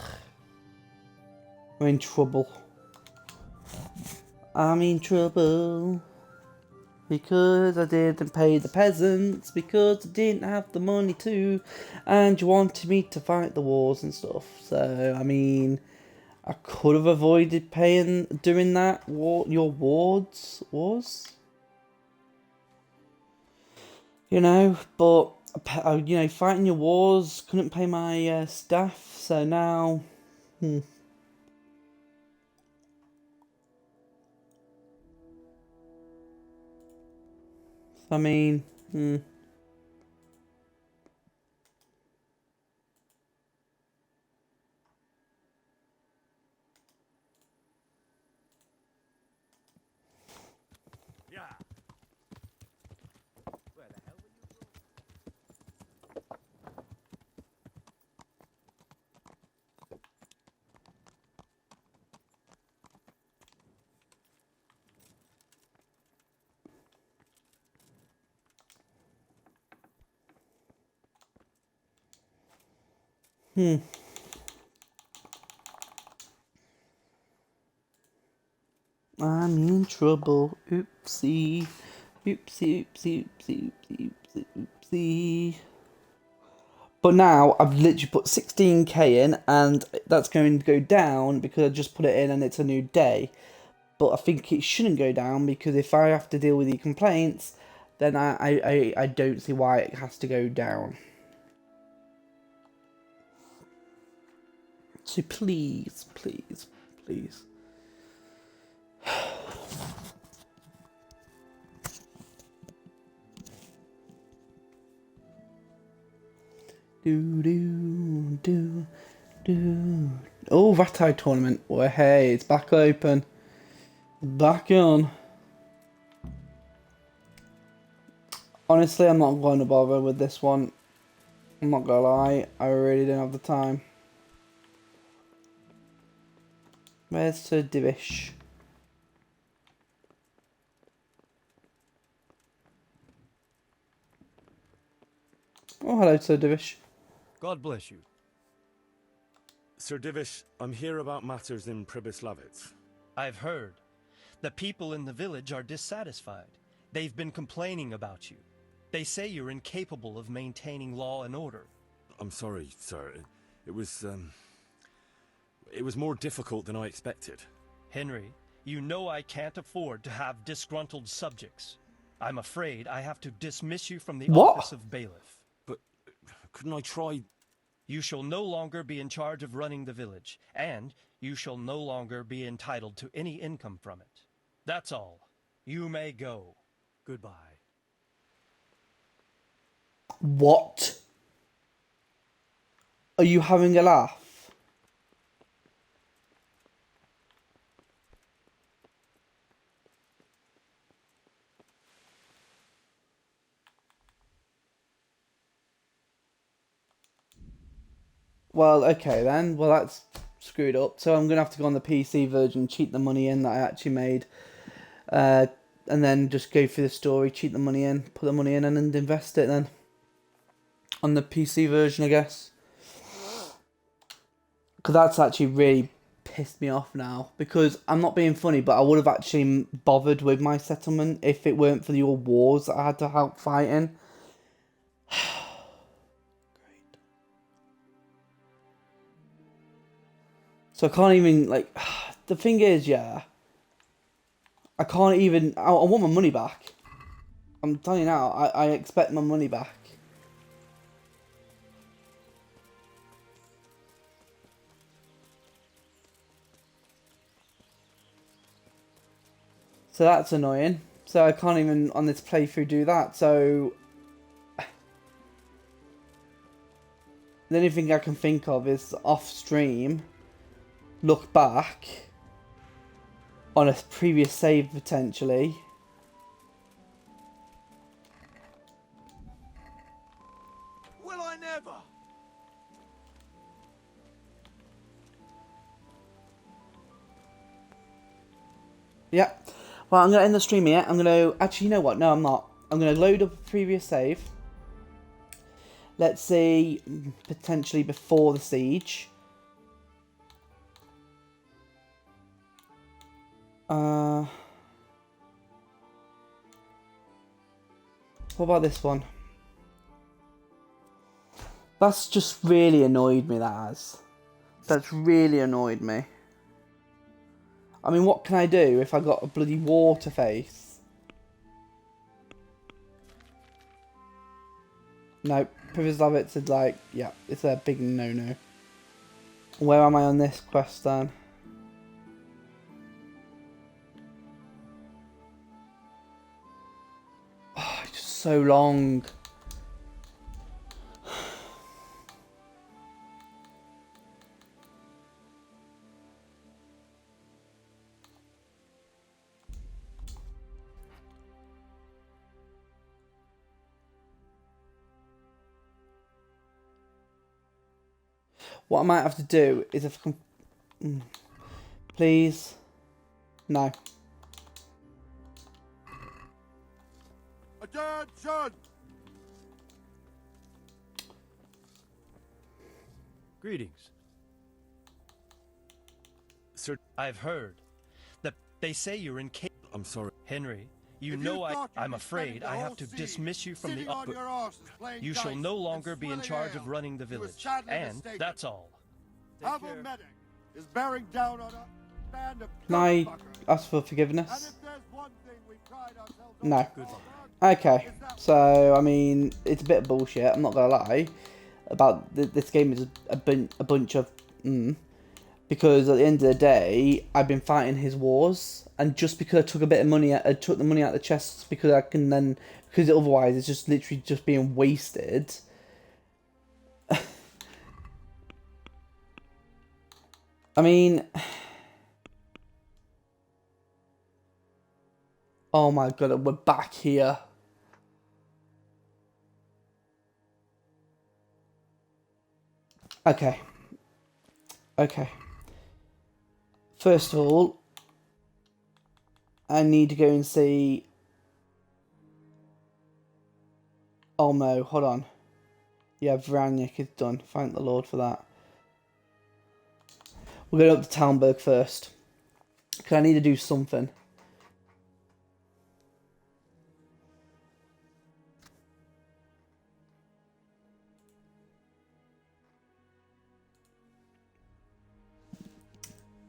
I'm in trouble. I'm in trouble. Because I didn't pay the peasants, because I didn't have the money to, and you wanted me to fight the wars and stuff. So, I mean, I could have avoided doing that, your wars. You know, but, you know, fighting your wars, couldn't pay my staff, so now, I mean, I'm in trouble. Oopsie. Oopsie, oopsie, oopsie, oopsie, oopsie, oopsie. But now I've literally put 16k in, and that's going to go down because I just put it in and it's a new day. But I think it shouldn't go down because if I have to deal with the complaints, then I don't see why it has to go down. So please, please, please. Do. Oh, Ratai tournament. Well, hey, it's back open. Back on. Honestly, I'm not going to bother with this one. I'm not gonna lie, I really don't have the time. Where's Sir Divish? Oh, hello, Sir Divish. God bless you. Sir Divish, I'm here about matters in Pribyslavitz. I've heard. The people in the village are dissatisfied. They've been complaining about you. They say you're incapable of maintaining law and order. I'm sorry, sir. It was more difficult than I expected. Henry, you know I can't afford to have disgruntled subjects. I'm afraid I have to dismiss you from the office of bailiff. But couldn't I try? You shall no longer be in charge of running the village, and you shall no longer be entitled to any income from it. That's all. You may go. Goodbye. What? Are you having a laugh? Well, okay then. Well, that's screwed up. So I'm going to have to go on the PC version, cheat the money in that I actually made. and then just go through the story, cheat the money in, put the money in, and then invest it then on the PC version, I guess. Because that's actually really pissed me off now. Because I'm not being funny, but I would have actually bothered with my settlement if it weren't for the old wars that I had to help fight in. So I can't even, like, the thing is, yeah, I can't even, I want my money back. I'm telling you now, I expect my money back. So that's annoying. So I can't even, on this playthrough, do that. So the only thing I can think of is off stream, look back on a previous save potentially. Will I never? Yeah. Well, I'm going to end the stream here. I'm going to... Actually, you know what? No, I'm not. I'm going to load up a previous save. Let's see, potentially before the siege. What about this one? That's just really annoyed me, that has. That's really annoyed me. I mean, what can I do if I got a bloody water face? No, Privis Lovitz is like, yeah, it's a big no-no. Where am I on this quest then? Oh, it's just so long. What I might have to do is if I can... Please. No. Attention! Greetings. Sir, I've heard that they say you're in case. I'm sorry. Henry, you know I'm afraid I have to dismiss you from the upper. You shall no longer be in charge of running the village. And that's all. Have a medic is bearing down on a band of Can I ask for forgiveness? No. Okay, so, I mean, it's a bit of bullshit, I'm not gonna lie, about this game is a bunch of because at the end of the day, I've been fighting his wars, and just because I took a bit of money, I took the money out of the chests because I can then, because otherwise it's just literally just being wasted. I mean... Oh my god, we're back here. Okay. Okay. First of all, I need to go and see... Oh no, hold on. Yeah, Vranyek is done. Thank the Lord for that. We're going up to Talmberg first. Because I need to do something.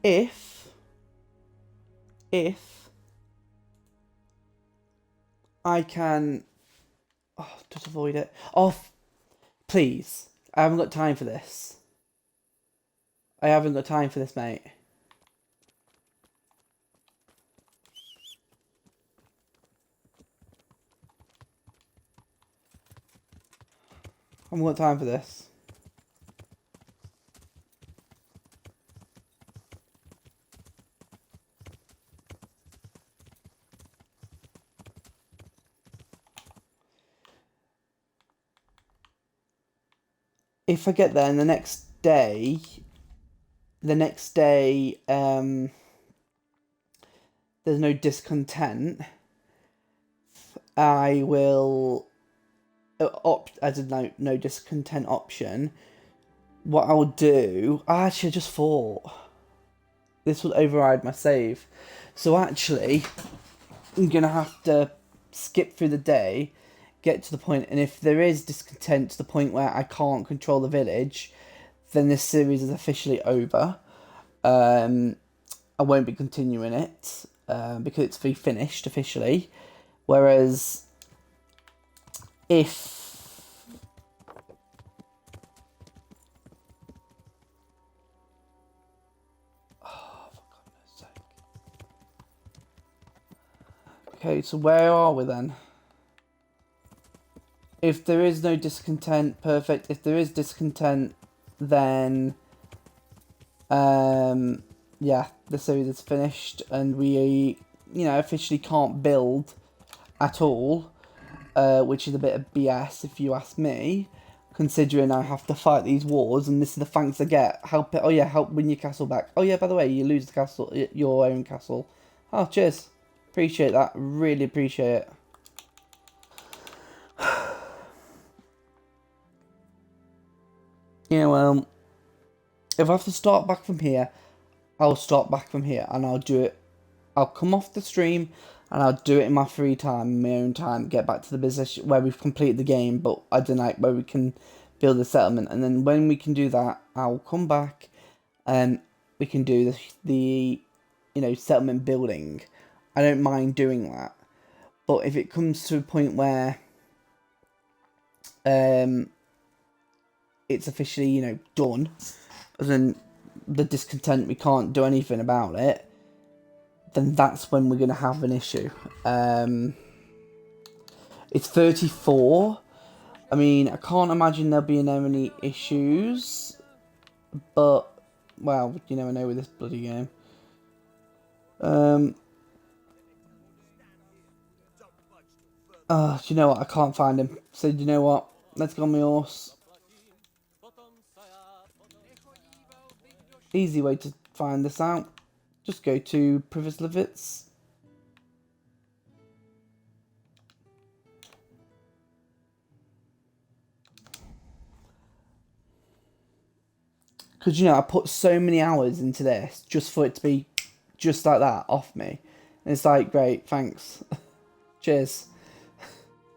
If I can... Oh, just avoid it. Oh, please. I haven't got time for this. I haven't got time for this, mate. I haven't got time for this. If I get there and the next day, there's no discontent, I will opt as a no discontent option. What I'll do, actually, I just thought this will override my save. So actually, I'm gonna have to skip through the day, get to the point, and if there is discontent to the point where I can't control the village, then this series is officially over. I won't be continuing it because it's finished officially. Whereas if okay, so where are we then? If there is no discontent, perfect. If there is discontent, then yeah, the series is finished and we, officially can't build at all, which is a bit of BS if you ask me, considering I have to fight these wars and this is the thanks I get. Help win your castle back. Oh yeah, by the way, you lose the castle, your own castle. Oh, cheers. Appreciate that. Really appreciate it. Well, if I have to start back from here, I'll start back from here and I'll do it. I'll come off the stream and I'll do it in my free time, in my own time, get back to the business where we've completed the game, but I don't know, where we can build a settlement. And then when we can do that, I'll come back and we can do the settlement building. I don't mind doing that. But if it comes to a point where it's officially, done, as in the discontent, we can't do anything about it, then that's when we're going to have an issue. It's 34. I mean, I can't imagine there being any issues, but, well, you never know with this bloody game. Do you know what? I can't find him. So, you know what? Let's go on my horse. Easy way to find this out. Just go to Privislevitz. Because, I put so many hours into this just for it to be just like that off me. And it's like, great, thanks. Cheers.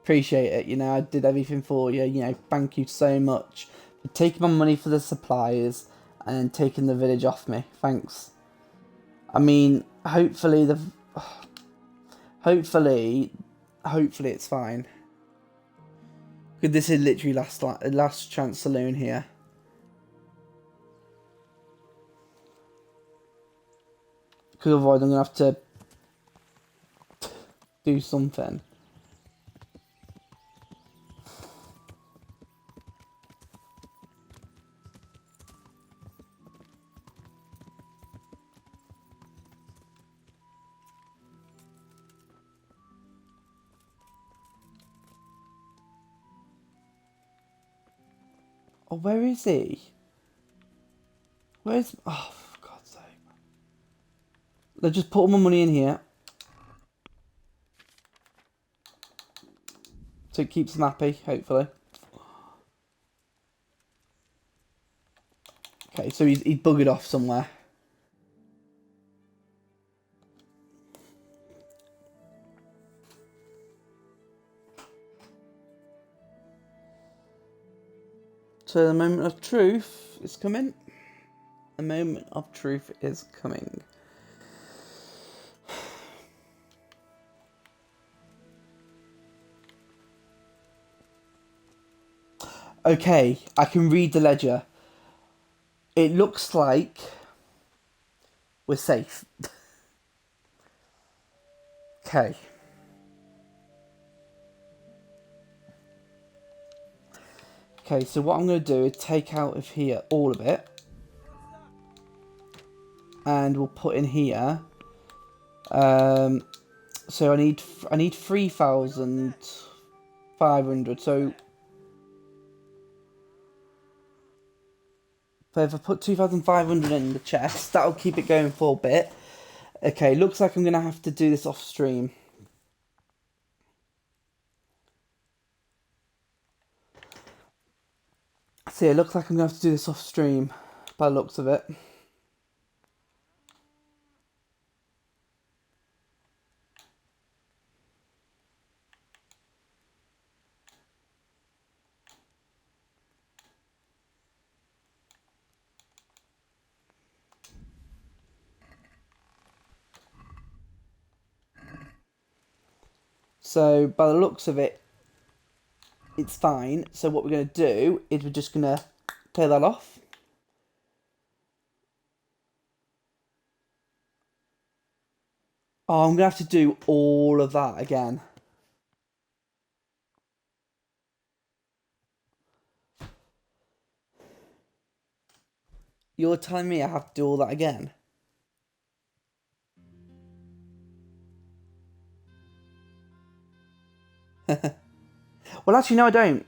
Appreciate it. I did everything for you. Thank you so much for taking my money for the supplies and then taking the village off me. Thanks. I mean, hopefully it's fine. Because this is literally last chance saloon here. Because otherwise I'm going to have to do something. Oh, where is he? Where's... Oh, for God's sake. Let's just put all my money in here. So it keeps him happy, hopefully. Okay, so he's buggered off somewhere. So the moment of truth is coming. The moment of truth is coming. Okay, I can read the ledger. It looks like we're safe. Okay. Okay, so what I'm going to do is take out of here all of it. And we'll put in here. So I need 3,500. So if I put 2,500 in the chest, that'll keep it going for a bit. Okay, looks like I'm going to have to do this off stream. So yeah, it looks like I'm going to have to do this off stream, by the looks of it. So by the looks of it, it's fine. So what we're going to do is we're just going to clear that off. Oh, I'm going to have to do all of that again. You're telling me I have to do all that again? Well, actually, no, I don't.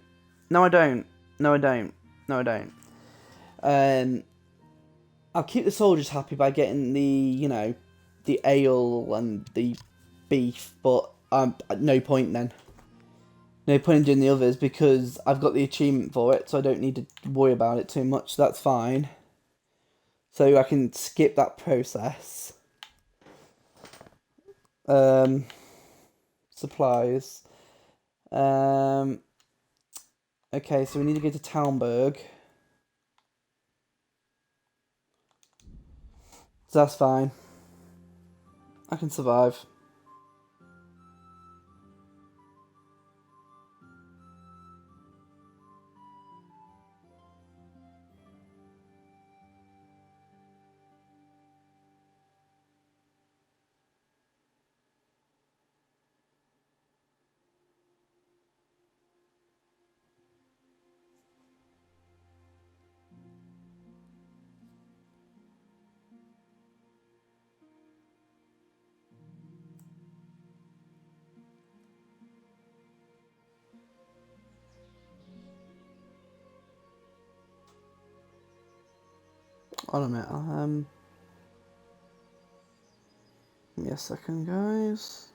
No, I don't. No, I don't. No, I don't. I'll keep the soldiers happy by getting the, you know, the ale and the beef, but no point then. No point in doing the others because I've got the achievement for it, so I don't need to worry about it too much. So that's fine. So I can skip that process. Supplies. Okay, so we need to go to Talmberg. So that's fine. I can survive. Hold on a minute. Give me a second, guys.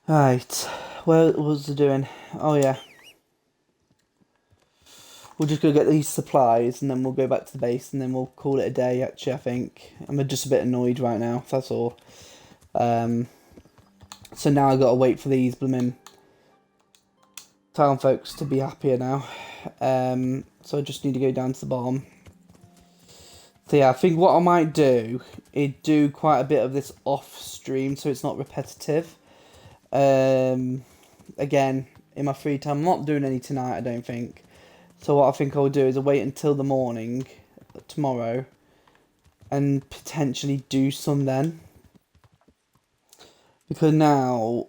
Right, what was I doing? Oh yeah. We'll just go get these supplies and then we'll go back to the base and then we'll call it a day, actually, I think. I'm just a bit annoyed right now, that's all. So now I've got to wait for these blooming town folks to be happier now. So I just need to go down to the bottom. So yeah, I think what I might do is do quite a bit of this off stream so it's not repetitive. Again, in my free time, I'm not doing any tonight, I don't think. So what I think I'll do is I'll wait until the morning, tomorrow, and potentially do some then. Because now,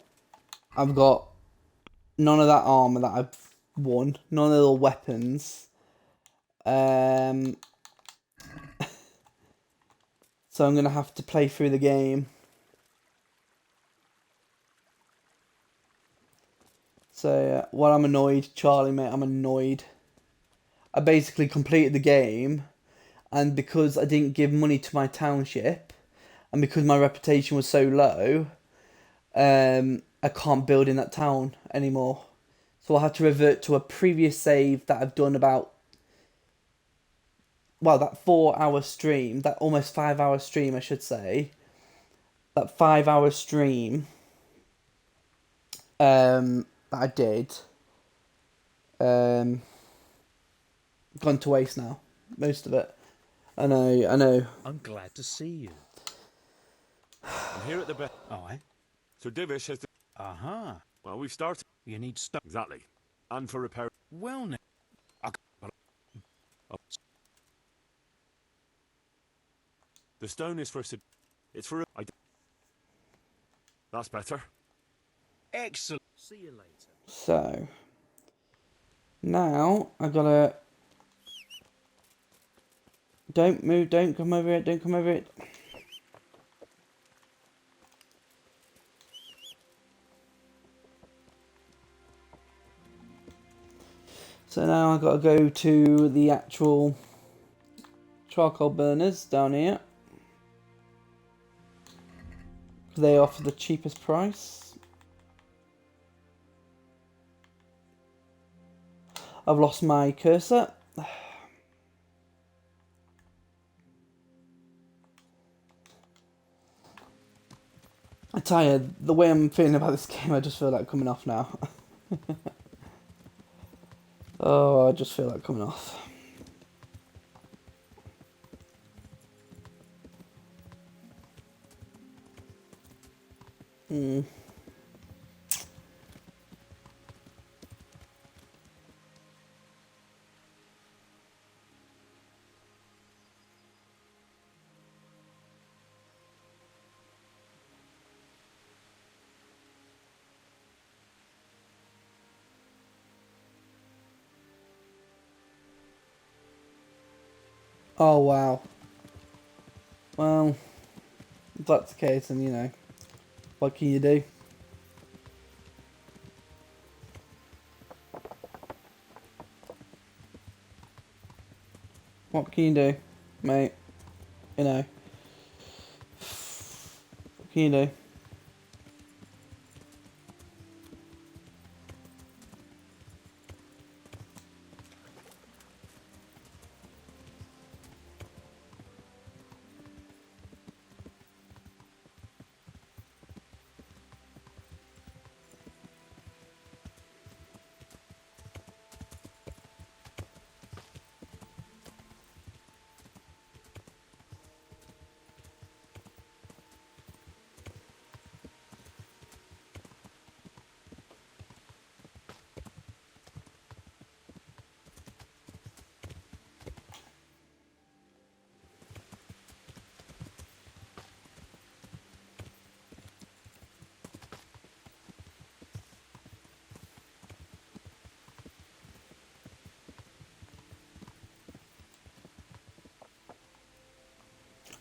I've got none of that armour that I've won, none of the weapons. So I'm going to have to play through the game. So, well, I'm annoyed, Charlie, mate, I'm annoyed. I basically completed the game, and because I didn't give money to my township, and because my reputation was so low, I can't build in that town anymore. So I'll have to revert to a previous save that I've done about, well, that 4-hour stream, that almost 5-hour stream, I should say. That 5-hour stream that I did, gone to waste now. Most of it. I know. I'm glad to see you. I'm here at the best. Oh, eh? So Divish has... Aha. Well, we've started... You need stuff. Exactly. And for repair... Well, now. The stone is for... It's for... That's better. Excellent. See you later. So, Now, I gotta... Don't move, don't come over it, don't come over it. So now I've got to go to the actual charcoal burners down here. They offer the cheapest price. I've lost my cursor. I tell you, the way I'm feeling about this game, I just feel like coming off now. Oh, I just feel like coming off. Hmm. Oh, wow. Well, if that's the case, then, you know, what can you do? What can you do, mate? You know. What can you do?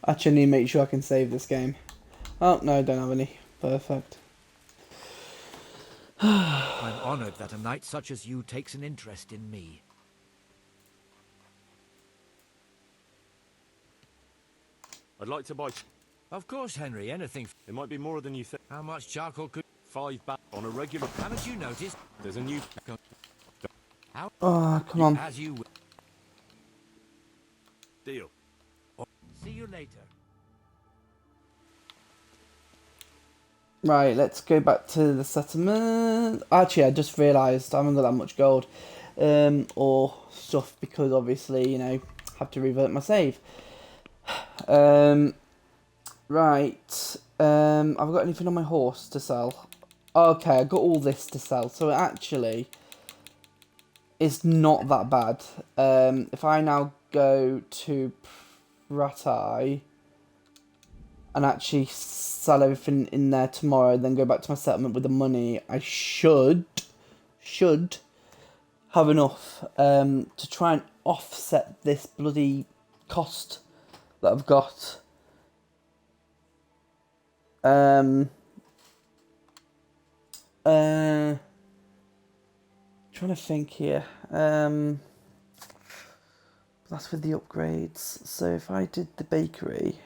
Actually, I need to make sure I can save this game. Oh, no, I don't have any. Perfect. I'm honored that a knight such as you takes an interest in me. I'd like to buy... Of course, Henry, anything... It might be more than you think. How much charcoal could... 5 back on a regular... Haven't you noticed? There's a new... How... Oh, come on. As you... Deal. See you later. Right, let's go back to the settlement. Actually, I just realised I haven't got that much gold. Or stuff, because obviously, you know, I have to revert my save. Right. I've got anything on my horse to sell? Okay, I got all this to sell. So actually, it's not that bad. If I now go to Pratai and actually sell everything in there tomorrow, then go back to my settlement with the money, I should have enough to try and offset this bloody cost that I've got. Trying to think here. That's with the upgrades. So if I did the bakery,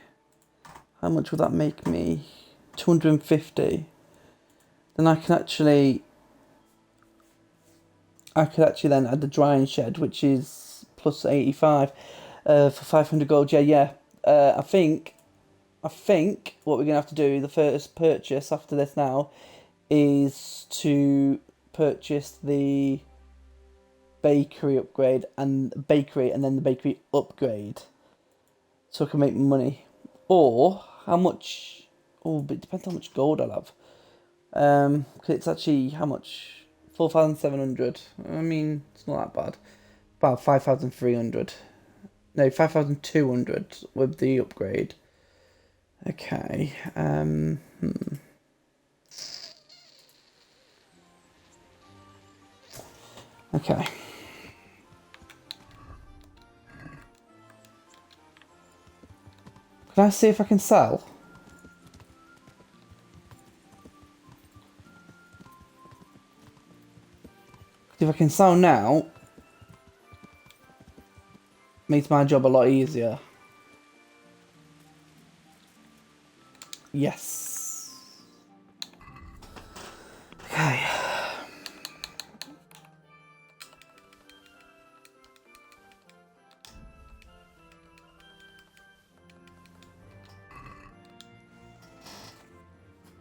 how much would that make me? 250. Then I could actually then add the drying shed, which is plus 85 for 500 gold. Yeah. I think what we're gonna have to do, the first purchase after this now, is to purchase the bakery and then the bakery upgrade, so I can make money. Or how much? Oh, but it depends how much gold I'll have. Because it's actually how much? 4,700. I mean, it's not that bad. About 5,300. No, 5,200 with the upgrade. Okay. Okay. Can I see if I can sell? If I can sell now, makes my job a lot easier. Yes. Okay.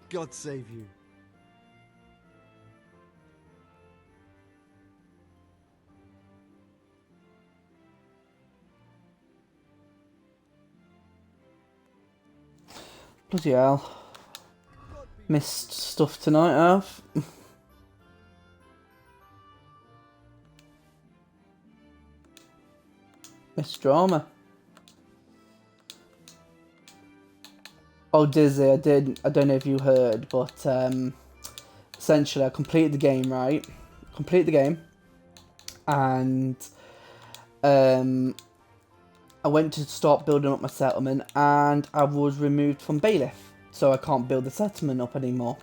God save you. Bloody hell. Missed stuff tonight, I have. Missed drama. Oh, Dizzy, I did. I don't know if you heard, but essentially I completed the game, right? Completed the game. And I went to start building up my settlement and I was removed from bailiff. So I can't build the settlement up anymore.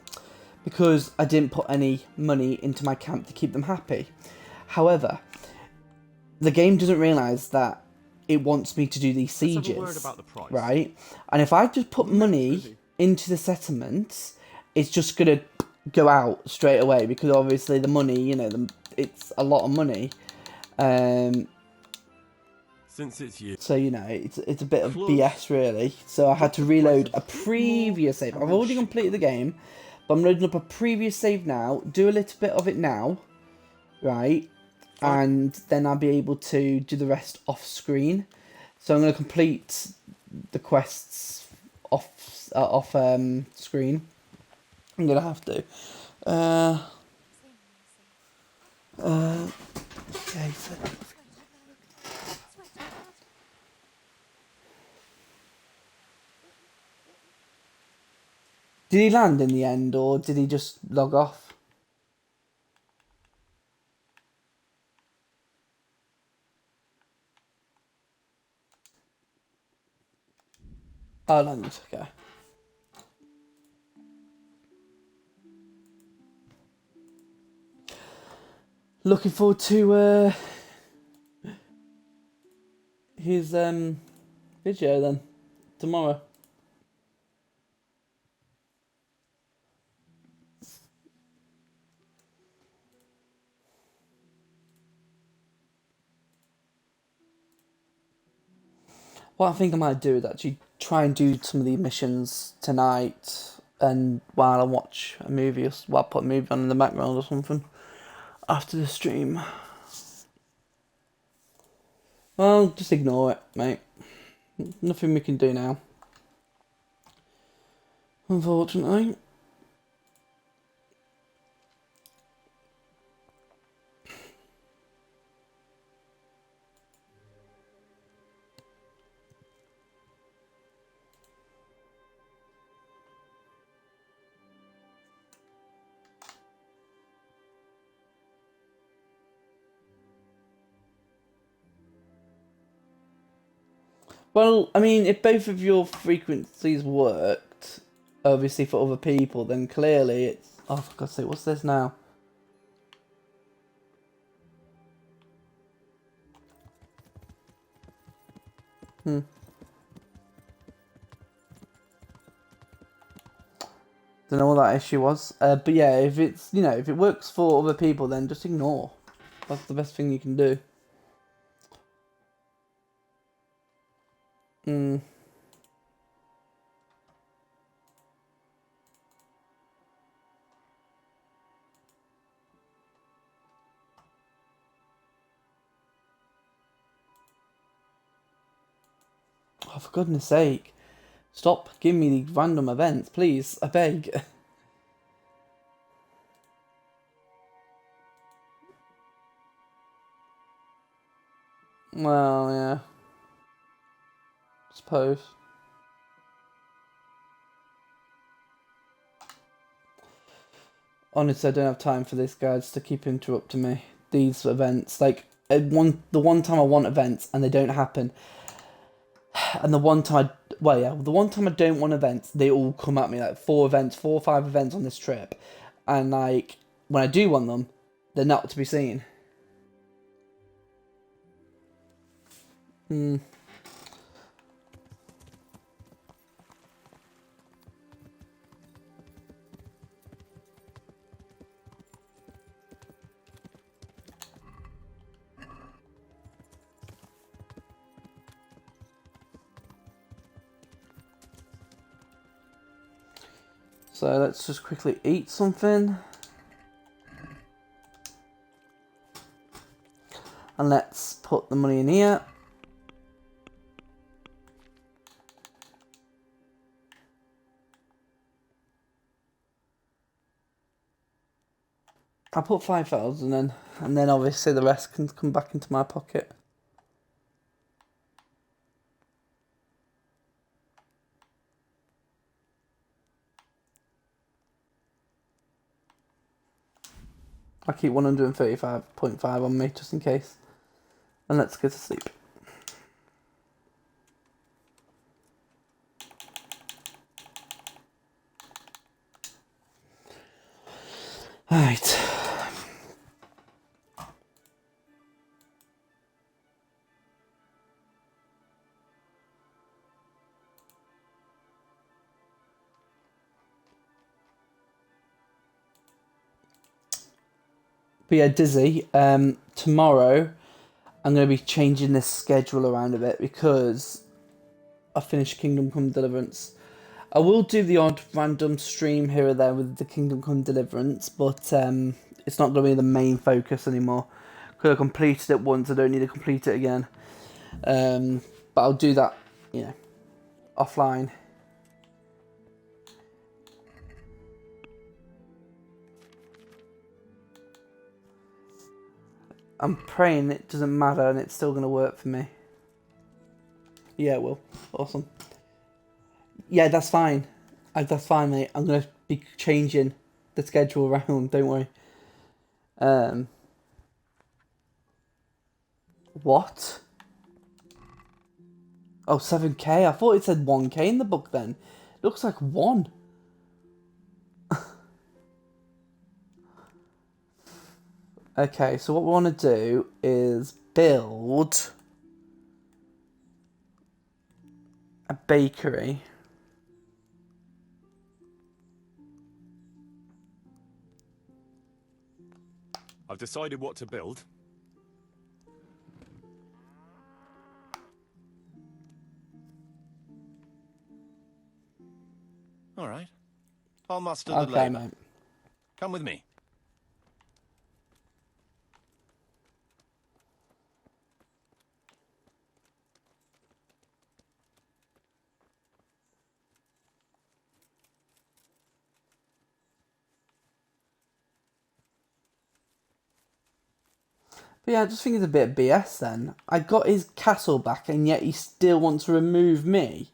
Because I didn't put any money into my camp to keep them happy. However, the game doesn't realise that it wants me to do these sieges, Let's have a word about the price. right? And if I just put money into the settlements, it's just going to go out straight away because obviously the money, you know, it's a lot of money. Since it's you. So, you know, it's a bit of BS really. So I had to reload a previous save. I've already completed the game, but I'm loading up a previous save now, do a little bit of it now, right? And then I'll be able to do the rest off screen. So I'm going to complete the quests off screen. I'm going to have to. Okay, so... Did he land in the end, or did he just log off? Oh, landed, okay. Looking forward to his video then, tomorrow. What I think I might do is actually try and do some of the missions tonight, and while I watch a movie, or while I put a movie on in the background or something after the stream. Well, just ignore it, mate. Nothing we can do now, unfortunately. Well, I mean, if both of your frequencies worked, obviously for other people, then clearly it's... Oh, for God's sake, what's this now? Don't know what that issue was. But yeah, if it's, you know, if it works for other people, then just ignore. That's the best thing you can do. Oh, for goodness sake. Stop giving me these random events, please. I beg. Well, yeah. Suppose. Honestly, I don't have time for this, guys, to keep interrupting me. These events, like, the one time I want events and they don't happen. And the one time, the one time I don't want events, they all come at me, like 4 or 5 events on this trip. And like, when I do want them, they're not to be seen. So let's just quickly eat something. And let's put the money in here. I'll put 5,000 in, and then obviously the rest can come back into my pocket. I'll keep 135.5 on me just in case. And let's go to sleep. Alright. But yeah, Dizzy, tomorrow I'm going to be changing this schedule around a bit because I finished Kingdom Come Deliverance. I will do the odd random stream here or there with the Kingdom Come Deliverance, but it's not going to be the main focus anymore. Because I completed it once, I don't need to complete it again. But I'll do that, offline. I'm praying it doesn't matter and it's still going to work for me. Yeah, it will. Awesome. Yeah, that's fine. That's fine, mate. I'm going to be changing the schedule around, don't worry. What? Oh, 7k? I thought it said 1k in the book then. It looks like 1. Okay, so what we want to do is build a bakery. I've decided what to build. All right. I'll muster the Okay, labour. mate. Come with me. But yeah, I just think it's a bit of BS then. I got his castle back and yet he still wants to remove me.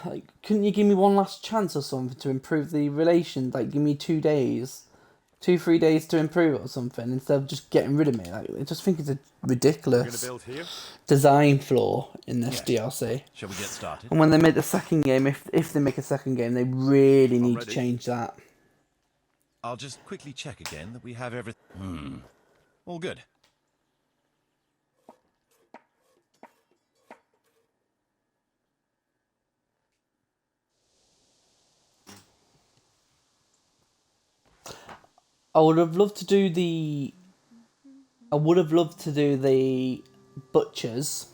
Like, couldn't you give me one last chance or something to improve the relation? Like, give me 2 days. 2-3 days to improve it or something instead of just getting rid of me. Like, I just think it's a ridiculous Build here? design flaw in this Yes. DLC. Shall we get started? And when they make the second game, if they make a second game, they really need to ready. change that. I'll just quickly check again that we have everything. All good. I would have loved to do the butchers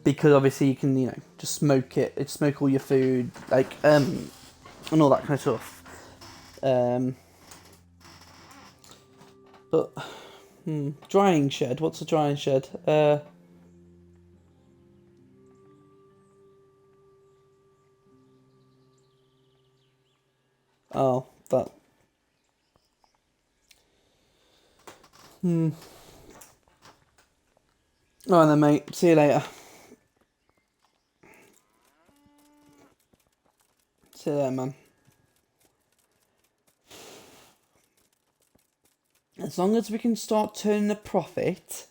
because obviously you can just smoke smoke all your food and all that kind of stuff. But drying shed. What's a drying shed? Oh, that. Alright then, mate. See you later. See you later, man. As long as we can start turning a profit,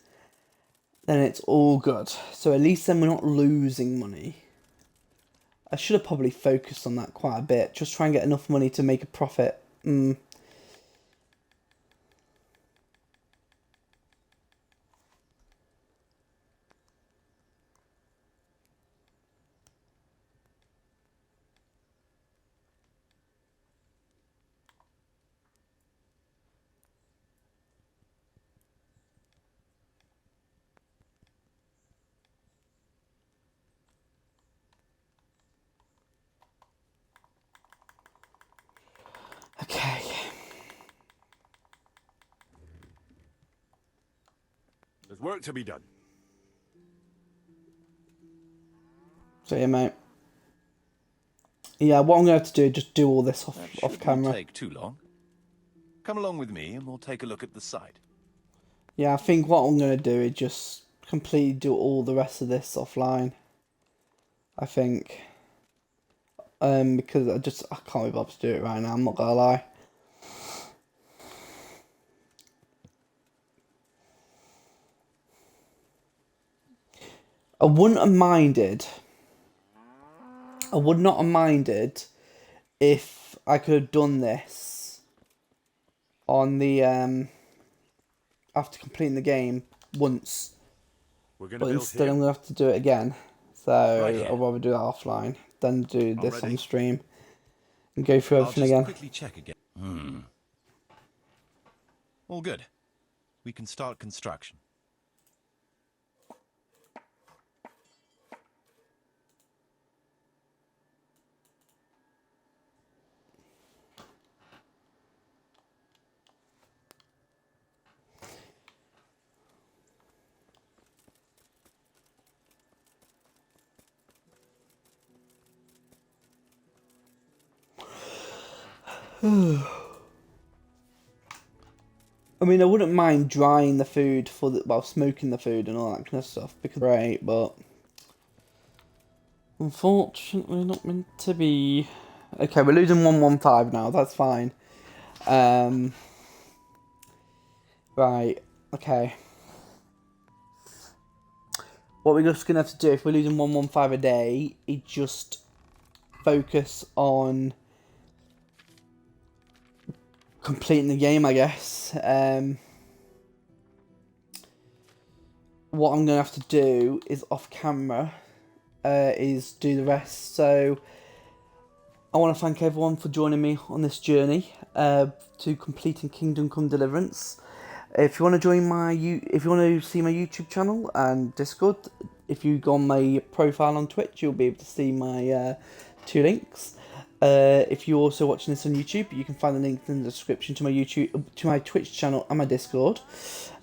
then it's all good. So at least then we're not losing money. I should have probably focused on that quite a bit. Just try and get enough money to make a profit. Okay. There's work to be done. So yeah, mate. Yeah, what I'm going to have to do is just do all this off Shouldn't camera. take too long. Come along with me and we'll take a look at the site. Yeah, I think what I'm going to do is just completely do all the rest of this offline. I think. Because I can't be bothered to do it right now, I'm not going to lie. I wouldn't have minded. I would not have minded if I could have done this on the after completing the game once. But instead I'm gonna have to do it again. So I'd rather do that offline than do this on stream and go through everything again. Quickly check again. All good. We can start construction. I mean, I wouldn't mind drying the food smoking the food and all that kind of stuff because great, but unfortunately not meant to be. Okay, we're losing 115 now. That's fine. Right. Okay. What we're just gonna have to do if we're losing 115 a day is just focus on completing the game, I guess. What I'm gonna have to do is off camera, is do the rest. So I want to thank everyone for joining me on this journey to completing Kingdom Come Deliverance. If you want to join if you want to see my YouTube channel and Discord, if you go on my profile on Twitch, you'll be able to see my 2 links. If you're also watching this on YouTube, you can find the link in the description to my Twitch channel and my Discord.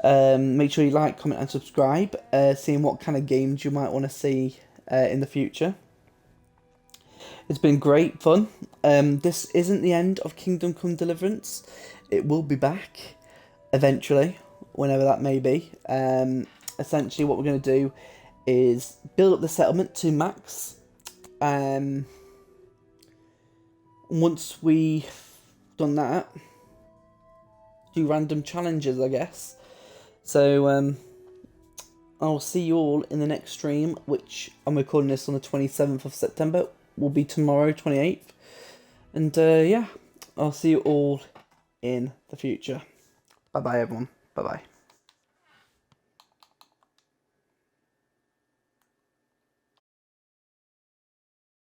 Make sure you like, comment, and subscribe. Seeing what kind of games you might want to see in the future. It's been great fun. This isn't the end of Kingdom Come Deliverance. It will be back eventually, whenever that may be. Essentially, what we're going to do is build up the settlement to max. Once we've done that, do random challenges, I guess. So, I'll see you all in the next stream, which I'm recording this on the 27th of September. Will be tomorrow, 28th. And, yeah, I'll see you all in the future. Bye-bye, everyone. Bye-bye.